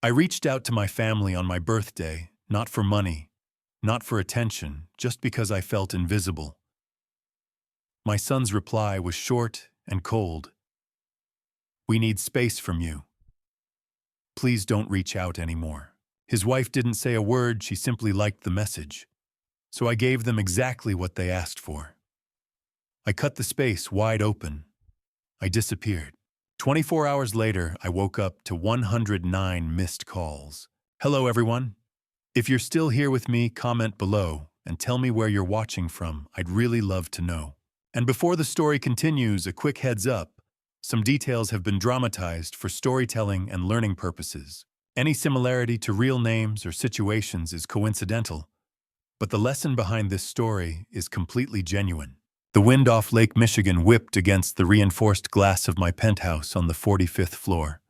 I reached out to my family on my birthday, not for money, not for attention, just because I felt invisible. My son's reply was short and cold. "We need space from you. Please don't reach out anymore." His wife didn't say a word, she simply liked the message. So I gave them exactly what they asked for. I cut the space wide open. I disappeared. 24 hours later, I woke up to 109 missed calls. Hello, everyone. If you're still here with me, comment below and tell me where you're watching from. I'd really love to know. And before the story continues, a quick heads up. Some details have been dramatized for storytelling and learning purposes. Any similarity to real names or situations is coincidental, but the lesson behind this story is completely genuine. The wind off Lake Michigan whipped against the reinforced glass of my penthouse on the 45th floor.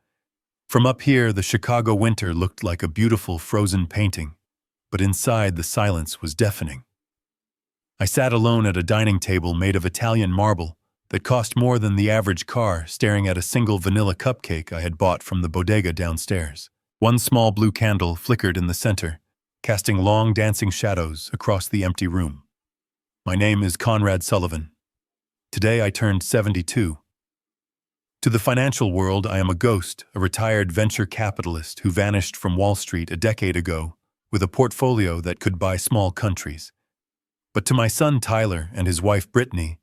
From up here, the Chicago winter looked like a beautiful frozen painting, but inside the silence was deafening. I sat alone at a dining table made of Italian marble that cost more than the average car, staring at a single vanilla cupcake I had bought from the bodega downstairs. One small blue candle flickered in the center, casting long dancing shadows across the empty room. My name is Conrad Sullivan. Today I turned 72. To the financial world, I am a ghost, a retired venture capitalist who vanished from Wall Street a decade ago with a portfolio that could buy small countries. But to my son Tyler and his wife Brittany,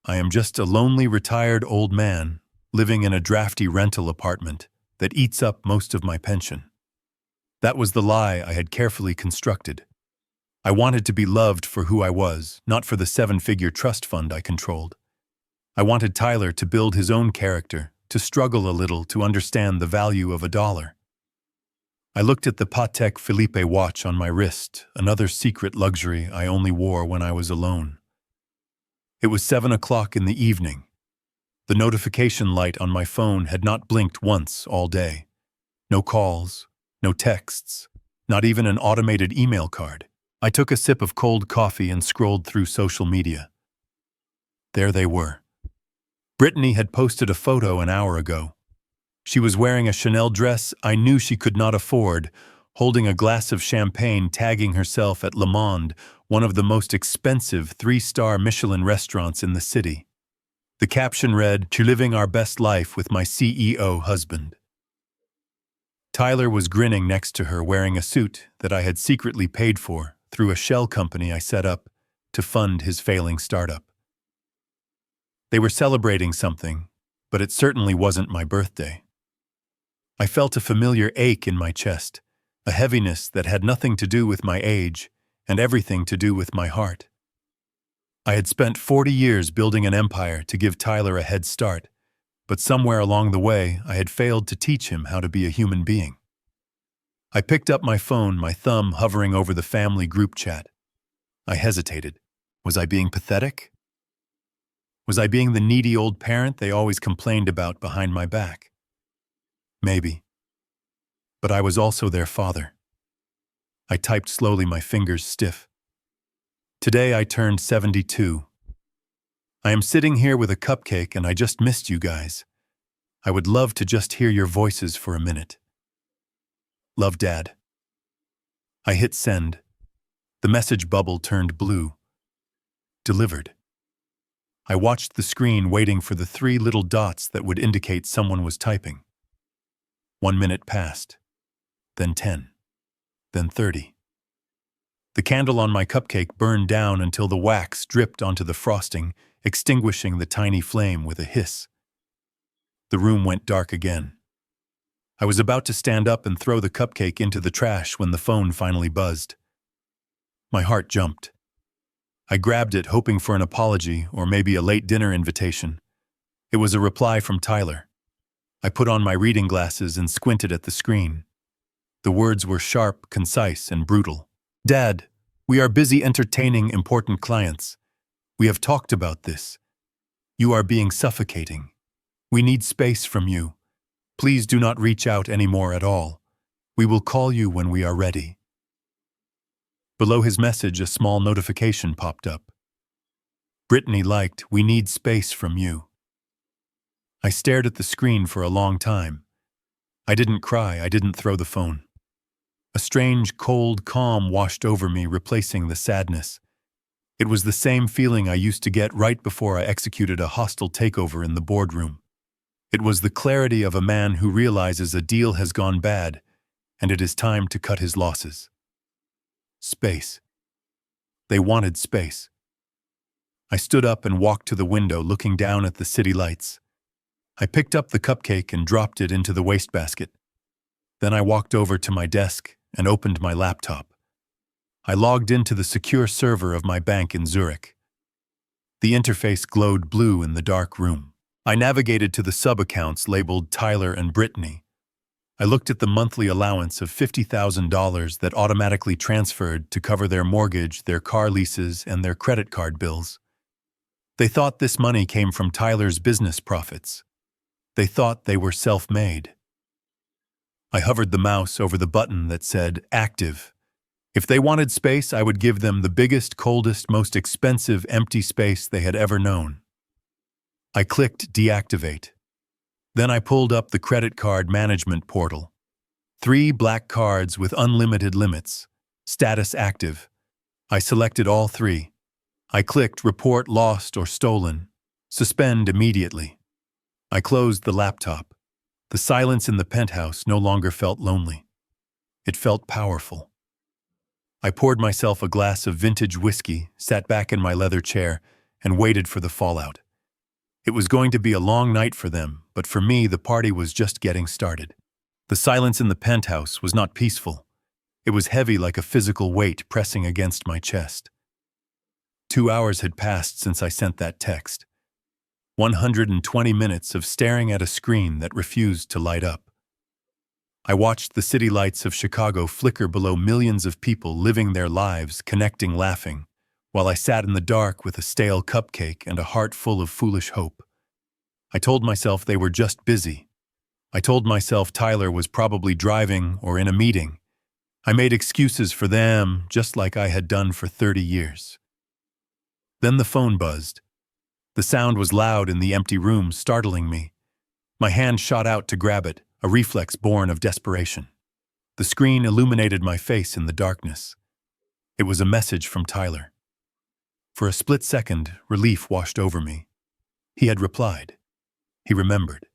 I am just a lonely retired old man living in a drafty rental apartment that eats up most of my pension. That was the lie I had carefully constructed. I wanted to be loved for who I was, not for the 7-figure trust fund I controlled. I wanted Tyler to build his own character, to struggle a little to understand the value of $1. I looked at the Patek Philippe watch on my wrist, another secret luxury I only wore when I was alone. It was 7 o'clock in the evening. The notification light on my phone had not blinked once all day. No calls, no texts, not even an automated email card. I took a sip of cold coffee and scrolled through social media. There they were. Brittany had posted a photo an hour ago. She was wearing a Chanel dress I knew she could not afford, holding a glass of champagne, tagging herself at Le Monde, one of the most expensive 3-star Michelin restaurants in the city. The caption read, "We're living our best life with my CEO husband." Tyler was grinning next to her, wearing a suit that I had secretly paid for through a shell company I set up to fund his failing startup. They were celebrating something, but it certainly wasn't my birthday. I felt a familiar ache in my chest, a heaviness that had nothing to do with my age and everything to do with my heart. I had spent 40 years building an empire to give Tyler a head start, but somewhere along the way I had failed to teach him how to be a human being. I picked up my phone, my thumb hovering over the family group chat. I hesitated. Was I being pathetic? Was I being the needy old parent they always complained about behind my back? Maybe. But I was also their father. I typed slowly, my fingers stiff. Today I turned 72. I am sitting here with a cupcake and I just missed you guys. I would love to just hear your voices for a minute. Love, Dad. I hit send. The message bubble turned blue. Delivered. I watched the screen, waiting for the 3 little dots that would indicate someone was typing. 1 minute passed, then 10, then 30. The candle on my cupcake burned down until the wax dripped onto the frosting, extinguishing the tiny flame with a hiss. The room went dark again. I was about to stand up and throw the cupcake into the trash when the phone finally buzzed. My heart jumped. I grabbed it, hoping for an apology or maybe a late dinner invitation. It was a reply from Tyler. I put on my reading glasses and squinted at the screen. The words were sharp, concise, and brutal. "Dad, we are busy entertaining important clients. We have talked about this. You are being suffocating. We need space from you. Please do not reach out anymore at all. We will call you when we are ready." Below his message, a small notification popped up. Brittany liked, "We need space from you." I stared at the screen for a long time. I didn't cry, I didn't throw the phone. A strange, cold calm washed over me, replacing the sadness. It was the same feeling I used to get right before I executed a hostile takeover in the boardroom. It was the clarity of a man who realizes a deal has gone bad, and it is time to cut his losses. Space. They wanted space. I stood up and walked to the window, looking down at the city lights. I picked up the cupcake and dropped it into the wastebasket. Then I walked over to my desk and opened my laptop. I logged into the secure server of my bank in Zurich. The interface glowed blue in the dark room. I navigated to the sub-accounts labeled Tyler and Brittany. I looked at the monthly allowance of $50,000 that automatically transferred to cover their mortgage, their car leases, and their credit card bills. They thought this money came from Tyler's business profits. They thought they were self-made. I hovered the mouse over the button that said Active. If they wanted space, I would give them the biggest, coldest, most expensive empty space they had ever known. I clicked Deactivate. Then I pulled up the credit card management portal. 3 black cards with unlimited limits. Status active. I selected all 3. I clicked Report Lost or Stolen. Suspend immediately. I closed the laptop. The silence in the penthouse no longer felt lonely. It felt powerful. I poured myself a glass of vintage whiskey, sat back in my leather chair, and waited for the fallout. It was going to be a long night for them, but for me the party was just getting started. The silence in the penthouse was not peaceful. It was heavy like a physical weight pressing against my chest. 2 hours had passed since I sent that text. 120 minutes of staring at a screen that refused to light up. I watched the city lights of Chicago flicker below millions of people living their lives, connecting, laughing, while I sat in the dark with a stale cupcake and a heart full of foolish hope. I told myself they were just busy. I told myself Tyler was probably driving or in a meeting. I made excuses for them, just like I had done for 30 years. Then the phone buzzed. The sound was loud in the empty room, startling me. My hand shot out to grab it, a reflex born of desperation. The screen illuminated my face in the darkness. It was a message from Tyler. For a split second, relief washed over me. He had replied. He remembered.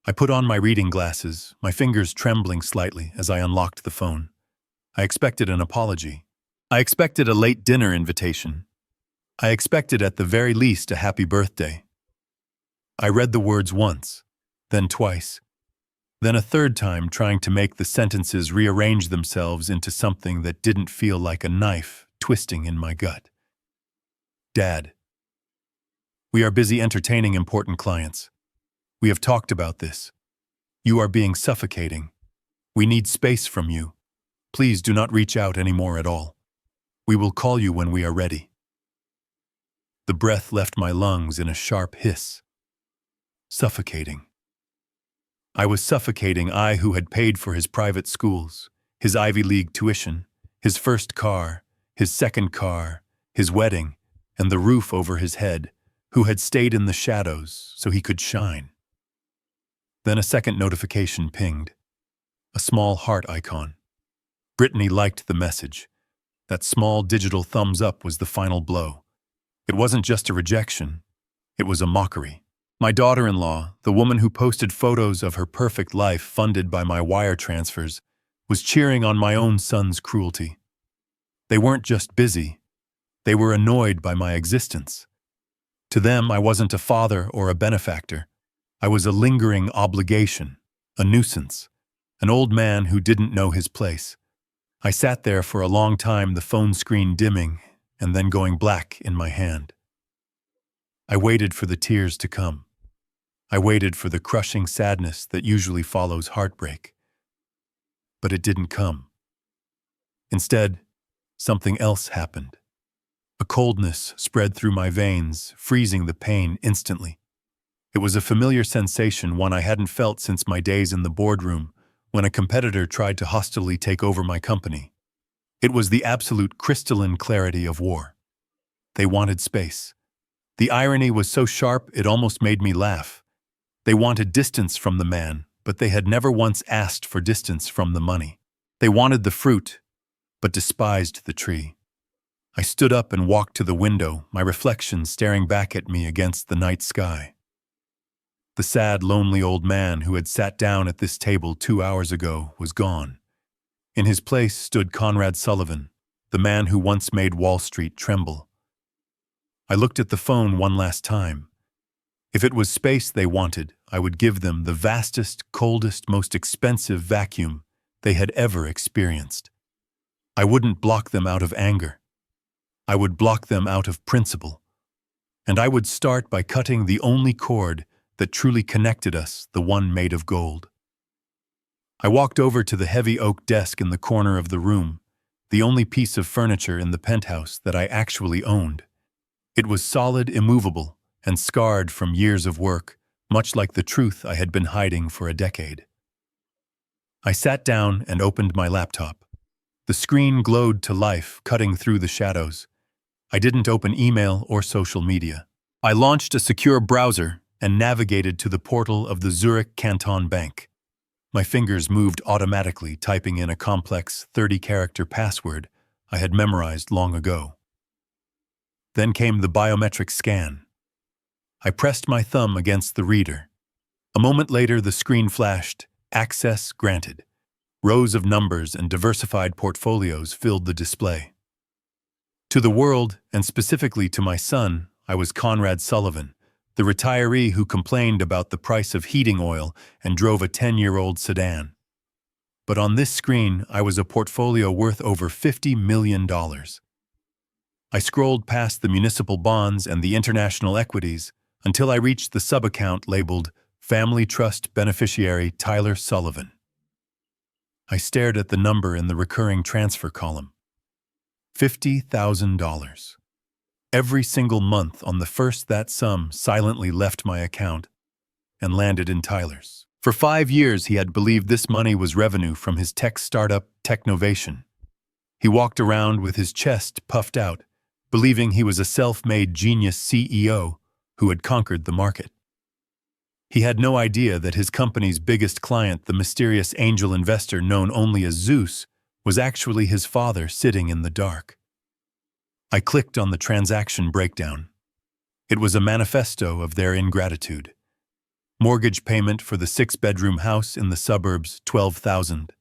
I put on my reading glasses, my fingers trembling slightly as I unlocked the phone. I expected an apology. I expected a late dinner invitation. I expected at the very least a happy birthday. I read the words once, then twice, then a third time, trying to make the sentences rearrange themselves into something that didn't feel like a knife twisting in my gut. Dad, we are busy entertaining important clients. We have talked about this. You are being suffocating. We need space from you. Please do not reach out anymore at all. We will call you when we are ready. The breath left my lungs in a sharp hiss. Suffocating. I was suffocating, I who had paid for his private schools, his Ivy League tuition, his first car, his second car, his wedding, and the roof over his head, who had stayed in the shadows so he could shine. Then a second notification pinged. A small heart icon. Brittany liked the message. That small digital thumbs up was the final blow. It wasn't just a rejection. It was a mockery. My daughter-in-law, the woman who posted photos of her perfect life funded by my wire transfers, was cheering on my own son's cruelty. They weren't just busy. They were annoyed by my existence. To them, I wasn't a father or a benefactor. I was a lingering obligation, a nuisance, an old man who didn't know his place. I sat there for a long time, the phone screen dimming and then going black in my hand. I waited for the tears to come. I waited for the crushing sadness that usually follows heartbreak. But it didn't come. Instead, something else happened. A coldness spread through my veins, freezing the pain instantly. It was a familiar sensation, one I hadn't felt since my days in the boardroom, when a competitor tried to hostilely take over my company. It was the absolute crystalline clarity of war. They wanted space. The irony was so sharp it almost made me laugh. They wanted distance from the man, but they had never once asked for distance from the money. They wanted the fruit, but despised the tree. I stood up and walked to the window, my reflection staring back at me against the night sky. The sad, lonely old man who had sat down at this table 2 hours ago was gone. In his place stood Conrad Sullivan, the man who once made Wall Street tremble. I looked at the phone one last time. If it was space they wanted, I would give them the vastest, coldest, most expensive vacuum they had ever experienced. I wouldn't block them out of anger. I would block them out of principle. And I would start by cutting the only cord that truly connected us, the one made of gold. I walked over to the heavy oak desk in the corner of the room, the only piece of furniture in the penthouse that I actually owned. It was solid, immovable, and scarred from years of work, much like the truth I had been hiding for a decade. I sat down and opened my laptop. The screen glowed to life, cutting through the shadows. I didn't open email or social media. I launched a secure browser and navigated to the portal of the Zurich Canton Bank. My fingers moved automatically, typing in a complex 30-character password I had memorized long ago. Then came the biometric scan. I pressed my thumb against the reader. A moment later, the screen flashed, "Access granted." Rows of numbers and diversified portfolios filled the display. To the world, and specifically to my son, I was Conrad Sullivan, the retiree who complained about the price of heating oil and drove a 10-year-old sedan. But on this screen, I was a portfolio worth over $50 million. I scrolled past the municipal bonds and the international equities until I reached the sub-account labeled Family Trust Beneficiary Tyler Sullivan. I stared at the number in the recurring transfer column. $50,000. Every single month on the first, that sum silently left my account and landed in Tyler's. For 5 years, he had believed this money was revenue from his tech startup, Technovation. He walked around with his chest puffed out, believing he was a self-made genius CEO who had conquered the market. He had no idea that his company's biggest client, the mysterious angel investor known only as Zeus, was actually his father sitting in the dark. I clicked on the transaction breakdown. It was a manifesto of their ingratitude. Mortgage payment for the 6-bedroom house in the suburbs, $12,000.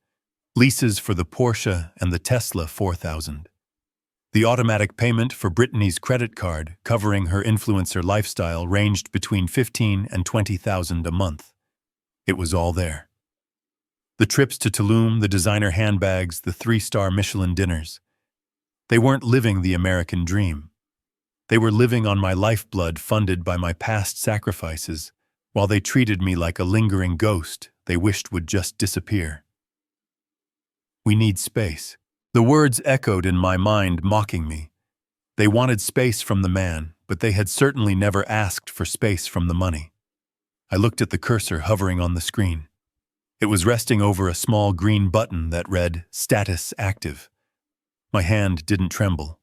Leases for the Porsche and the Tesla, $4,000. The automatic payment for Brittany's credit card, covering her influencer lifestyle, ranged between $15,000 and $20,000 a month. It was all there. The trips to Tulum, the designer handbags, the 3-star Michelin dinners. They weren't living the American dream. They were living on my lifeblood funded by my past sacrifices, while they treated me like a lingering ghost they wished would just disappear. We need space. The words echoed in my mind, mocking me. They wanted space from the man, but they had certainly never asked for space from the money. I looked at the cursor hovering on the screen. It was resting over a small green button that read, "Status active." My hand didn't tremble.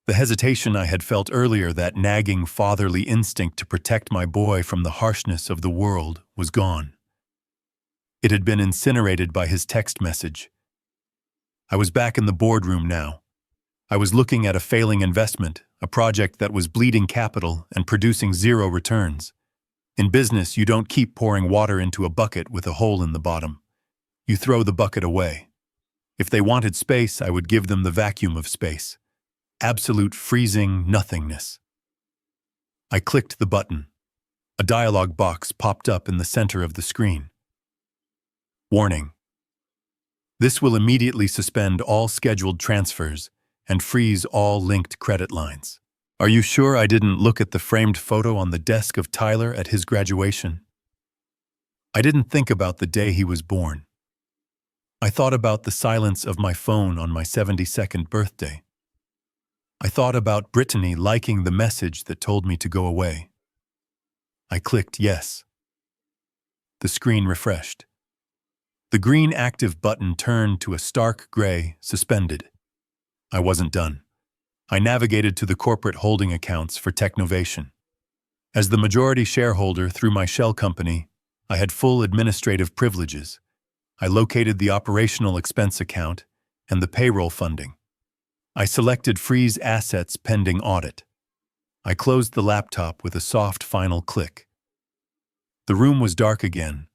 The hesitation I had felt earlier, that nagging fatherly instinct to protect my boy from the harshness of the world, was gone. It had been incinerated by his text message. I was back in the boardroom now. I was looking at a failing investment, a project that was bleeding capital and producing zero returns. In business, you don't keep pouring water into a bucket with a hole in the bottom. You throw the bucket away. If they wanted space, I would give them the vacuum of space. Absolute freezing nothingness. I clicked the button. A dialog box popped up in the center of the screen. Warning. This will immediately suspend all scheduled transfers and freeze all linked credit lines. Are you sure I didn't look at the framed photo on the desk of Tyler at his graduation? I didn't think about the day he was born. I thought about the silence of my phone on my 72nd birthday. I thought about Brittany liking the message that told me to go away. I clicked yes. The screen refreshed. The green active button turned to a stark gray, suspended. I wasn't done. I navigated to the corporate holding accounts for Technovation. As the majority shareholder through my shell company, I had full administrative privileges. I located the operational expense account and the payroll funding. I selected freeze assets pending audit. I closed the laptop with a soft final click. The room was dark again,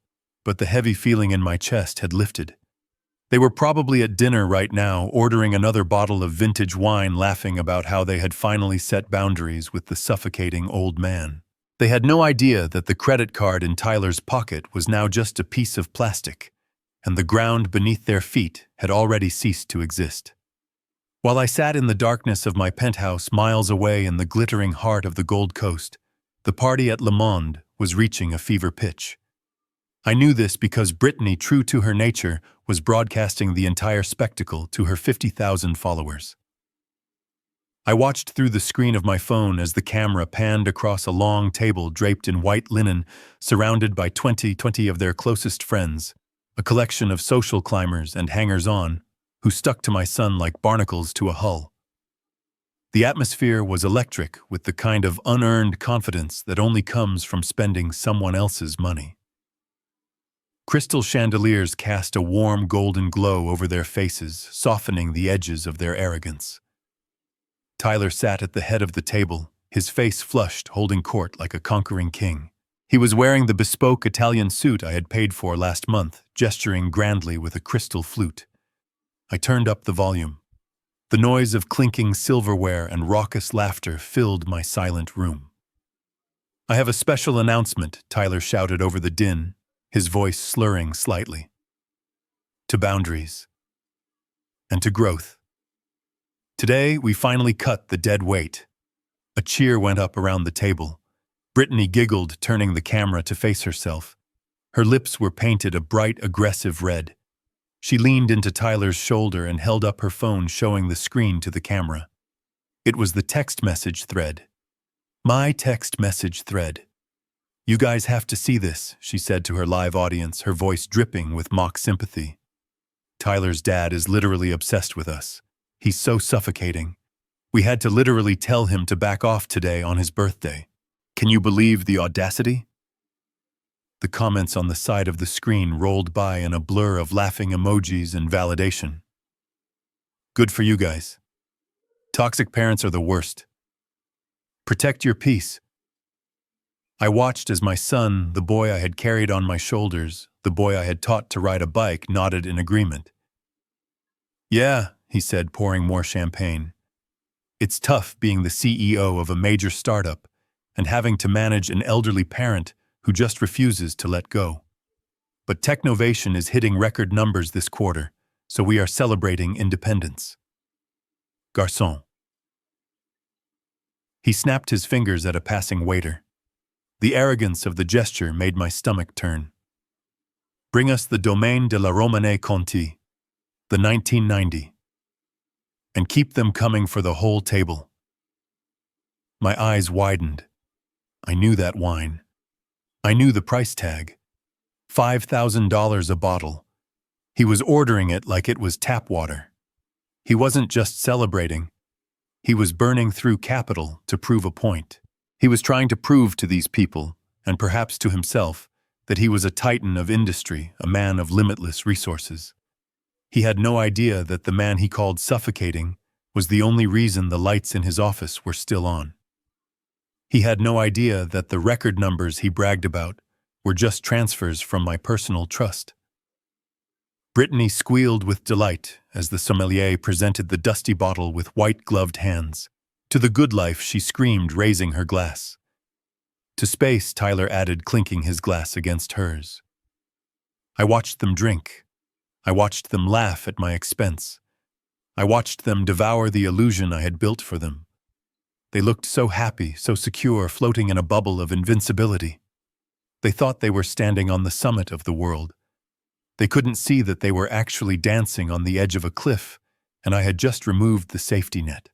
but the heavy feeling in my chest had lifted. They were probably at dinner right now, ordering another bottle of vintage wine, laughing about how they had finally set boundaries with the suffocating old man. They had no idea that the credit card in Tyler's pocket was now just a piece of plastic, and the ground beneath their feet had already ceased to exist. While I sat in the darkness of my penthouse miles away in the glittering heart of the Gold Coast, the party at Le Monde was reaching a fever pitch. I knew this because Brittany, true to her nature, was broadcasting the entire spectacle to her 50,000 followers. I watched through the screen of my phone as the camera panned across a long table draped in white linen, surrounded by 20 of their closest friends, a collection of social climbers and hangers-on, who stuck to my son like barnacles to a hull. The atmosphere was electric, with the kind of unearned confidence that only comes from spending someone else's money. Crystal chandeliers cast a warm golden glow over their faces, softening the edges of their arrogance. Tyler sat at the head of the table, his face flushed, holding court like a conquering king. He was wearing the bespoke Italian suit I had paid for last month, gesturing grandly with a crystal flute. I turned up the volume. The noise of clinking silverware and raucous laughter filled my silent room. "I have a special announcement," Tyler shouted over the din, his voice slurring slightly. "To boundaries. And to growth. Today, we finally cut the dead weight." A cheer went up around the table. Brittany giggled, turning the camera to face herself. Her lips were painted a bright, aggressive red. She leaned into Tyler's shoulder and held up her phone, showing the screen to the camera. It was the text message thread. My text message thread. "You guys have to see this," she said to her live audience, her voice dripping with mock sympathy. "Tyler's dad is literally obsessed with us. He's so suffocating. We had to literally tell him to back off today on his birthday. Can you believe the audacity?" The comments on the side of the screen rolled by in a blur of laughing emojis and validation. "Good for you guys. Toxic parents are the worst. Protect your peace." I watched as my son, the boy I had carried on my shoulders, the boy I had taught to ride a bike, nodded in agreement. "Yeah," he said, pouring more champagne. "It's tough being the CEO of a major startup and having to manage an elderly parent who just refuses to let go. But Technovation is hitting record numbers this quarter, so we are celebrating independence. Garçon." He snapped his fingers at a passing waiter. The arrogance of the gesture made my stomach turn. "Bring us the Domaine de la Romane Conti, the 1990. And keep them coming for the whole table." My eyes widened. I knew that wine. I knew the price tag. $5,000 a bottle. He was ordering it like it was tap water. He wasn't just celebrating. He was burning through capital to prove a point. He was trying to prove to these people, and perhaps to himself, that he was a titan of industry, a man of limitless resources. He had no idea that the man he called suffocating was the only reason the lights in his office were still on. He had no idea that the record numbers he bragged about were just transfers from my personal trust. Brittany squealed with delight as the sommelier presented the dusty bottle with white-gloved hands. To the good life, she screamed, raising her glass. To space, Tyler added, clinking his glass against hers. I watched them drink. I watched them laugh at my expense. I watched them devour the illusion I had built for them. They looked so happy, so secure, floating in a bubble of invincibility. They thought they were standing on the summit of the world. They couldn't see that they were actually dancing on the edge of a cliff, and I had just removed the safety net.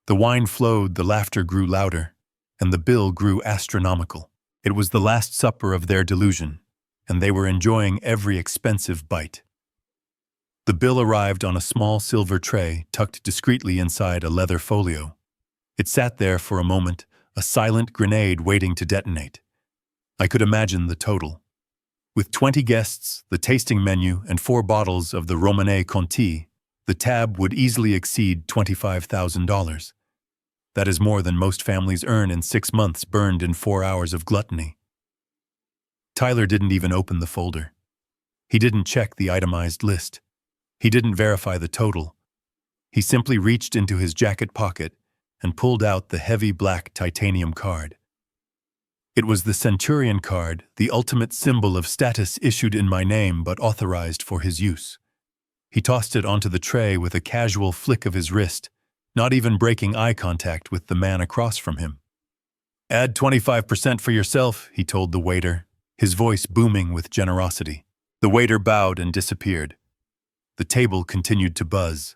The wine flowed, the laughter grew louder, and the bill grew astronomical. It was the last supper of their delusion, and they were enjoying every expensive bite. The bill arrived on a small silver tray tucked discreetly inside a leather folio. It sat there for a moment, a silent grenade waiting to detonate. I could imagine the total. With 20 guests, the tasting menu, and 4 bottles of the Romanée Conti, the tab would easily exceed $25,000. That is more than most families earn in 6 months burned in 4 hours of gluttony. Tyler didn't even open the folder. He didn't check the itemized list. He didn't verify the total. He simply reached into his jacket pocket and pulled out the heavy black titanium card. It was the Centurion card, the ultimate symbol of status issued in my name but authorized for his use. He tossed it onto the tray with a casual flick of his wrist, not even breaking eye contact with the man across from him. "Add 25% for yourself," he told the waiter, his voice booming with generosity. The waiter bowed and disappeared. The table continued to buzz.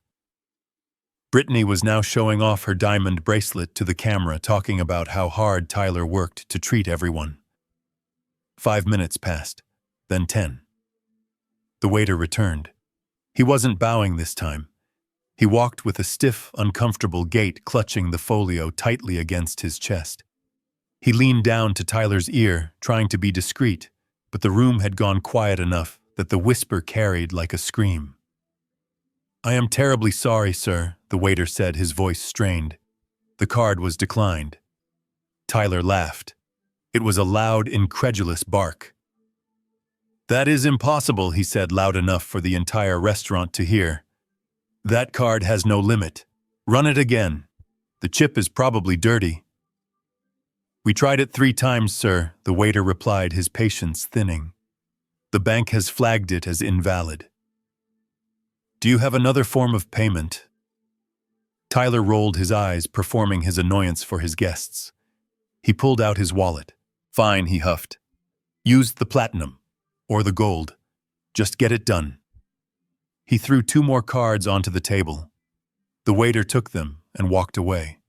Brittany was now showing off her diamond bracelet to the camera, talking about how hard Tyler worked to treat everyone. 5 minutes passed, then 10. The waiter returned. He wasn't bowing this time. He walked with a stiff, uncomfortable gait, clutching the folio tightly against his chest. He leaned down to Tyler's ear, trying to be discreet, but the room had gone quiet enough that the whisper carried like a scream. "I am terribly sorry, sir," the waiter said, his voice strained. The card was declined. Tyler laughed. It was a loud, incredulous bark. "That is impossible," he said, loud enough for the entire restaurant to hear. "That card has no limit. Run it again. The chip is probably dirty." "We tried it 3 times, sir," the waiter replied, his patience thinning. "The bank has flagged it as invalid." "Do you have another form of payment?" Tyler rolled his eyes, performing his annoyance for his guests. He pulled out his wallet. "Fine," he huffed. "Use the platinum. Or the gold. Just get it done." He threw 2 more cards onto the table. The waiter took them and walked away.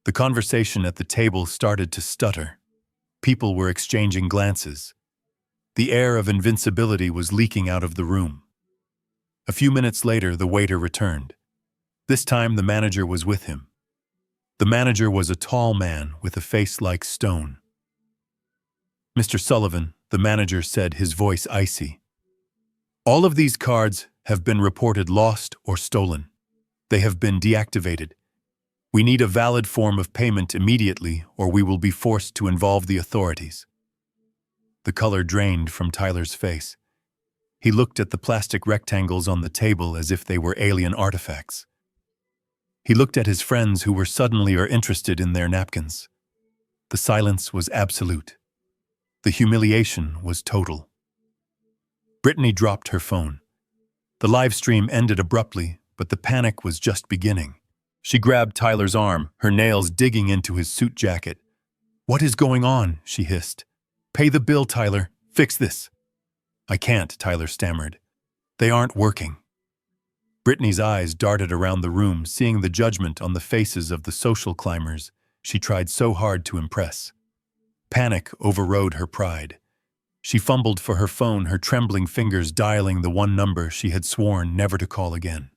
The conversation at the table started to stutter. People were exchanging glances. The air of invincibility was leaking out of the room. A few minutes later, the waiter returned. This time, the manager was with him. The manager was a tall man with a face like stone. "Mr. Sullivan," the manager said, his voice icy. "All of these cards have been reported lost or stolen. They have been deactivated. We need a valid form of payment immediately, or we will be forced to involve the authorities." The color drained from Tyler's face. He looked at the plastic rectangles on the table as if they were alien artifacts. He looked at his friends who were suddenly interested in their napkins. The silence was absolute. The humiliation was total. Brittany dropped her phone. The live stream ended abruptly, but the panic was just beginning. She grabbed Tyler's arm, her nails digging into his suit jacket. "What is going on?" she hissed. "Pay the bill, Tyler. Fix this." "I can't," Tyler stammered. "They aren't working." Brittany's eyes darted around the room, seeing the judgment on the faces of the social climbers she tried so hard to impress. Panic overrode her pride. She fumbled for her phone, her trembling fingers dialing the one number she had sworn never to call again.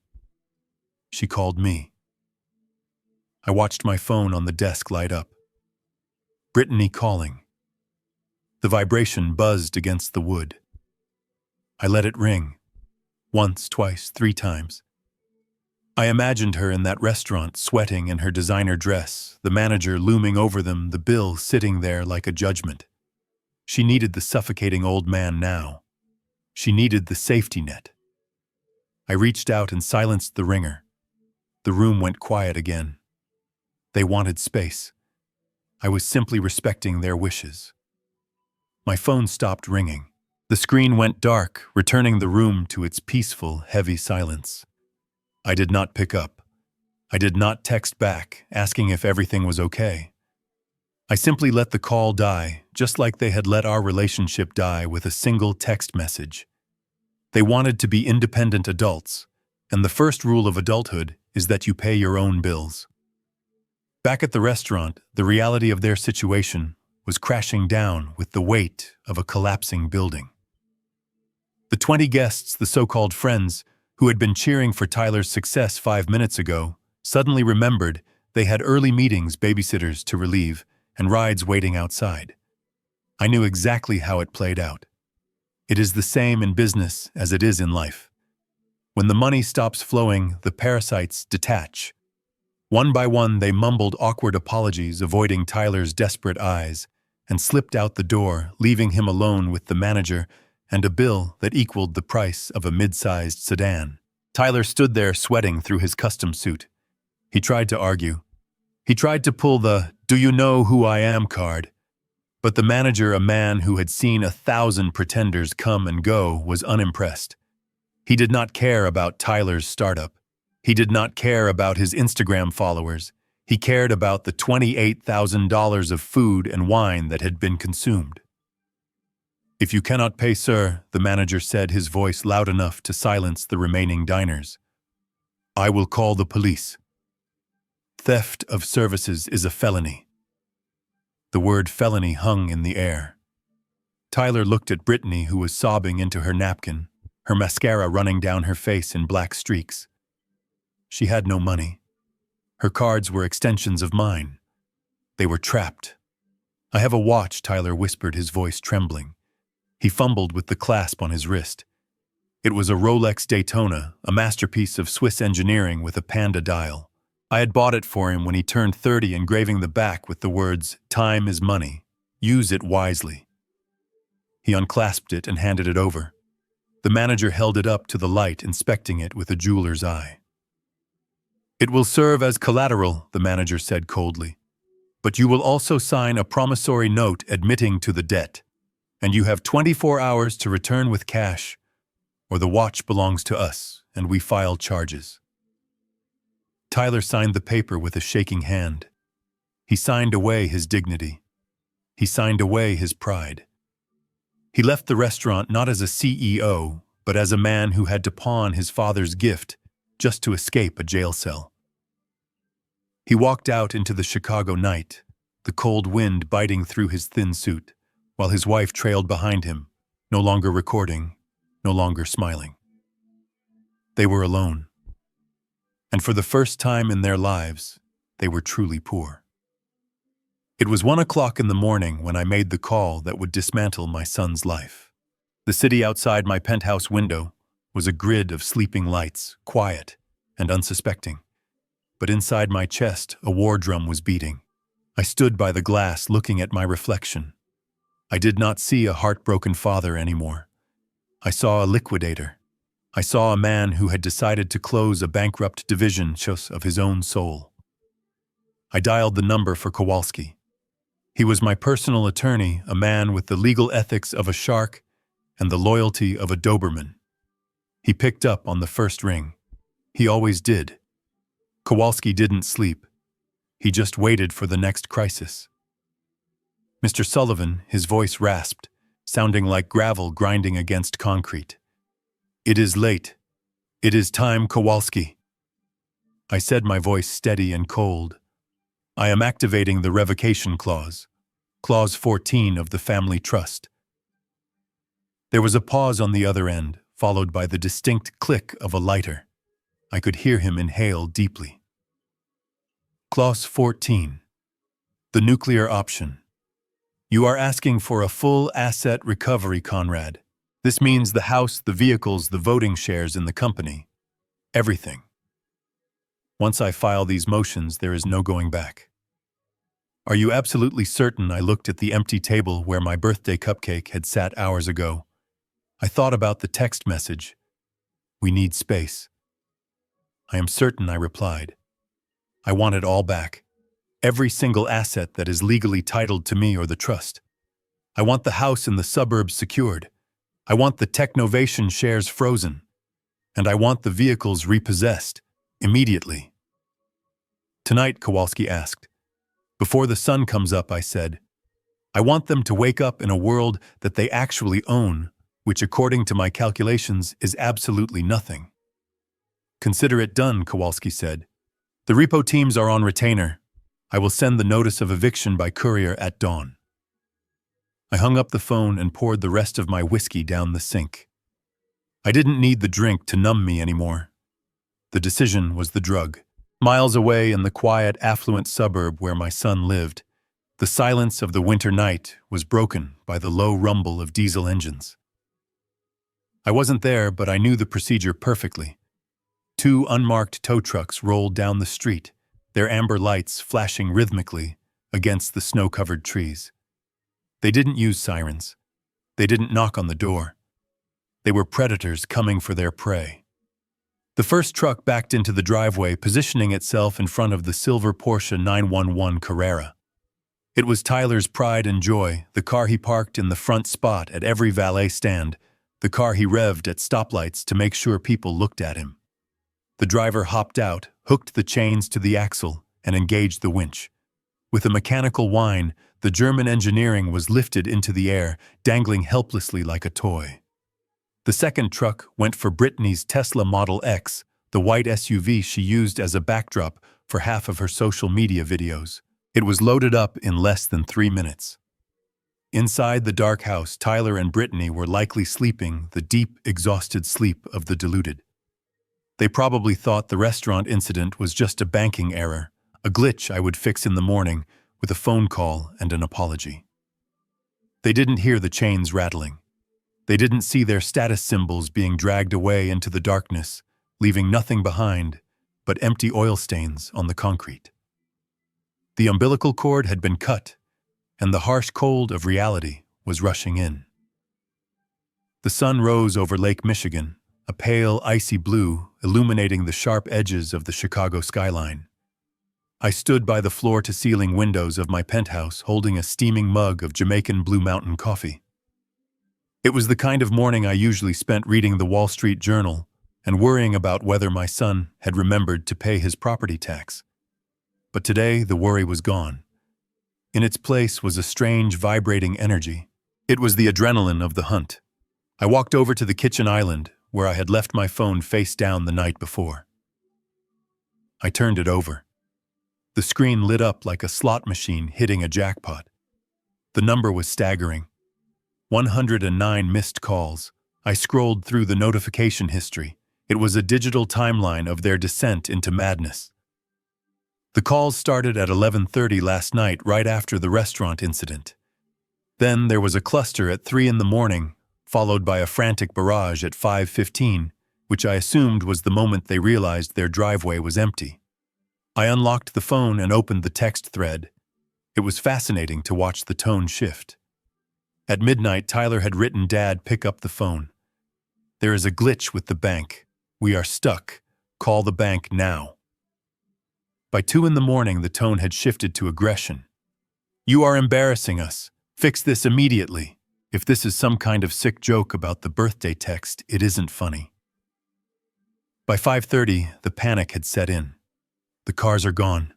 She called me. I watched my phone on the desk light up. Brittany calling. The vibration buzzed against the wood. I let it ring. Once, twice, 3 times. I imagined her in that restaurant, sweating in her designer dress, the manager looming over them, the bill sitting there like a judgment. She needed the suffocating old man now. She needed the safety net. I reached out and silenced the ringer. The room went quiet again. They wanted space. I was simply respecting their wishes. My phone stopped ringing. The screen went dark, returning the room to its peaceful, heavy silence. I did not pick up. I did not text back, asking if everything was okay. I simply let the call die, just like they had let our relationship die with a single text message. They wanted to be independent adults, and the first rule of adulthood is that you pay your own bills. Back at the restaurant, the reality of their situation was crashing down with the weight of a collapsing building. The 20 guests, the so-called friends, who had been cheering for Tyler's success 5 minutes ago, suddenly remembered they had early meetings, babysitters to relieve, and rides waiting outside. I knew exactly how it played out. It is the same in business as it is in life. When the money stops flowing, the parasites detach. One by one, they mumbled awkward apologies, avoiding Tyler's desperate eyes, and slipped out the door, leaving him alone with the manager and a bill that equaled the price of a mid-sized sedan. Tyler stood there sweating through his custom suit. He tried to argue. He tried to pull the "do you know who I am" card. But the manager, a man who had seen 1,000 pretenders come and go, was unimpressed. He did not care about Tyler's startup. He did not care about his Instagram followers. He cared about the $28,000 of food and wine that had been consumed. "If you cannot pay, sir," the manager said, his voice loud enough to silence the remaining diners, "I will call the police. Theft of services is a felony." The word felony hung in the air. Tyler looked at Brittany, who was sobbing into her napkin, her mascara running down her face in black streaks. She had no money. Her cards were extensions of mine. They were trapped. "I have a watch," Tyler whispered, his voice trembling. He fumbled with the clasp on his wrist. It was a Rolex Daytona, a masterpiece of Swiss engineering with a panda dial. I had bought it for him when he turned 30, engraving the back with the words, "Time is money. Use it wisely." He unclasped it and handed it over. The manager held it up to the light, inspecting it with a jeweler's eye. "It will serve as collateral," the manager said coldly. "But you will also sign a promissory note admitting to the debt, and you have 24 hours to return with cash, or the watch belongs to us, and we file charges." Tyler signed the paper with a shaking hand. He signed away his dignity. He signed away his pride. He left the restaurant not as a CEO, but as a man who had to pawn his father's gift just to escape a jail cell. He walked out into the Chicago night, the cold wind biting through his thin suit, while his wife trailed behind him, no longer recording, no longer smiling. They were alone. And for the first time in their lives, they were truly poor. It was 1 o'clock in the morning when I made the call that would dismantle my son's life. The city outside my penthouse window was a grid of sleeping lights, quiet and unsuspecting. But inside my chest, a war drum was beating. I stood by the glass looking at my reflection. I did not see a heartbroken father anymore. I saw a liquidator. I saw a man who had decided to close a bankrupt division of his own soul. I dialed the number for Kowalski. He was my personal attorney, a man with the legal ethics of a shark and the loyalty of a Doberman. He picked up on the first ring. He always did. Kowalski didn't sleep. He just waited for the next crisis. "Mr. Sullivan," his voice rasped, sounding like gravel grinding against concrete. "It is late. It is time, Kowalski." I said, my voice steady and cold. "I am activating the revocation clause, Clause 14 of the family trust." There was a pause on the other end, followed by the distinct click of a lighter. I could hear him inhale deeply. Clause 14. The nuclear option. "You are asking for a full asset recovery, Conrad. This means the house, the vehicles, the voting shares in the company. Everything. Once I file these motions, there is no going back." "Are you absolutely certain?" I looked at the empty table where my birthday cupcake had sat hours ago. I thought about the text message. "We need space." "I am certain," I replied. "I want it all back. Every single asset that is legally titled to me or the trust. I want the house in the suburbs secured. I want the Technovation shares frozen. And I want the vehicles repossessed, immediately." "Tonight?" Kowalski asked. "Before the sun comes up," I said. "I want them to wake up in a world that they actually own, which according to my calculations is absolutely nothing." "Consider it done," Kowalski said. "The repo teams are on retainer. I will send the notice of eviction by courier at dawn." I hung up the phone and poured the rest of my whiskey down the sink. I didn't need the drink to numb me anymore. The decision was the drug. Miles away in the quiet, affluent suburb where my son lived, the The silence of the winter night was broken by the low rumble of diesel engines. I wasn't there, but I knew the procedure perfectly. Two unmarked tow trucks rolled down the street, their amber lights flashing rhythmically against the snow-covered trees. They didn't use sirens. They didn't knock on the door. They were predators coming for their prey. The first truck backed into the driveway, positioning itself in front of the silver Porsche 911 Carrera. It was Tyler's pride and joy, the car he parked in the front spot at every valet stand, the car he revved at stoplights to make sure people looked at him. The driver hopped out, hooked the chains to the axle, and engaged the winch. With a mechanical whine, the German engineering was lifted into the air, dangling helplessly like a toy. The second truck went for Brittany's Tesla Model X, the white SUV she used as a backdrop for half of her social media videos. It was loaded up in less than 3 minutes. Inside the dark house, Tyler and Brittany were likely sleeping the deep, exhausted sleep of the deluded. They probably thought the restaurant incident was just a banking error, a glitch I would fix in the morning with a phone call and an apology. They didn't hear the chains rattling. They didn't see their status symbols being dragged away into the darkness, leaving nothing behind but empty oil stains on the concrete. The umbilical cord had been cut, and the harsh cold of reality was rushing in. The sun rose over Lake Michigan, a pale, icy blue illuminating the sharp edges of the Chicago skyline. I stood by the floor-to-ceiling windows of my penthouse holding a steaming mug of Jamaican Blue Mountain coffee. It was the kind of morning I usually spent reading the Wall Street Journal and worrying about whether my son had remembered to pay his property tax. But today, the worry was gone. In its place was a strange, vibrating energy. It was the adrenaline of the hunt. I walked over to the kitchen island, where I had left my phone face down the night before. I turned it over. The screen lit up like a slot machine hitting a jackpot. The number was staggering. 109 missed calls. I scrolled through the notification history. It was a digital timeline of their descent into madness. The calls started at 11:30 last night, right after the restaurant incident. Then there was a cluster at 3 in the morning, followed by a frantic barrage at 5:15, which I assumed was the moment they realized their driveway was empty. I unlocked the phone and opened the text thread. It was fascinating to watch the tone shift. At midnight, Tyler had written, "Dad, pick up the phone. There is a glitch with the bank. We are stuck. Call the bank now." By 2 in the morning, the tone had shifted to aggression. "You are embarrassing us. Fix this immediately. If this is some kind of sick joke about the birthday text, it isn't funny." By 5:30, the panic had set in. The cars are gone.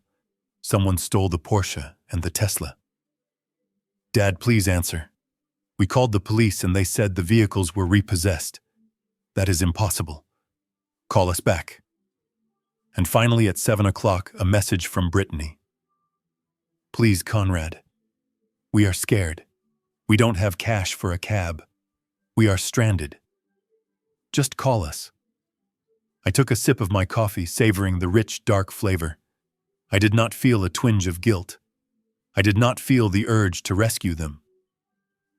Someone stole the Porsche and the Tesla. "Dad, please answer. We called the police and they said the vehicles were repossessed. That is impossible. Call us back." And finally at 7 o'clock, a message from Brittany. "Please, Conrad. We are scared. We don't have cash for a cab. We are stranded. Just call us." I took a sip of my coffee, savoring the rich, dark flavor. I did not feel a twinge of guilt. I did not feel the urge to rescue them.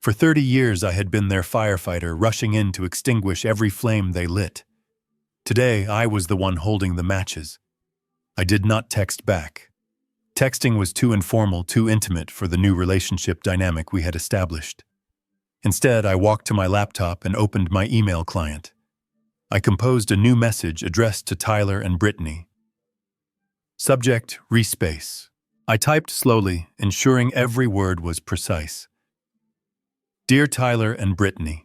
For 30 years I had been their firefighter, rushing in to extinguish every flame they lit. Today, I was the one holding the matches. I did not text back. Texting was too informal, too intimate for the new relationship dynamic we had established. Instead, I walked to my laptop and opened my email client. I composed a new message addressed to Tyler and Brittany. Subject, respace. I typed slowly, ensuring every word was precise. "Dear Tyler and Brittany,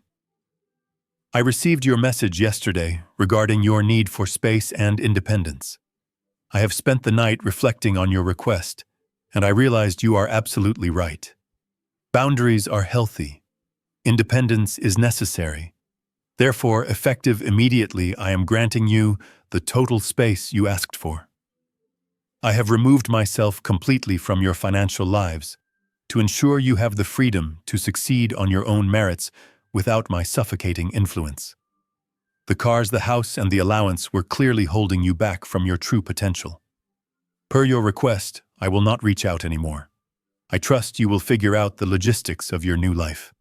I received your message yesterday regarding your need for space and independence. I have spent the night reflecting on your request, and I realized you are absolutely right. Boundaries are healthy. Independence is necessary. Therefore, effective immediately, I am granting you the total space you asked for. I have removed myself completely from your financial lives to ensure you have the freedom to succeed on your own merits without my suffocating influence. The cars, the house, and the allowance were clearly holding you back from your true potential. Per your request, I will not reach out anymore. I trust you will figure out the logistics of your new life.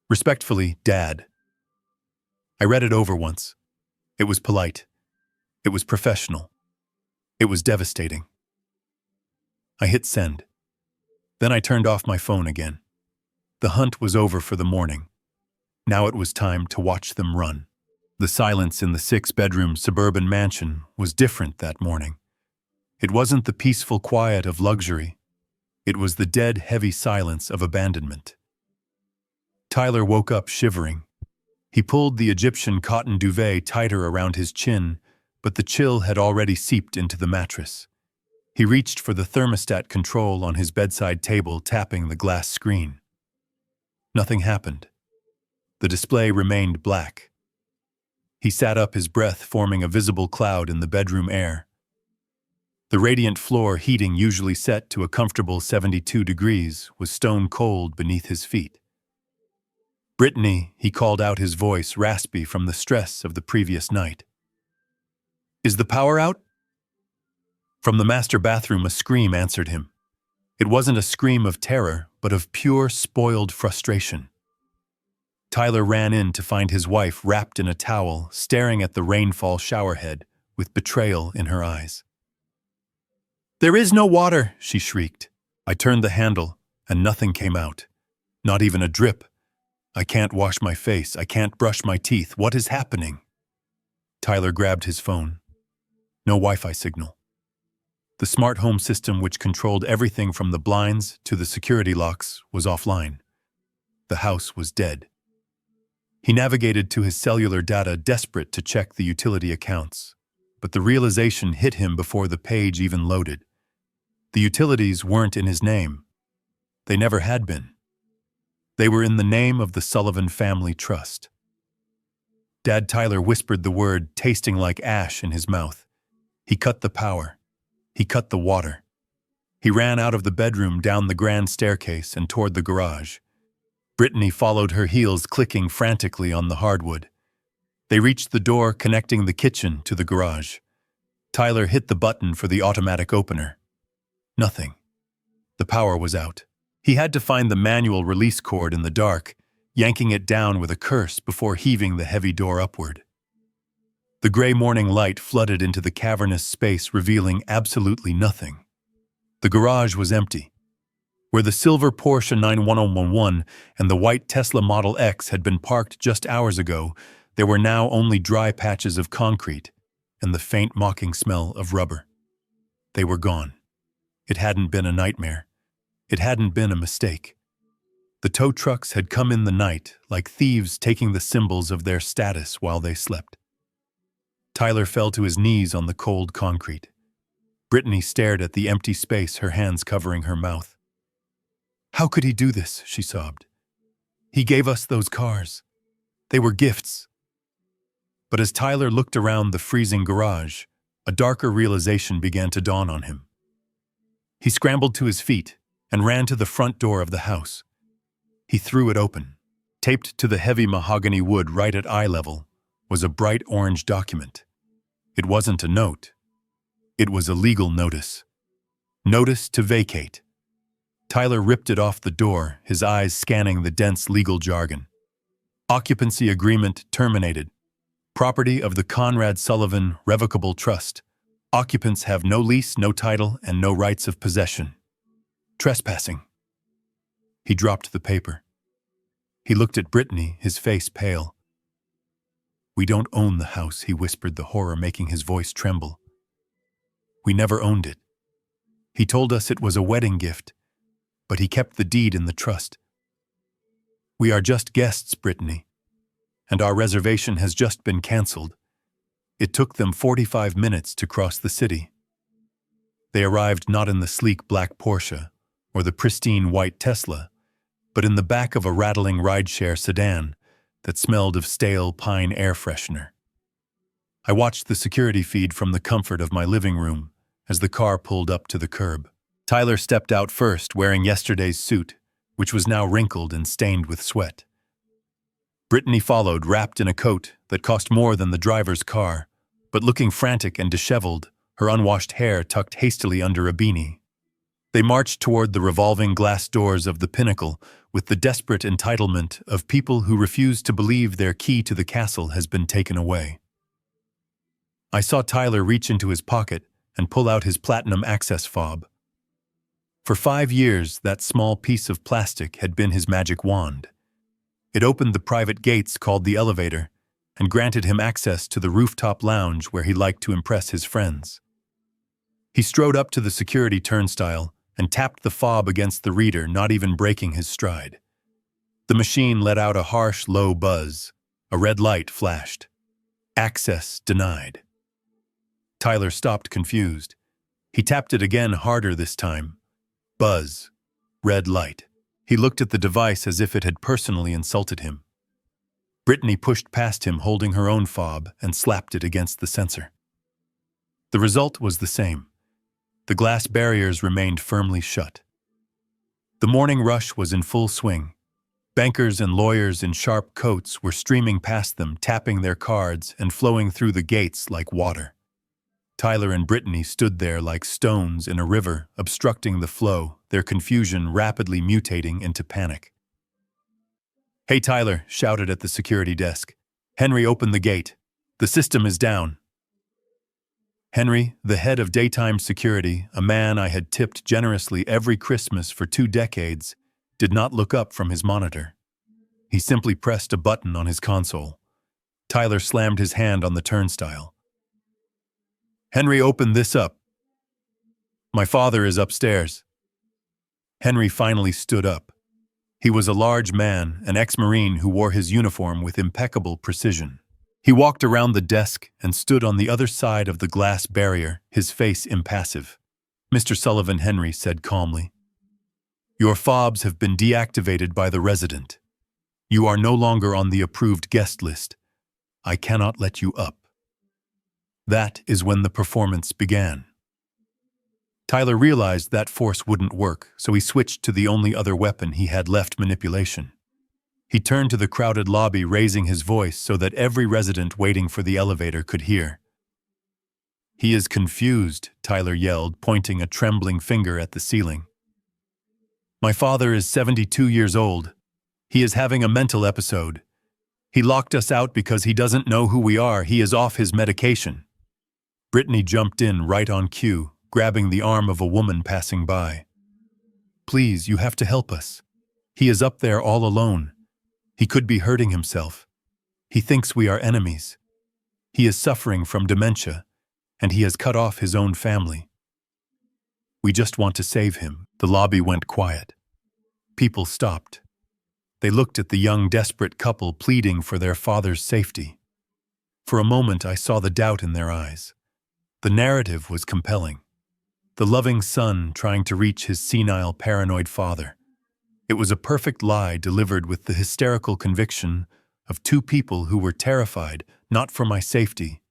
Respectfully, Dad. I read it over once. It was polite. It was professional. It was devastating. I hit send. Then I turned off my phone again. The hunt was over for the morning. Now it was time to watch them run. The silence in the 6-bedroom suburban mansion was different that morning. It wasn't the peaceful quiet of luxury. It was the dead, heavy silence of abandonment. Tyler woke up shivering. He pulled the Egyptian cotton duvet tighter around his chin, but the chill had already seeped into the mattress. He reached for the thermostat control on his bedside table, tapping the glass screen. Nothing happened. The display remained black. He sat up, his breath forming a visible cloud in the bedroom air. The radiant floor heating, usually set to a comfortable 72 degrees, was stone cold beneath his feet. "Brittany," he called out, his voice raspy from the stress of the previous night. "Is the power out?" From the master bathroom, a scream answered him. It wasn't a scream of terror, but of pure, spoiled frustration. Tyler ran in to find his wife wrapped in a towel, staring at the rainfall showerhead, with betrayal in her eyes. "There is no water," she shrieked. I turned the handle, and nothing came out. Not even a drip. I can't wash my face. I can't brush my teeth. What is happening? Tyler grabbed his phone. No Wi-Fi signal. The smart home system, which controlled everything from the blinds to the security locks, was offline. The house was dead. He navigated to his cellular data, desperate to check the utility accounts. But the realization hit him before the page even loaded. The utilities weren't in his name. They never had been. They were in the name of the Sullivan Family Trust. Dad, Tyler whispered the word, tasting like ash in his mouth. He cut the power. He cut the water. He ran out of the bedroom, down the grand staircase, and toward the garage. Brittany followed her heels, clicking frantically on the hardwood. They reached the door connecting the kitchen to the garage. Tyler hit the button for the automatic opener. Nothing. The power was out. He had to find the manual release cord in the dark, yanking it down with a curse before heaving the heavy door upward. The gray morning light flooded into the cavernous space, revealing absolutely nothing. The garage was empty. Where the silver Porsche 911 and the white Tesla Model X had been parked just hours ago, there were now only dry patches of concrete and the faint mocking smell of rubber. They were gone. It hadn't been a nightmare. It hadn't been a mistake. The tow trucks had come in the night, like thieves taking the symbols of their status while they slept. Tyler fell to his knees on the cold concrete. Brittany stared at the empty space, her hands covering her mouth. "How could he do this?" she sobbed. "He gave us those cars. They were gifts." But as Tyler looked around the freezing garage, a darker realization began to dawn on him. He scrambled to his feet and ran to the front door of the house. He threw it open. Taped to the heavy mahogany wood right at eye level was a bright orange document. It wasn't a note. It was a legal notice. Notice to vacate. Tyler ripped it off the door, his eyes scanning the dense legal jargon. Occupancy agreement terminated. Property of the Conrad Sullivan Revocable Trust. Occupants have no lease, no title, and no rights of possession. Trespassing. He dropped the paper. He looked at Brittany, his face pale. "We don't own the house," he whispered, the horror making his voice tremble. "We never owned it. He told us it was a wedding gift, but he kept the deed in the trust. We are just guests, Brittany, and our reservation has just been canceled." It took them 45 minutes to cross the city. They arrived not in the sleek black Porsche or the pristine white Tesla, but in the back of a rattling rideshare sedan that smelled of stale pine air freshener. I watched the security feed from the comfort of my living room as the car pulled up to the curb. Tyler stepped out first, wearing yesterday's suit, which was now wrinkled and stained with sweat. Brittany followed, wrapped in a coat that cost more than the driver's car, but looking frantic and disheveled, her unwashed hair tucked hastily under a beanie. They marched toward the revolving glass doors of the pinnacle with the desperate entitlement of people who refuse to believe their key to the castle has been taken away. I saw Tyler reach into his pocket and pull out his platinum access fob. For 5 years, that small piece of plastic had been his magic wand. It opened the private gates called the elevator and granted him access to the rooftop lounge where he liked to impress his friends. He strode up to the security turnstile and tapped the fob against the reader, not even breaking his stride. The machine let out a harsh, low buzz. A red light flashed. Access denied. Tyler stopped, confused. He tapped it again, harder this time. Buzz. Red light. He looked at the device as if it had personally insulted him. Brittany pushed past him, holding her own fob, and slapped it against the sensor. The result was the same. The glass barriers remained firmly shut. The morning rush was in full swing. Bankers and lawyers in sharp coats were streaming past them, tapping their cards and flowing through the gates like water. Tyler and Brittany stood there like stones in a river, obstructing the flow, their confusion rapidly mutating into panic. "Hey, Tyler," shouted at the security desk. "Henry, open the gate. The system is down." Henry, the head of daytime security, a man I had tipped generously every Christmas for 2 decades, did not look up from his monitor. He simply pressed a button on his console. Tyler slammed his hand on the turnstile. "Henry, open this up. My father is upstairs." Henry finally stood up. He was a large man, an ex-Marine who wore his uniform with impeccable precision. He walked around the desk and stood on the other side of the glass barrier, his face impassive. "Mr. Sullivan," Henry said calmly, "your fobs have been deactivated by the resident. You are no longer on the approved guest list. I cannot let you up." That is when the performance began. Tyler realized that force wouldn't work, so he switched to the only other weapon he had left: manipulation. He turned to the crowded lobby, raising his voice so that every resident waiting for the elevator could hear. "He is confused," Tyler yelled, pointing a trembling finger at the ceiling. "My father is 72 years old. He is having a mental episode. He locked us out because he doesn't know who we are. He is off his medication." Brittany jumped in right on cue, grabbing the arm of a woman passing by. "Please, you have to help us. He is up there all alone. He could be hurting himself. He thinks we are enemies. He is suffering from dementia, and he has cut off his own family. We just want to save him." The lobby went quiet. People stopped. They looked at the young, desperate couple pleading for their father's safety. For a moment, I saw the doubt in their eyes. The narrative was compelling. The loving son trying to reach his senile, paranoid father. It was a perfect lie delivered with the hysterical conviction of 2 people who were terrified not for my safety,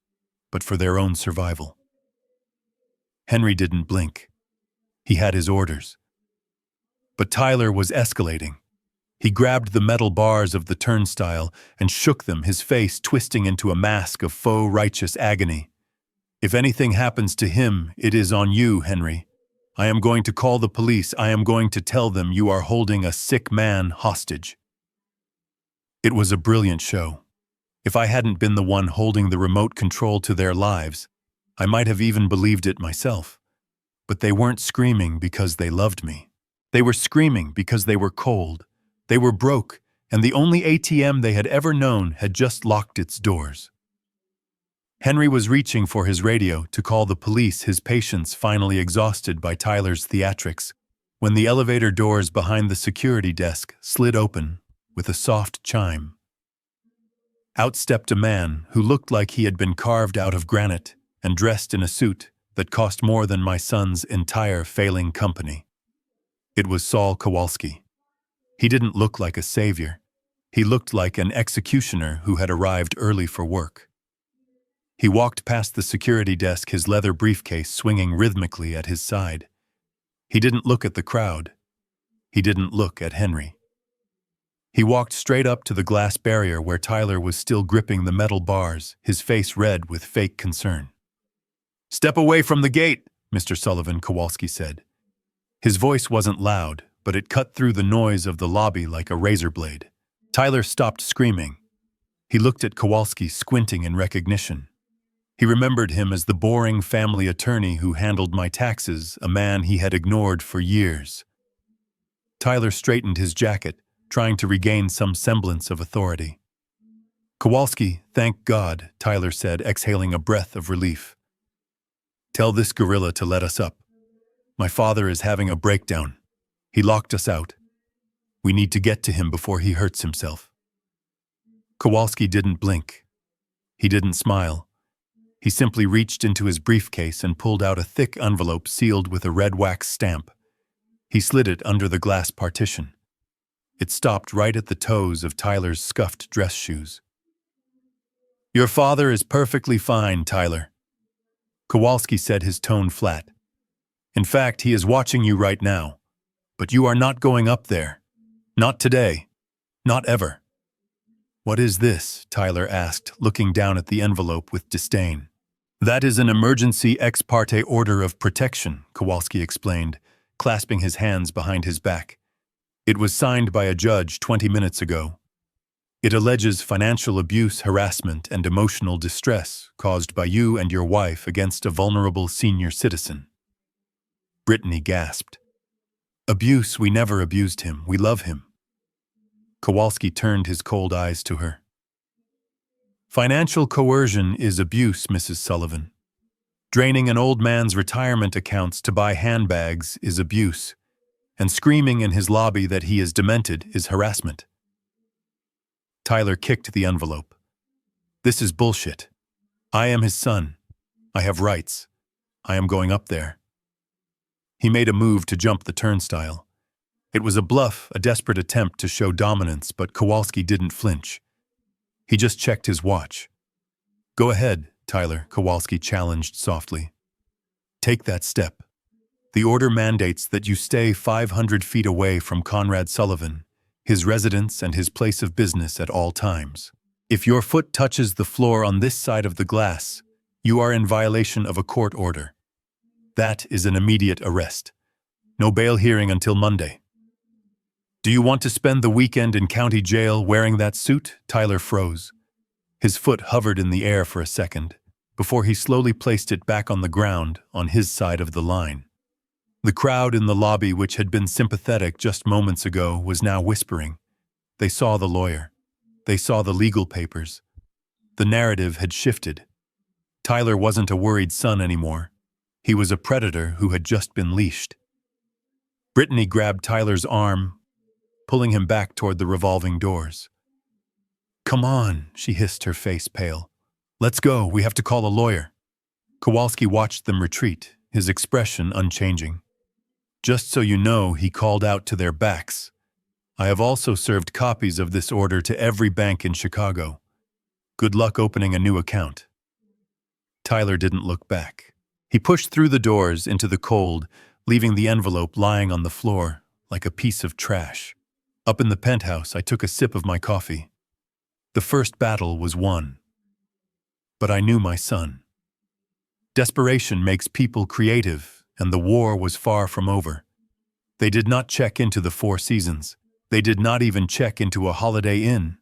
but for their own survival. Henry didn't blink. He had his orders. But Tyler was escalating. He grabbed the metal bars of the turnstile and shook them, his face twisting into a mask of faux righteous agony. "If anything happens to him, it is on you, Henry. I am going to call the police. I am going to tell them you are holding a sick man hostage." It was a brilliant show. If I hadn't been the one holding the remote control to their lives, I might have even believed it myself. But they weren't screaming because they loved me. They were screaming because they were cold. They were broke, and the only ATM they had ever known had just locked its doors. Henry was reaching for his radio to call the police, his patience finally exhausted by Tyler's theatrics, when the elevator doors behind the security desk slid open with a soft chime. Out stepped a man who looked like he had been carved out of granite and dressed in a suit that cost more than my son's entire failing company. It was Saul Kowalski. He didn't look like a savior. He looked like an executioner who had arrived early for work. He walked past the security desk, his leather briefcase swinging rhythmically at his side. He didn't look at the crowd. He didn't look at Henry. He walked straight up to the glass barrier where Tyler was still gripping the metal bars, his face red with fake concern. "Step away from the gate," Mr. Sullivan, Kowalski said. His voice wasn't loud, but it cut through the noise of the lobby like a razor blade. Tyler stopped screaming. He looked at Kowalski, squinting in recognition. He remembered him as the boring family attorney who handled my taxes, a man he had ignored for years. Tyler straightened his jacket, trying to regain some semblance of authority. "Kowalski, thank God," Tyler said, exhaling a breath of relief. "Tell this gorilla to let us up. My father is having a breakdown. He locked us out. We need to get to him before he hurts himself." Kowalski didn't blink. He didn't smile. He simply reached into his briefcase and pulled out a thick envelope sealed with a red wax stamp. He slid it under the glass partition. It stopped right at the toes of Tyler's scuffed dress shoes. "Your father is perfectly fine, Tyler," Kowalski said, his tone flat. "In fact, he is watching you right now. But you are not going up there. Not today. Not ever." "What is this?" Tyler asked, looking down at the envelope with disdain. "That is an emergency ex parte order of protection," Kowalski explained, clasping his hands behind his back. "It was signed by a judge 20 minutes ago. It alleges financial abuse, harassment, and emotional distress caused by you and your wife against a vulnerable senior citizen." Brittany gasped. "Abuse? We never abused him. We love him." Kowalski turned his cold eyes to her. "Financial coercion is abuse, Mrs. Sullivan. Draining an old man's retirement accounts to buy handbags is abuse, and screaming in his lobby that he is demented is harassment." Tyler kicked the envelope. "This is bullshit. I am his son. I have rights. I am going up there." He made a move to jump the turnstile. It was a bluff, a desperate attempt to show dominance, but Kowalski didn't flinch. He just checked his watch. "Go ahead, Tyler," Kowalski challenged softly. "Take that step. The order mandates that you stay 500 feet away from Conrad Sullivan, his residence and his place of business at all times. If your foot touches the floor on this side of the glass, you are in violation of a court order. That is an immediate arrest. No bail hearing until Monday." "Do you want to spend the weekend in county jail wearing that suit?" Tyler froze. His foot hovered in the air for a second, before he slowly placed it back on the ground on his side of the line. The crowd in the lobby, which had been sympathetic just moments ago, was now whispering. They saw the lawyer. They saw the legal papers. The narrative had shifted. Tyler wasn't a worried son anymore. He was a predator who had just been leashed. Brittany grabbed Tyler's arm, pulling him back toward the revolving doors. "Come on," she hissed, her face pale. "Let's go. We have to call a lawyer." Kowalski watched them retreat, his expression unchanging. "Just so you know," he called out to their backs, "I have also served copies of this order to every bank in Chicago. Good luck opening a new account." Tyler didn't look back. He pushed through the doors into the cold, leaving the envelope lying on the floor like a piece of trash. Up in the penthouse, I took a sip of my coffee. The first battle was won. But I knew my son. Desperation makes people creative, and the war was far from over. They did not check into the Four Seasons. They did not even check into a Holiday Inn.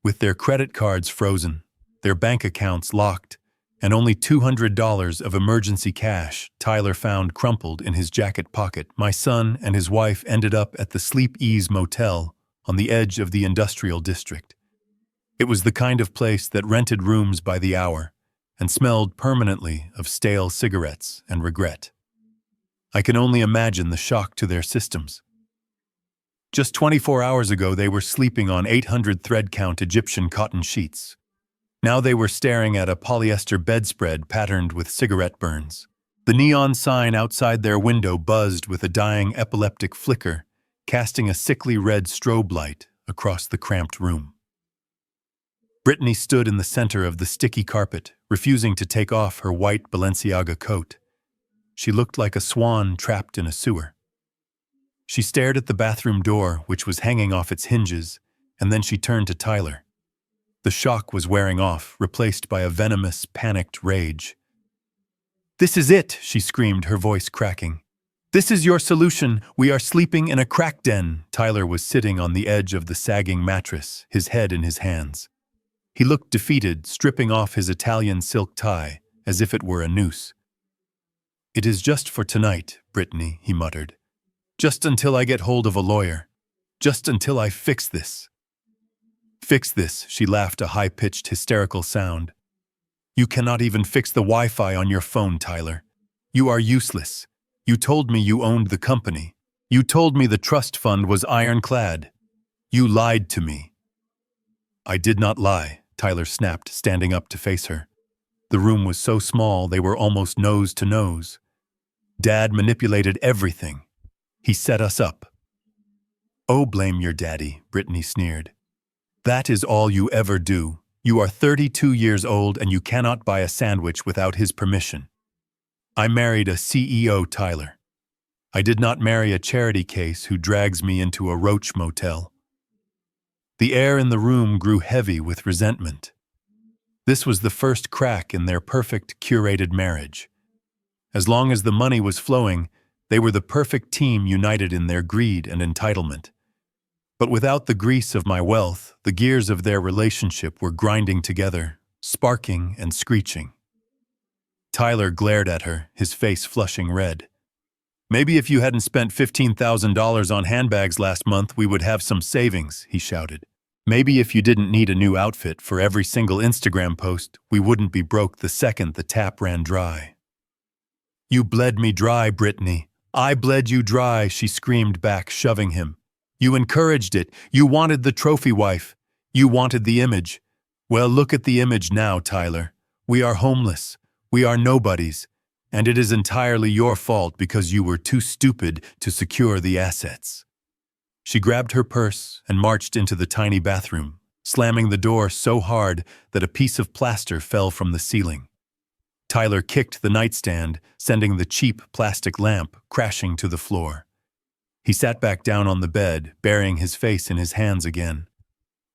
With their credit cards frozen, their bank accounts locked, and only $200 of emergency cash Tyler found crumpled in his jacket pocket, my son and his wife ended up at the Sleep Ease Motel on the edge of the industrial district. It was the kind of place that rented rooms by the hour and smelled permanently of stale cigarettes and regret. I can only imagine the shock to their systems. Just 24 hours ago, they were sleeping on 800 thread-count Egyptian cotton sheets. Now they were staring at a polyester bedspread patterned with cigarette burns. The neon sign outside their window buzzed with a dying epileptic flicker, casting a sickly red strobe light across the cramped room. Brittany stood in the center of the sticky carpet, refusing to take off her white Balenciaga coat. She looked like a swan trapped in a sewer. She stared at the bathroom door, which was hanging off its hinges, and then she turned to Tyler. The shock was wearing off, replaced by a venomous, panicked rage. "This is it," she screamed, her voice cracking. This is your solution. We are sleeping in a crack den. Tyler was sitting on the edge of the sagging mattress, his head in his hands. He looked defeated, stripping off his Italian silk tie, as if it were a noose. "It is just for tonight, Brittany," he muttered. "Just until I get hold of a lawyer. Just until I fix this." "Fix this," she laughed, a high-pitched, hysterical sound. "You cannot even fix the Wi-Fi on your phone, Tyler. You are useless. You told me you owned the company. You told me the trust fund was ironclad. You lied to me." "I did not lie," Tyler snapped, standing up to face her. The room was so small they were almost nose to nose. "Dad manipulated everything. He set us up." "Oh, blame your daddy," Brittany sneered. "That is all you ever do. You are 32 years old and you cannot buy a sandwich without his permission. I married a CEO, Tyler. I did not marry a charity case who drags me into a roach motel." The air in the room grew heavy with resentment. This was the first crack in their perfect, curated marriage. As long as the money was flowing, they were the perfect team united in their greed and entitlement. But without the grease of my wealth, the gears of their relationship were grinding together, sparking and screeching. Tyler glared at her, his face flushing red. "Maybe if you hadn't spent $15,000 on handbags last month, we would have some savings," he shouted. "Maybe if you didn't need a new outfit for every single Instagram post, we wouldn't be broke the second the tap ran dry." "You bled me dry, Brittany. I bled you dry," she screamed back, shoving him. "You encouraged it. You wanted the trophy wife. You wanted the image. Well, look at the image now, Tyler. We are homeless. We are nobodies. And it is entirely your fault because you were too stupid to secure the assets." She grabbed her purse and marched into the tiny bathroom, slamming the door so hard that a piece of plaster fell from the ceiling. Tyler kicked the nightstand, sending the cheap plastic lamp crashing to the floor. He sat back down on the bed, burying his face in his hands again.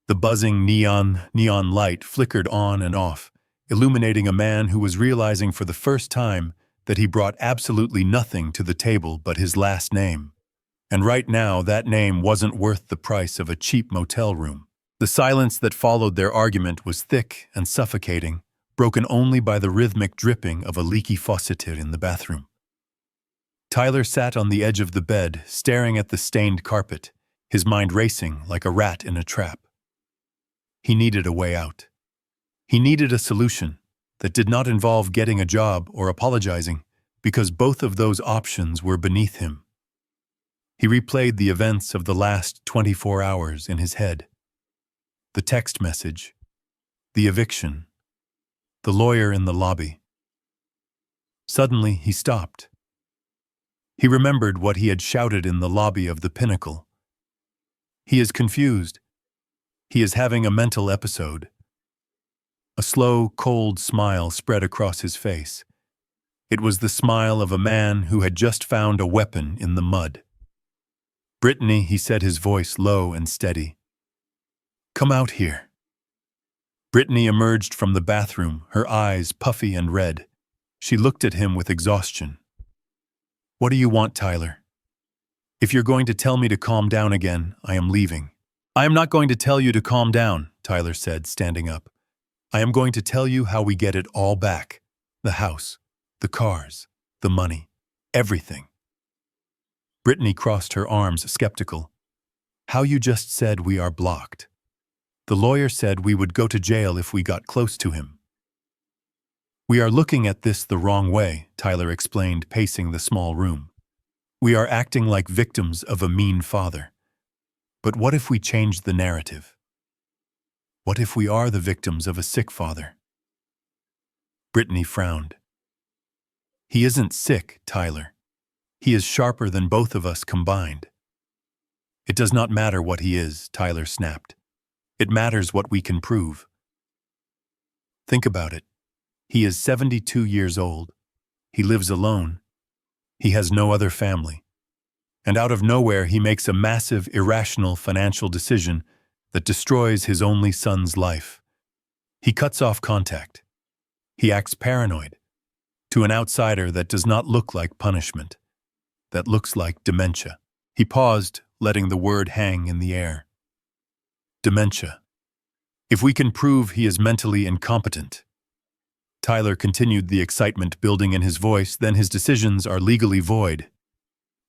The buzzing neon light flickered on and off, illuminating a man who was realizing for the first time that he brought absolutely nothing to the table but his last name. And right now, that name wasn't worth the price of a cheap motel room. The silence that followed their argument was thick and suffocating, broken only by the rhythmic dripping of a leaky faucet in the bathroom. Tyler sat on the edge of the bed, staring at the stained carpet, his mind racing like a rat in a trap. He needed a way out. He needed a solution that did not involve getting a job or apologizing, because both of those options were beneath him. He replayed the events of the last 24 hours in his head. The text message, the eviction, the lawyer in the lobby. Suddenly, he stopped. He remembered what he had shouted in the lobby of the Pinnacle. He is confused. He is having a mental episode. A slow, cold smile spread across his face. It was the smile of a man who had just found a weapon in the mud. "Brittany," he said, his voice low and steady. "Come out here." Brittany emerged from the bathroom, her eyes puffy and red. She looked at him with exhaustion. "What do you want, Tyler?" "If you're going to tell me to calm down again, I am leaving." "I am not going to tell you to calm down," Tyler said, standing up. "I am going to tell you how we get it all back. The house, the cars, the money, everything." Brittany crossed her arms, skeptical. "How you just said we are blocked. The lawyer said we would go to jail if we got close to him." "We are looking at this the wrong way," Tyler explained, pacing the small room. "We are acting like victims of a mean father. But what if we change the narrative? What if we are the victims of a sick father?" Brittany frowned. "He isn't sick, Tyler. He is sharper than both of us combined." "It does not matter what he is," Tyler snapped. "It matters what we can prove. Think about it. He is 72 years old. He lives alone. He has no other family. And out of nowhere, he makes a massive, irrational financial decision that destroys his only son's life. He cuts off contact. He acts paranoid. To an outsider, that does not look like punishment. that looks like dementia. He paused, letting the word hang in the air. Dementia. If we can prove he is mentally incompetent. Tyler continued, the excitement building in his voice, then his decisions are legally void.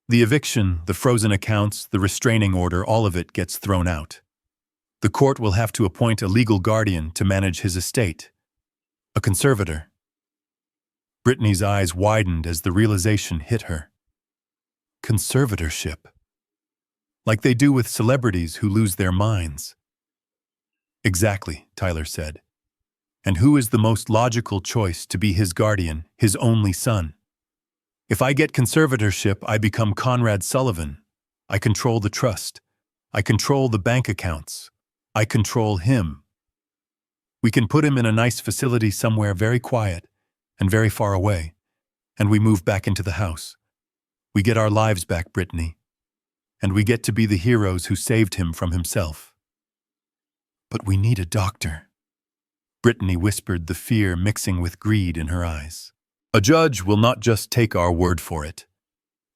The eviction, the frozen accounts, the restraining order, all of it gets thrown out. The court will have to appoint a legal guardian to manage his estate. A conservator. Brittany's eyes widened as the realization hit her. Conservatorship. Like they do with celebrities who lose their minds. Exactly, Tyler said. And who is the most logical choice to be his guardian, his only son? If I get conservatorship, I become Conrad Sullivan. I control the trust. I control the bank accounts. I control him. We can put him in a nice facility somewhere very quiet and very far away, and we move back into the house. We get our lives back, Brittany, and we get to be the heroes who saved him from himself. But we need a doctor. Brittany whispered, the fear mixing with greed in her eyes. A judge will not just take our word for it.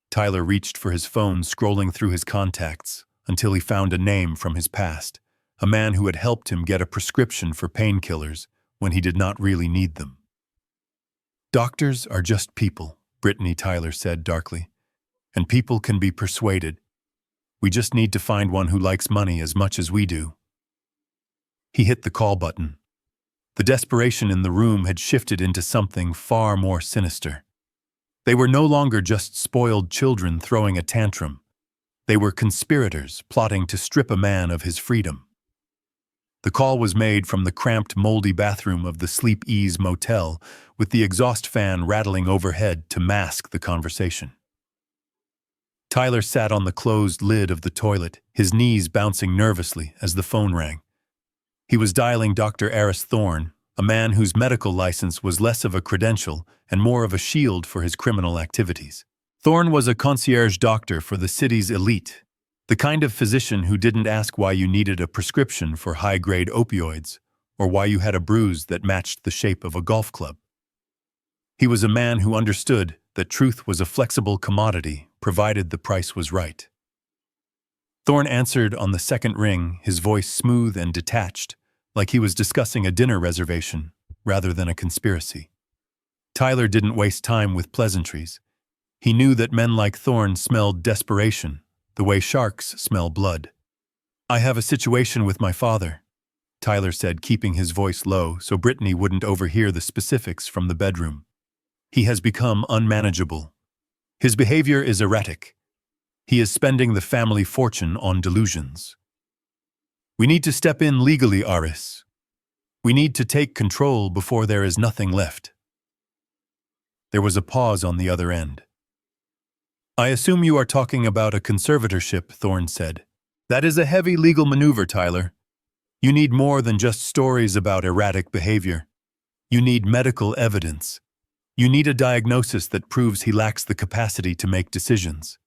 Tyler reached for his phone, scrolling through his contacts until he found a name from his past, a man who had helped him get a prescription for painkillers when he did not really need them. Doctors are just people, Brittany, Tyler said darkly, and people can be persuaded. We just need to find one who likes money as much as we do. He hit the call button. The desperation in the room had shifted into something far more sinister. They were no longer just spoiled children throwing a tantrum. They were conspirators plotting to strip a man of his freedom. The call was made from the cramped, moldy bathroom of the Sleep Ease motel, with the exhaust fan rattling overhead to mask the conversation. Tyler sat on the closed lid of the toilet, his knees bouncing nervously as the phone rang. He was dialing Dr. Aris Thorne, a man whose medical license was less of a credential and more of a shield for his criminal activities. Thorne was a concierge doctor for the city's elite, the kind of physician who didn't ask why you needed a prescription for high-grade opioids or why you had a bruise that matched the shape of a golf club. He was a man who understood that truth was a flexible commodity, provided the price was right. Thorne answered on the second ring, his voice smooth and detached, like he was discussing a dinner reservation rather than a conspiracy. Tyler didn't waste time with pleasantries. He knew that men like Thorne smelled desperation, the way sharks smell blood. I have a situation with my father, Tyler said, keeping his voice low so Brittany wouldn't overhear the specifics from the bedroom. He has become unmanageable. His behavior is erratic. He is spending the family fortune on delusions. We need to step in legally, Aris. We need to take control before there is nothing left. There was a pause on the other end. I assume you are talking about a conservatorship, Thorne said. That is a heavy legal maneuver, Tyler. You need more than just stories about erratic behavior. You need medical evidence. You need a diagnosis that proves he lacks the capacity to make decisions.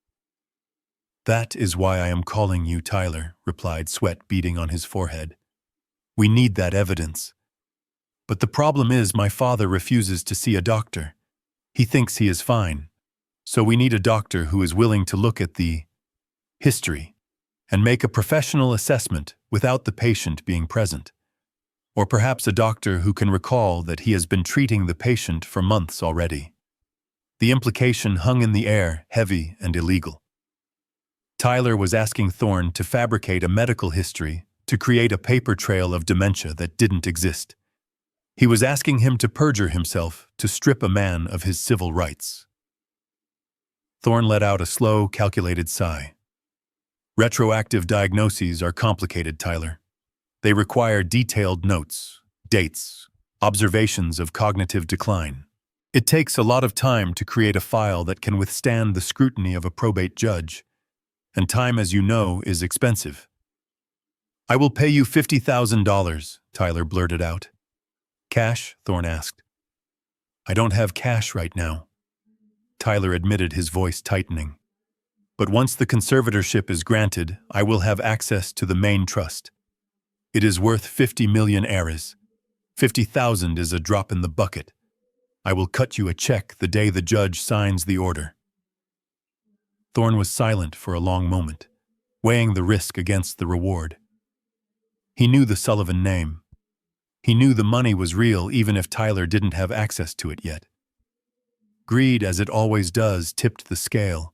That is why I am calling you, Tyler, replied, sweat beading on his forehead. We need that evidence. But the problem is my father refuses to see a doctor. He thinks he is fine. So we need a doctor who is willing to look at the history and make a professional assessment without the patient being present. Or perhaps a doctor who can recall that he has been treating the patient for months already. The implication hung in the air, heavy and illegal. Tyler was asking Thorne to fabricate a medical history to create a paper trail of dementia that didn't exist. He was asking him to perjure himself to strip a man of his civil rights. Thorne let out a slow, calculated sigh. Retroactive diagnoses are complicated, Tyler. They require detailed notes, dates, observations of cognitive decline. It takes a lot of time to create a file that can withstand the scrutiny of a probate judge. And time, as you know, is expensive. I will pay you $50,000, Tyler blurted out. Cash? Thorne asked. I don't have cash right now. Tyler admitted, his voice tightening. But once the conservatorship is granted, I will have access to the main trust. It is worth 50 million eras. 50,000 is a drop in the bucket. I will cut you a check the day the judge signs the order. Thorne was silent for a long moment, weighing the risk against the reward. He knew the Sullivan name. He knew the money was real even if Tyler didn't have access to it yet. Greed, as it always does, tipped the scale.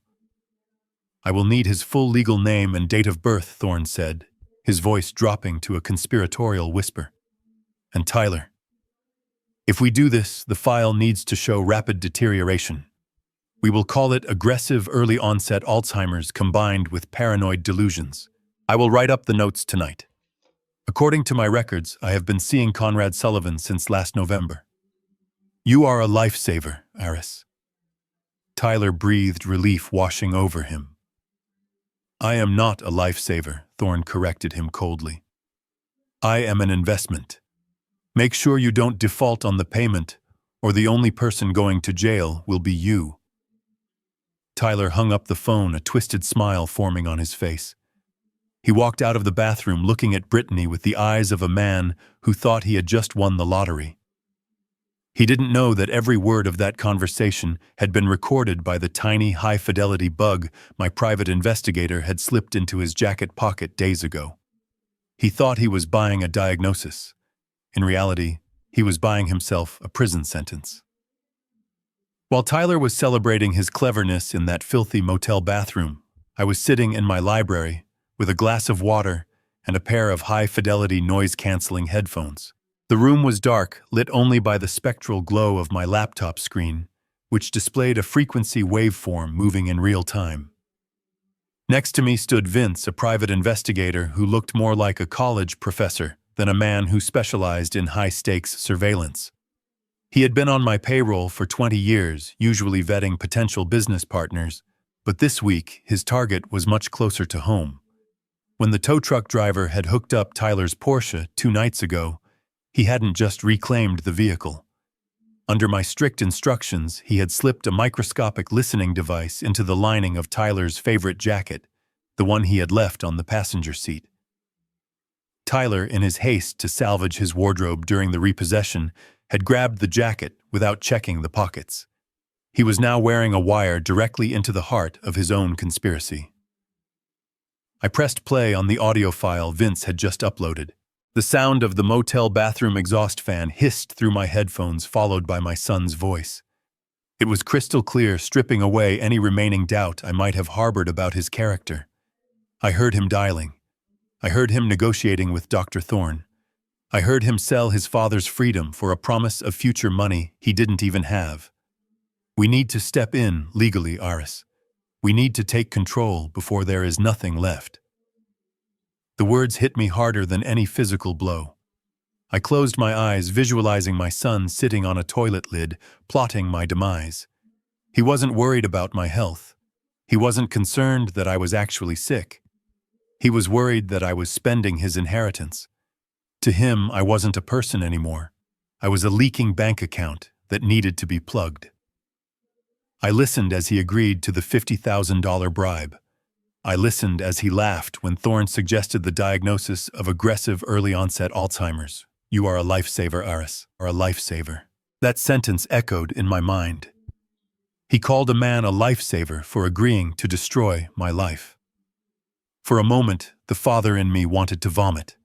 "I will need his full legal name and date of birth," Thorne said, his voice dropping to a conspiratorial whisper. "And Tyler, if we do this, the file needs to show rapid deterioration. We will call it aggressive early-onset Alzheimer's combined with paranoid delusions. I will write up the notes tonight. According to my records, I have been seeing Conrad Sullivan since last November. You are a lifesaver, Aris." Tyler breathed relief washing over him. "I am not a lifesaver," Thorne corrected him coldly. "I am an investment. Make sure you don't default on the payment, or the only person going to jail will be you." Tyler hung up the phone, a twisted smile forming on his face. He walked out of the bathroom looking at Brittany with the eyes of a man who thought he had just won the lottery. He didn't know that every word of that conversation had been recorded by the tiny, high-fidelity bug my private investigator had slipped into his jacket pocket days ago. He thought he was buying a diagnosis. In reality, he was buying himself a prison sentence. While Tyler was celebrating his cleverness in that filthy motel bathroom, I was sitting in my library with a glass of water and a pair of high-fidelity noise-canceling headphones. The room was dark, lit only by the spectral glow of my laptop screen, which displayed a frequency waveform moving in real time. Next to me stood Vince, a private investigator who looked more like a college professor than a man who specialized in high-stakes surveillance. He had been on my payroll for 20 years, usually vetting potential business partners, but this week his target was much closer to home. When the tow truck driver had hooked up Tyler's Porsche 2 nights ago, he hadn't just reclaimed the vehicle. Under my strict instructions, he had slipped a microscopic listening device into the lining of Tyler's favorite jacket, the one he had left on the passenger seat. Tyler, in his haste to salvage his wardrobe during the repossession, had grabbed the jacket without checking the pockets. He was now wearing a wire directly into the heart of his own conspiracy. I pressed play on the audio file Vince had just uploaded. The sound of the motel bathroom exhaust fan hissed through my headphones, followed by my son's voice. It was crystal clear, stripping away any remaining doubt I might have harbored about his character. I heard him dialing. I heard him negotiating with Dr. Thorne. I heard him sell his father's freedom for a promise of future money he didn't even have. "We need to step in legally, Aris. We need to take control before there is nothing left." The words hit me harder than any physical blow. I closed my eyes, visualizing my son sitting on a toilet lid, plotting my demise. He wasn't worried about my health. He wasn't concerned that I was actually sick. He was worried that I was spending his inheritance. To him, I wasn't a person anymore. I was a leaking bank account that needed to be plugged. I listened as he agreed to the $50,000 bribe. I listened as he laughed when Thorne suggested the diagnosis of aggressive early-onset Alzheimer's. "You are a lifesaver, Aris, or a lifesaver." That sentence echoed in my mind. He called a man a lifesaver for agreeing to destroy my life. For a moment, the father in me wanted to vomit.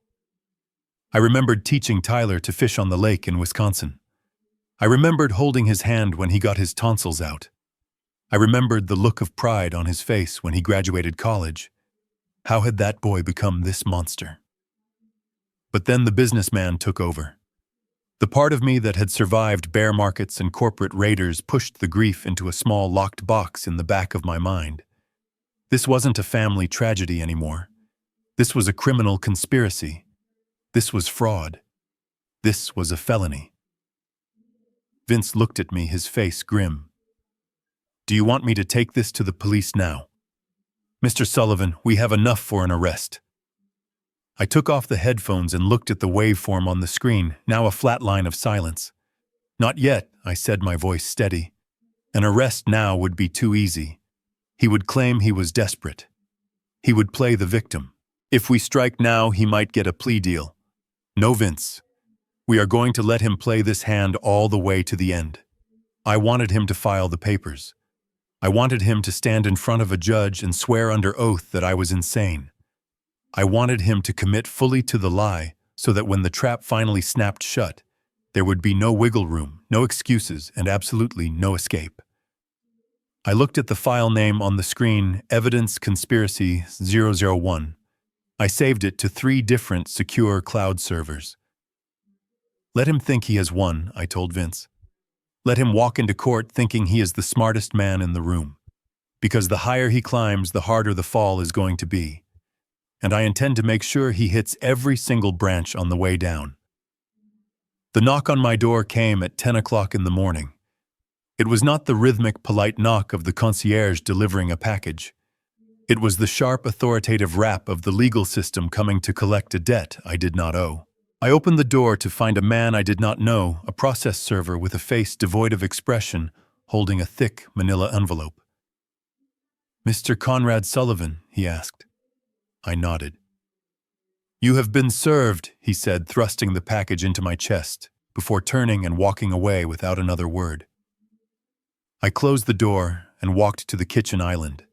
I remembered teaching Tyler to fish on the lake in Wisconsin. I remembered holding his hand when he got his tonsils out. I remembered the look of pride on his face when he graduated college. How had that boy become this monster? But then the businessman took over. The part of me that had survived bear markets and corporate raiders pushed the grief into a small locked box in the back of my mind. This wasn't a family tragedy anymore. This was a criminal conspiracy. This was fraud. This was a felony. Vince looked at me, his face grim. "Do you want me to take this to the police now?" "Mr. Sullivan, we have enough for an arrest." I took off the headphones and looked at the waveform on the screen, now a flat line of silence. "Not yet," I said, my voice steady. "An arrest now would be too easy. He would claim he was desperate. He would play the victim. If we strike now, he might get a plea deal. No, Vince. We are going to let him play this hand all the way to the end. I wanted him to file the papers. I wanted him to stand in front of a judge and swear under oath that I was insane. I wanted him to commit fully to the lie so that when the trap finally snapped shut, there would be no wiggle room, no excuses, and absolutely no escape. I looked at the file name on the screen, Evidence Conspiracy 001. I saved it to 3 different secure cloud servers. Let him think he has won, I told Vince. Let him walk into court thinking he is the smartest man in the room. Because the higher he climbs, the harder the fall is going to be. And I intend to make sure he hits every single branch on the way down. The knock on my door came at 10 o'clock in the morning. It was not the rhythmic, polite knock of the concierge delivering a package. It was the sharp, authoritative rap of the legal system coming to collect a debt I did not owe. I opened the door to find a man I did not know, a process server with a face devoid of expression, holding a thick manila envelope. "Mr. Conrad Sullivan?" he asked. I nodded. "You have been served," he said, thrusting the package into my chest, before turning and walking away without another word. I closed the door and walked to the kitchen island.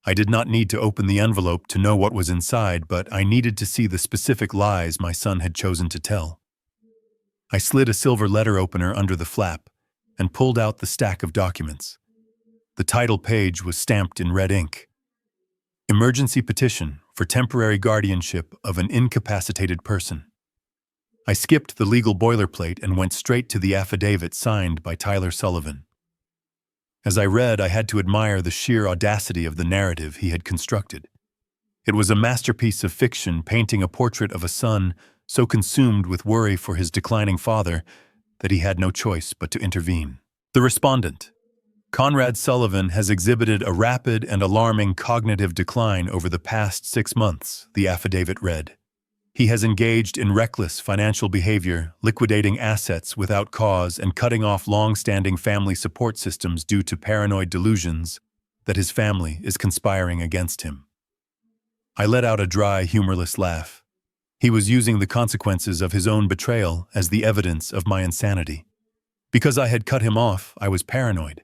I did not need to open the envelope to know what was inside, but I needed to see the specific lies my son had chosen to tell. I slid a silver letter opener under the flap and pulled out the stack of documents. The title page was stamped in red ink. Emergency petition for temporary guardianship of an incapacitated person. I skipped the legal boilerplate and went straight to the affidavit signed by Tyler Sullivan. As I read, I had to admire the sheer audacity of the narrative he had constructed. It was a masterpiece of fiction painting a portrait of a son so consumed with worry for his declining father that he had no choice but to intervene. The respondent, Conrad Sullivan, has exhibited a rapid and alarming cognitive decline over the past 6 months, the affidavit read. He has engaged in reckless financial behavior, liquidating assets without cause and cutting off long-standing family support systems due to paranoid delusions that his family is conspiring against him. I let out a dry, humorless laugh. He was using the consequences of his own betrayal as the evidence of my insanity. Because I had cut him off, I was paranoid.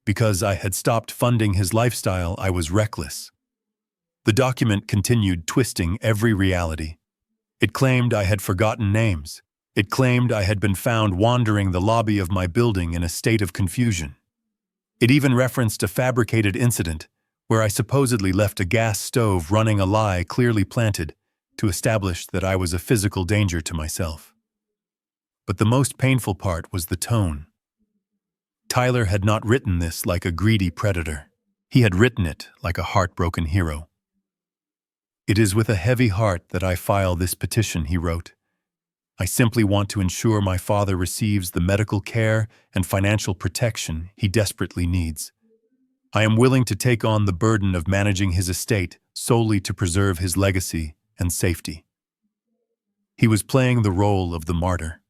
Because I had stopped funding his lifestyle, I was reckless. The document continued twisting every reality. It claimed I had forgotten names. It claimed I had been found wandering the lobby of my building in a state of confusion. It even referenced a fabricated incident where I supposedly left a gas stove running a lie clearly planted to establish that I was a physical danger to myself. But the most painful part was the tone. Tyler had not written this like a greedy predator. He had written it like a heartbroken hero. "It is with a heavy heart that I file this petition," he wrote. "I simply want to ensure my father receives the medical care and financial protection he desperately needs. I am willing to take on the burden of managing his estate solely to preserve his legacy and safety." He was playing the role of the martyr.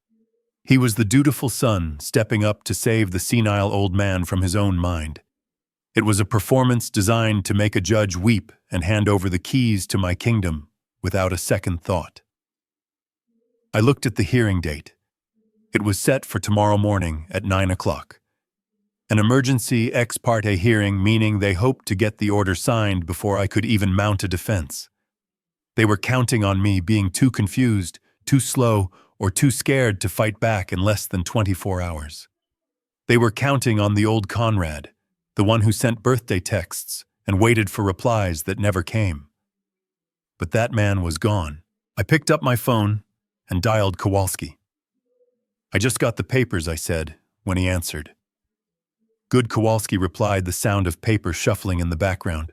He was the dutiful son stepping up to save the senile old man from his own mind. It was a performance designed to make a judge weep and hand over the keys to my kingdom without a second thought. I looked at the hearing date. It was set for tomorrow morning at 9 o'clock. An emergency ex parte hearing, meaning they hoped to get the order signed before I could even mount a defense. They were counting on me being too confused, too slow, or too scared to fight back in less than 24 hours. They were counting on the old Conrad, the one who sent birthday texts and waited for replies that never came. But that man was gone. I picked up my phone and dialed Kowalski. "I just got the papers," I said, when he answered. "Good," Kowalski replied, the sound of paper shuffling in the background.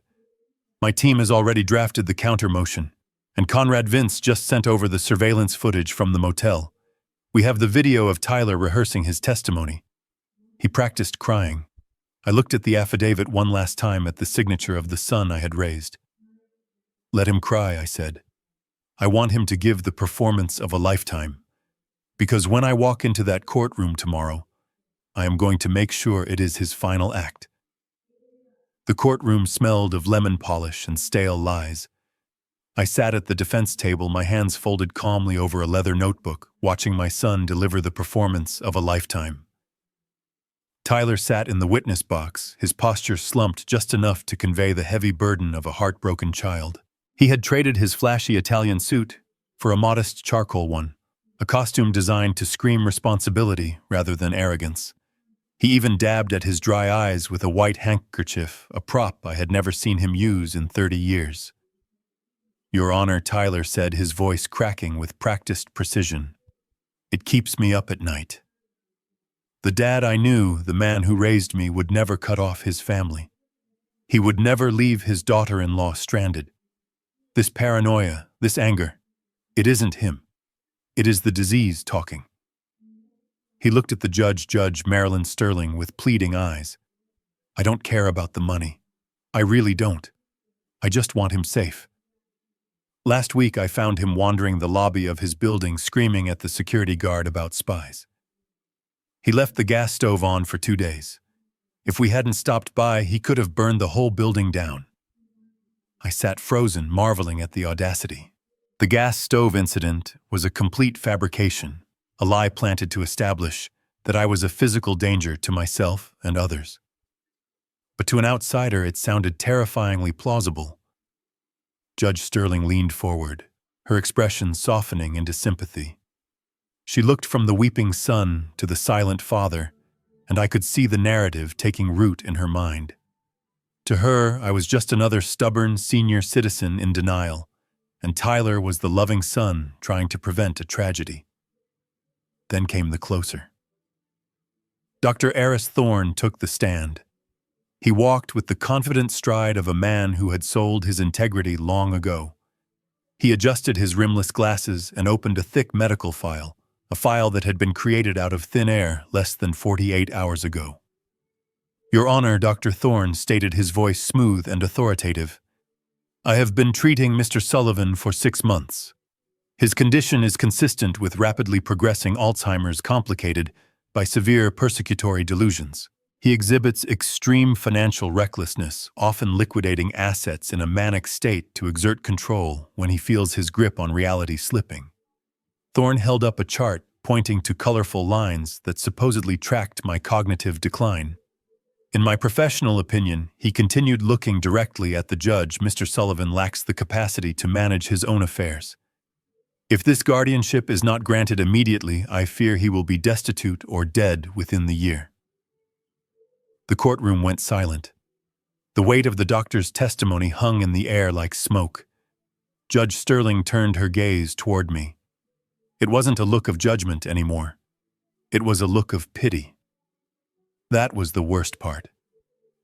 "My team has already drafted the counter motion, and Conrad Vince just sent over the surveillance footage from the motel. We have the video of Tyler rehearsing his testimony. He practiced crying. I looked at the affidavit one last time at the signature of the son I had raised. Let him cry, I said. I want him to give the performance of a lifetime. Because when I walk into that courtroom tomorrow, I am going to make sure it is his final act. The courtroom smelled of lemon polish and stale lies. I sat at the defense table, my hands folded calmly over a leather notebook, watching my son deliver the performance of a lifetime. Tyler sat in the witness box, his posture slumped just enough to convey the heavy burden of a heartbroken child. He had traded his flashy Italian suit for a modest charcoal one, a costume designed to scream responsibility rather than arrogance. He even dabbed at his dry eyes with a white handkerchief, a prop I had never seen him use in 30 years. "Your Honor," Tyler said, his voice cracking with practiced precision. "It keeps me up at night. The dad I knew, the man who raised me, would never cut off his family. He would never leave his daughter-in-law stranded. This paranoia, this anger, it isn't him. It is the disease talking." He looked at the Judge Marilyn Sterling, with pleading eyes. "I don't care about the money. I really don't. I just want him safe. Last week I found him wandering the lobby of his building screaming at the security guard about spies. He left the gas stove on for 2 days. If we hadn't stopped by, he could have burned the whole building down." I sat frozen, marveling at the audacity. The gas stove incident was a complete fabrication, a lie planted to establish that I was a physical danger to myself and others. But to an outsider, it sounded terrifyingly plausible. Judge Sterling leaned forward, her expression softening into sympathy. She looked from the weeping son to the silent father, and I could see the narrative taking root in her mind. To her, I was just another stubborn senior citizen in denial, and Tyler was the loving son trying to prevent a tragedy. Then came the closer. Dr. Eris Thorne took the stand. He walked with the confident stride of a man who had sold his integrity long ago. He adjusted his rimless glasses and opened a thick medical file, a file that had been created out of thin air less than 48 hours ago. "Your Honor," Dr. Thorne stated, his voice smooth and authoritative, "I have been treating Mr. Sullivan for 6 months. His condition is consistent with rapidly progressing Alzheimer's complicated by severe persecutory delusions. He exhibits extreme financial recklessness, often liquidating assets in a manic state to exert control when he feels his grip on reality slipping." Thorne held up a chart pointing to colorful lines that supposedly tracked my cognitive decline. "In my professional opinion," he continued, looking directly at the judge, "Mr. Sullivan lacks the capacity to manage his own affairs. If this guardianship is not granted immediately, I fear he will be destitute or dead within the year." The courtroom went silent. The weight of the doctor's testimony hung in the air like smoke. Judge Sterling turned her gaze toward me. It wasn't a look of judgment anymore. It was a look of pity. That was the worst part.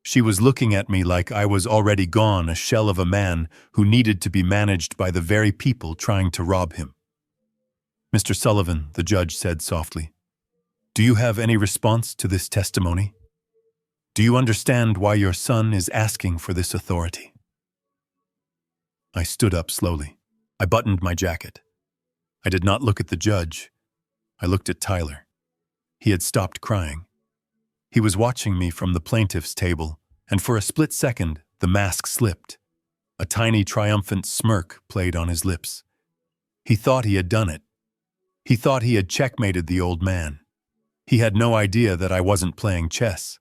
She was looking at me like I was already gone, a shell of a man who needed to be managed by the very people trying to rob him. "Mr. Sullivan," the judge said softly, "do you have any response to this testimony? Do you understand why your son is asking for this authority?" I stood up slowly. I buttoned my jacket. I did not look at the judge. I looked at Tyler. He had stopped crying. He was watching me from the plaintiff's table, and for a split second, the mask slipped. A tiny triumphant smirk played on his lips. He thought he had done it. He thought he had checkmated the old man. He had no idea that I wasn't playing chess.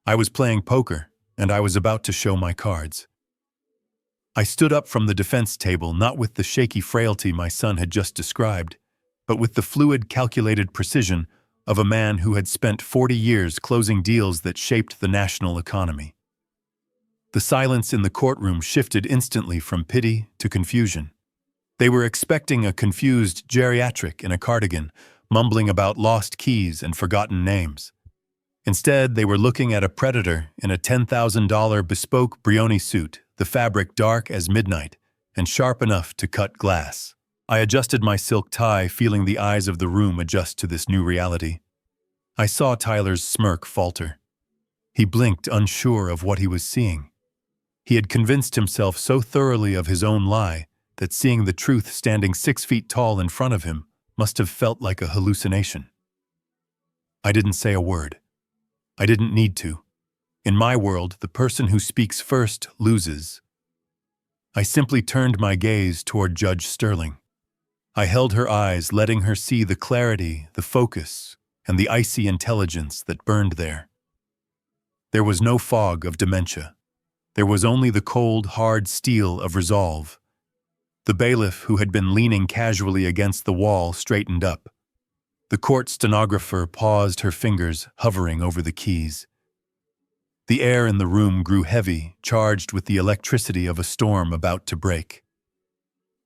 I was playing poker, and I was about to show my cards. I stood up from the defense table, not with the shaky frailty my son had just described, but with the fluid, calculated precision of a man who had spent 40 years closing deals that shaped the national economy. The silence in the courtroom shifted instantly from pity to confusion. They were expecting a confused geriatric in a cardigan, mumbling about lost keys and forgotten names. Instead, they were looking at a predator in a $10,000 bespoke Brioni suit, the fabric dark as midnight and sharp enough to cut glass. I adjusted my silk tie, feeling the eyes of the room adjust to this new reality. I saw Tyler's smirk falter. He blinked, unsure of what he was seeing. He had convinced himself so thoroughly of his own lie that seeing the truth standing 6 feet tall in front of him must have felt like a hallucination. I didn't say a word. I didn't need to. In my world, the person who speaks first loses. I simply turned my gaze toward Judge Sterling. I held her eyes, letting her see the clarity, the focus, and the icy intelligence that burned there. There was no fog of dementia. There was only the cold, hard steel of resolve. The bailiff, who had been leaning casually against the wall, straightened up. The court stenographer paused, her fingers hovering over the keys. The air in the room grew heavy, charged with the electricity of a storm about to break.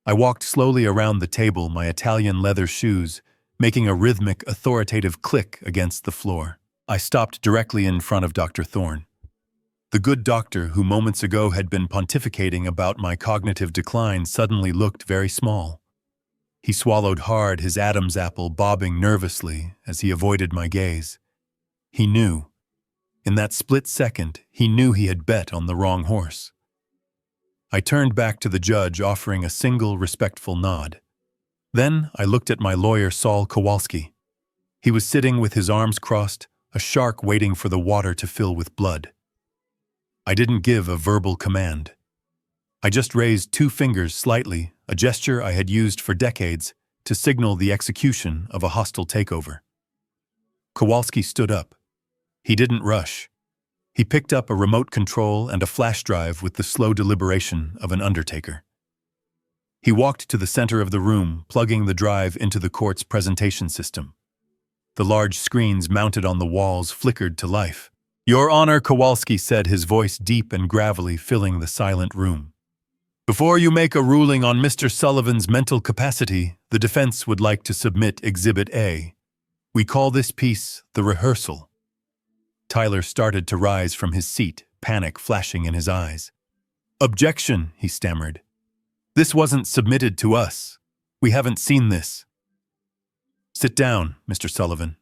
I walked slowly around the table, my Italian leather shoes making a rhythmic, authoritative click against the floor. I stopped directly in front of Dr. Thorne. The good doctor who moments ago had been pontificating about my cognitive decline suddenly looked very small. He swallowed hard, his Adam's apple bobbing nervously as he avoided my gaze. He knew. In that split second, he knew he had bet on the wrong horse. I turned back to the judge, offering a single respectful nod. Then I looked at my lawyer, Saul Kowalski. He was sitting with his arms crossed, a shark waiting for the water to fill with blood. I didn't give a verbal command. I just raised 2 fingers slightly, a gesture I had used for decades to signal the execution of a hostile takeover. Kowalski stood up. He didn't rush. He picked up a remote control and a flash drive with the slow deliberation of an undertaker. He walked to the center of the room, plugging the drive into the court's presentation system. The large screens mounted on the walls flickered to life. "Your Honor," Kowalski said, his voice deep and gravelly filling the silent room. "Before you make a ruling on Mr. Sullivan's mental capacity, the defense would like to submit Exhibit A. We call this piece the rehearsal." Tyler started to rise from his seat, panic flashing in his eyes. "Objection," he stammered. "This wasn't submitted to us. We haven't seen this." "Sit down, Mr. Sullivan."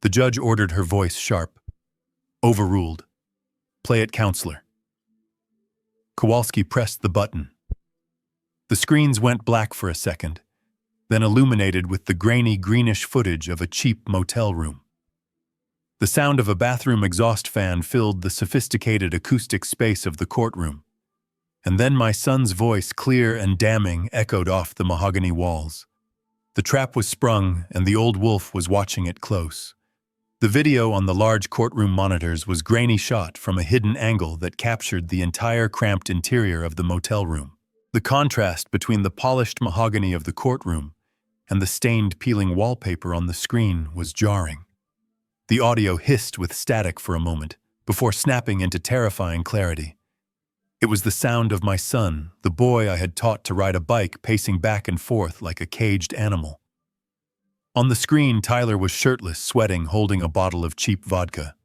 The judge ordered, her voice sharp. "Overruled. Play it, counselor." Kowalski pressed the button. The screens went black for a second, then illuminated with the grainy, greenish footage of a cheap motel room. The sound of a bathroom exhaust fan filled the sophisticated acoustic space of the courtroom. And then my son's voice, clear and damning, echoed off the mahogany walls. The trap was sprung, and the old wolf was watching it close. The video on the large courtroom monitors was grainy shot from a hidden angle that captured the entire cramped interior of the motel room. The contrast between the polished mahogany of the courtroom and the stained, peeling wallpaper on the screen was jarring. The audio hissed with static for a moment, before snapping into terrifying clarity. It was the sound of my son, the boy I had taught to ride a bike, pacing back and forth like a caged animal. On the screen, Tyler was shirtless, sweating, holding a bottle of cheap vodka.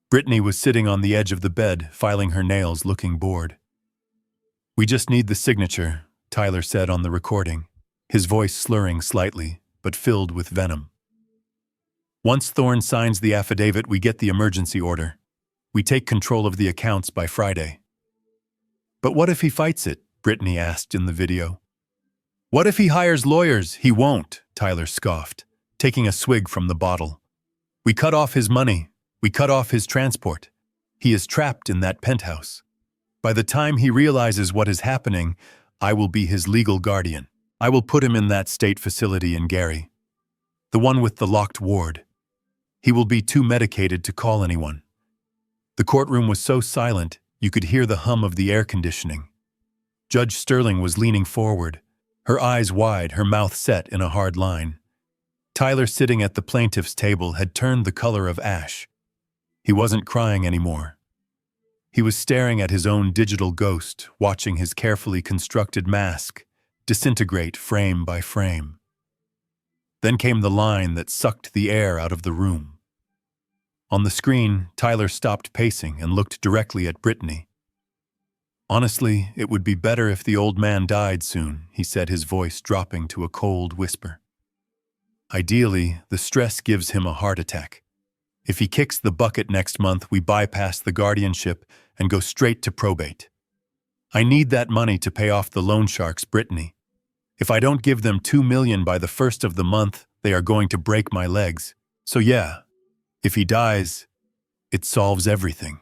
Brittany was sitting on the edge of the bed, filing her nails, looking bored. "We just need the signature," Tyler said on the recording, his voice slurring slightly, but filled with venom. "Once Thorne signs the affidavit, we get the emergency order. We take control of the accounts by Friday." "But what if he fights it?" Brittany asked in the video. "What if he hires lawyers?" "He won't," Tyler scoffed, taking a swig from the bottle. "We cut off his money. We cut off his transport. He is trapped in that penthouse. By the time he realizes what is happening, I will be his legal guardian. I will put him in that state facility in Gary. The one with the locked ward. He will be too medicated to call anyone." The courtroom was so silent, you could hear the hum of the air conditioning. Judge Sterling was leaning forward, her eyes wide, her mouth set in a hard line. Tyler, sitting at the plaintiff's table, had turned the color of ash. He wasn't crying anymore. He was staring at his own digital ghost, watching his carefully constructed mask disintegrate frame by frame. Then came the line that sucked the air out of the room. On the screen, Tyler stopped pacing and looked directly at Brittany. "Honestly, it would be better if the old man died soon," he said, his voice dropping to a cold whisper. "Ideally, the stress gives him a heart attack. If he kicks the bucket next month, we bypass the guardianship and go straight to probate. I need that money to pay off the loan sharks, Brittany. If I don't give them $2 million by the first of the month, they are going to break my legs. So yeah, if he dies, it solves everything."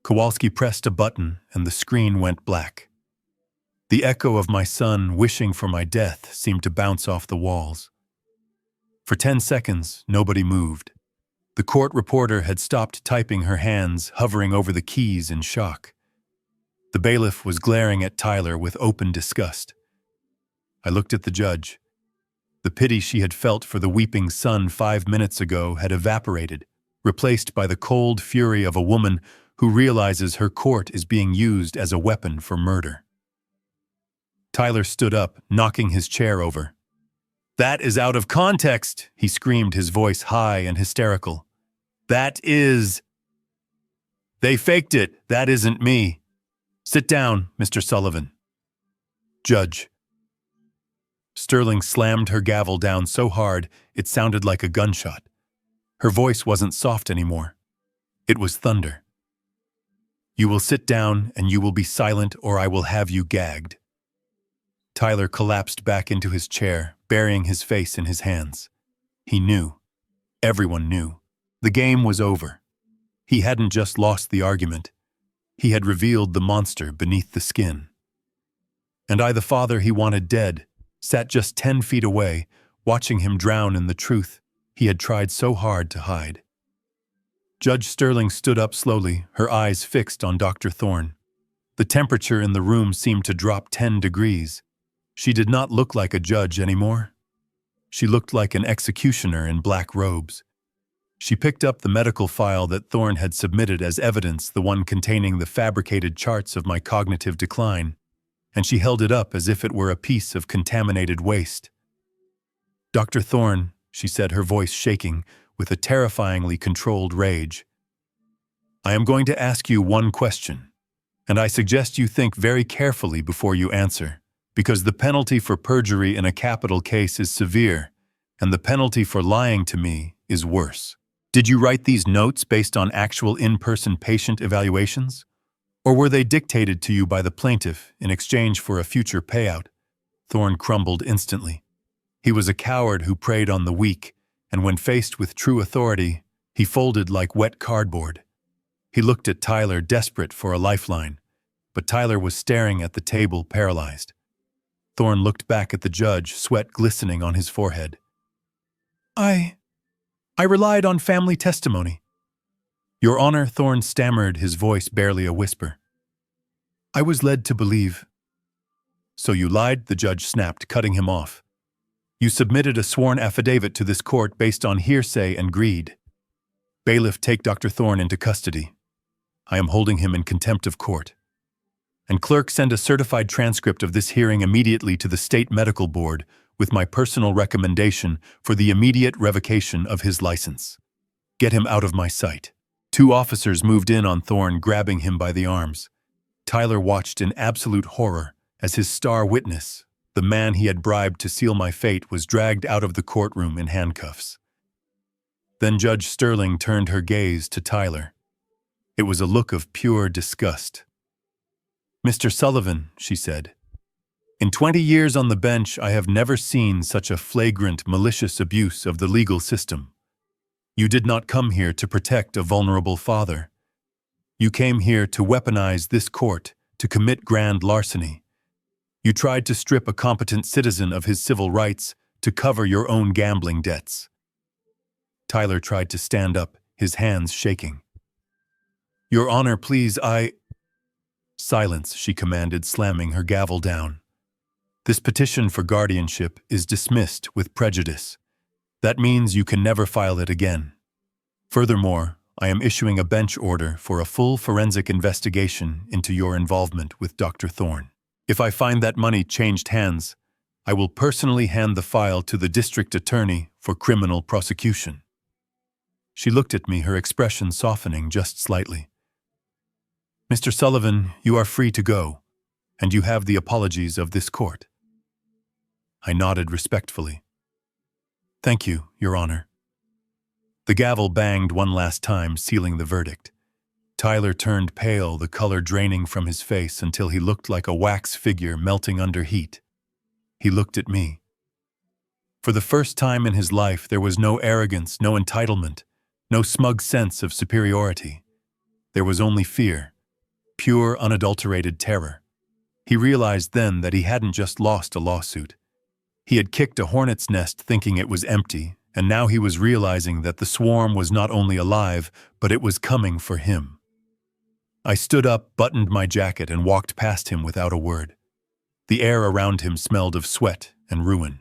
Kowalski pressed a button and the screen went black. The echo of my son wishing for my death seemed to bounce off the walls. For 10 seconds, nobody moved. The court reporter had stopped typing, her hands hovering over the keys in shock. The bailiff was glaring at Tyler with open disgust. I looked at the judge. The pity she had felt for the weeping son 5 minutes ago had evaporated, replaced by the cold fury of a woman who realizes her court is being used as a weapon for murder. Tyler stood up, knocking his chair over. "That is out of context," he screamed, his voice high and hysterical. "That is... They faked it. That isn't me. Sit down, Mr. Sullivan." "Judge." Sterling slammed her gavel down so hard it sounded like a gunshot. Her voice wasn't soft anymore. It was thunder. "You will sit down and you will be silent, or I will have you gagged." Tyler collapsed back into his chair, burying his face in his hands. He knew. Everyone knew. The game was over. He hadn't just lost the argument. He had revealed the monster beneath the skin. And I, the father he wanted dead, sat just 10 feet away, watching him drown in the truth he had tried so hard to hide. Judge Sterling stood up slowly, her eyes fixed on Dr. Thorne. The temperature in the room seemed to drop 10 degrees. She did not look like a judge anymore. She looked like an executioner in black robes. She picked up the medical file that Thorne had submitted as evidence, the one containing the fabricated charts of my cognitive decline, and she held it up as if it were a piece of contaminated waste. "Dr. Thorne," she said, her voice shaking with a terrifyingly controlled rage, "I am going to ask you one question, and I suggest you think very carefully before you answer, because the penalty for perjury in a capital case is severe, and the penalty for lying to me is worse. Did you write these notes based on actual in-person patient evaluations? Or were they dictated to you by the plaintiff in exchange for a future payout?" Thorne crumbled instantly. He was a coward who preyed on the weak, and when faced with true authority, he folded like wet cardboard. He looked at Tyler, desperate for a lifeline, but Tyler was staring at the table, paralyzed. Thorne looked back at the judge, sweat glistening on his forehead. I relied on family testimony." "Your Honor," Thorne stammered, his voice barely a whisper. "I was led to believe." "So you lied?" the judge snapped, cutting him off. "You submitted a sworn affidavit to this court based on hearsay and greed. Bailiff, take Dr. Thorne into custody. I am holding him in contempt of court. And clerk, send a certified transcript of this hearing immediately to the State Medical Board with my personal recommendation for the immediate revocation of his license. Get him out of my sight." 2 officers moved in on Thorne, grabbing him by the arms. Tyler watched in absolute horror as his star witness, the man he had bribed to seal my fate, was dragged out of the courtroom in handcuffs. Then Judge Sterling turned her gaze to Tyler. It was a look of pure disgust. "Mr. Sullivan," she said, "in 20 years on the bench, I have never seen such a flagrant, malicious abuse of the legal system. You did not come here to protect a vulnerable father. You came here to weaponize this court, to commit grand larceny. You tried to strip a competent citizen of his civil rights to cover your own gambling debts." Tyler tried to stand up, his hands shaking. "Your Honor, please, "Silence," she commanded, slamming her gavel down. "This petition for guardianship is dismissed with prejudice. That means you can never file it again. Furthermore, I am issuing a bench order for a full forensic investigation into your involvement with Dr. Thorne. If I find that money changed hands, I will personally hand the file to the district attorney for criminal prosecution." She looked at me, her expression softening just slightly. "Mr. Sullivan, you are free to go, and you have the apologies of this court." I nodded respectfully. "Thank you, Your Honor." The gavel banged one last time, sealing the verdict. Tyler turned pale, the color draining from his face until he looked like a wax figure melting under heat. He looked at me. For the first time in his life, there was no arrogance, no entitlement, no smug sense of superiority. There was only fear. Pure, unadulterated terror. He realized then that he hadn't just lost a lawsuit. He had kicked a hornet's nest thinking it was empty, and now he was realizing that the swarm was not only alive, but it was coming for him. I stood up, buttoned my jacket, and walked past him without a word. The air around him smelled of sweat and ruin.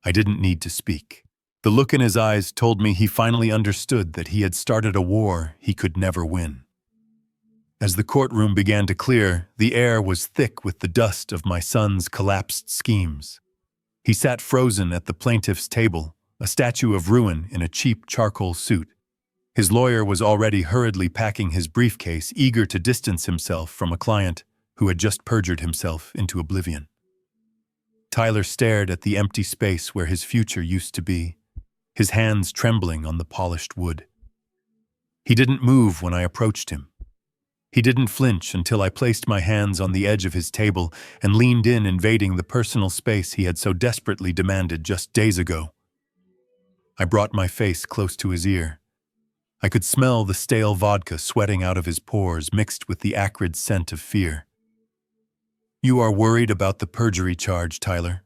I didn't need to speak. The look in his eyes told me he finally understood that he had started a war he could never win. As the courtroom began to clear, the air was thick with the dust of my son's collapsed schemes. He sat frozen at the plaintiff's table, a statue of ruin in a cheap charcoal suit. His lawyer was already hurriedly packing his briefcase, eager to distance himself from a client who had just perjured himself into oblivion. Tyler stared at the empty space where his future used to be, his hands trembling on the polished wood. He didn't move when I approached him. He didn't flinch until I placed my hands on the edge of his table and leaned in, invading the personal space he had so desperately demanded just days ago. I brought my face close to his ear. I could smell the stale vodka sweating out of his pores, mixed with the acrid scent of fear. "You are worried about the perjury charge, Tyler."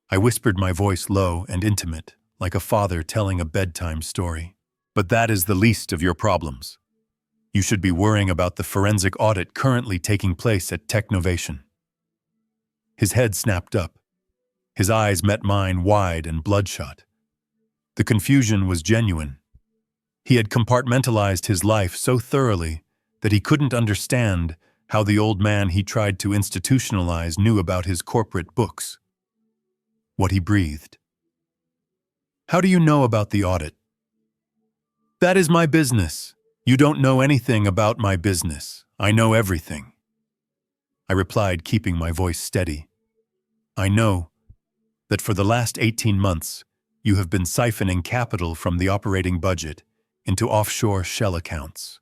I whispered, my voice low and intimate, like a father telling a bedtime story. "But that is the least of your problems. You should be worrying about the forensic audit currently taking place at Technovation." His head snapped up. His eyes met mine, wide and bloodshot. The confusion was genuine. He had compartmentalized his life so thoroughly that he couldn't understand how the old man he tried to institutionalize knew about his corporate books. What he breathed. "How do you know about the audit?" "That is my business. You don't know anything about my business. I know everything," I replied, keeping my voice steady. "I know that for the last 18 months, you have been siphoning capital from the operating budget into offshore shell accounts.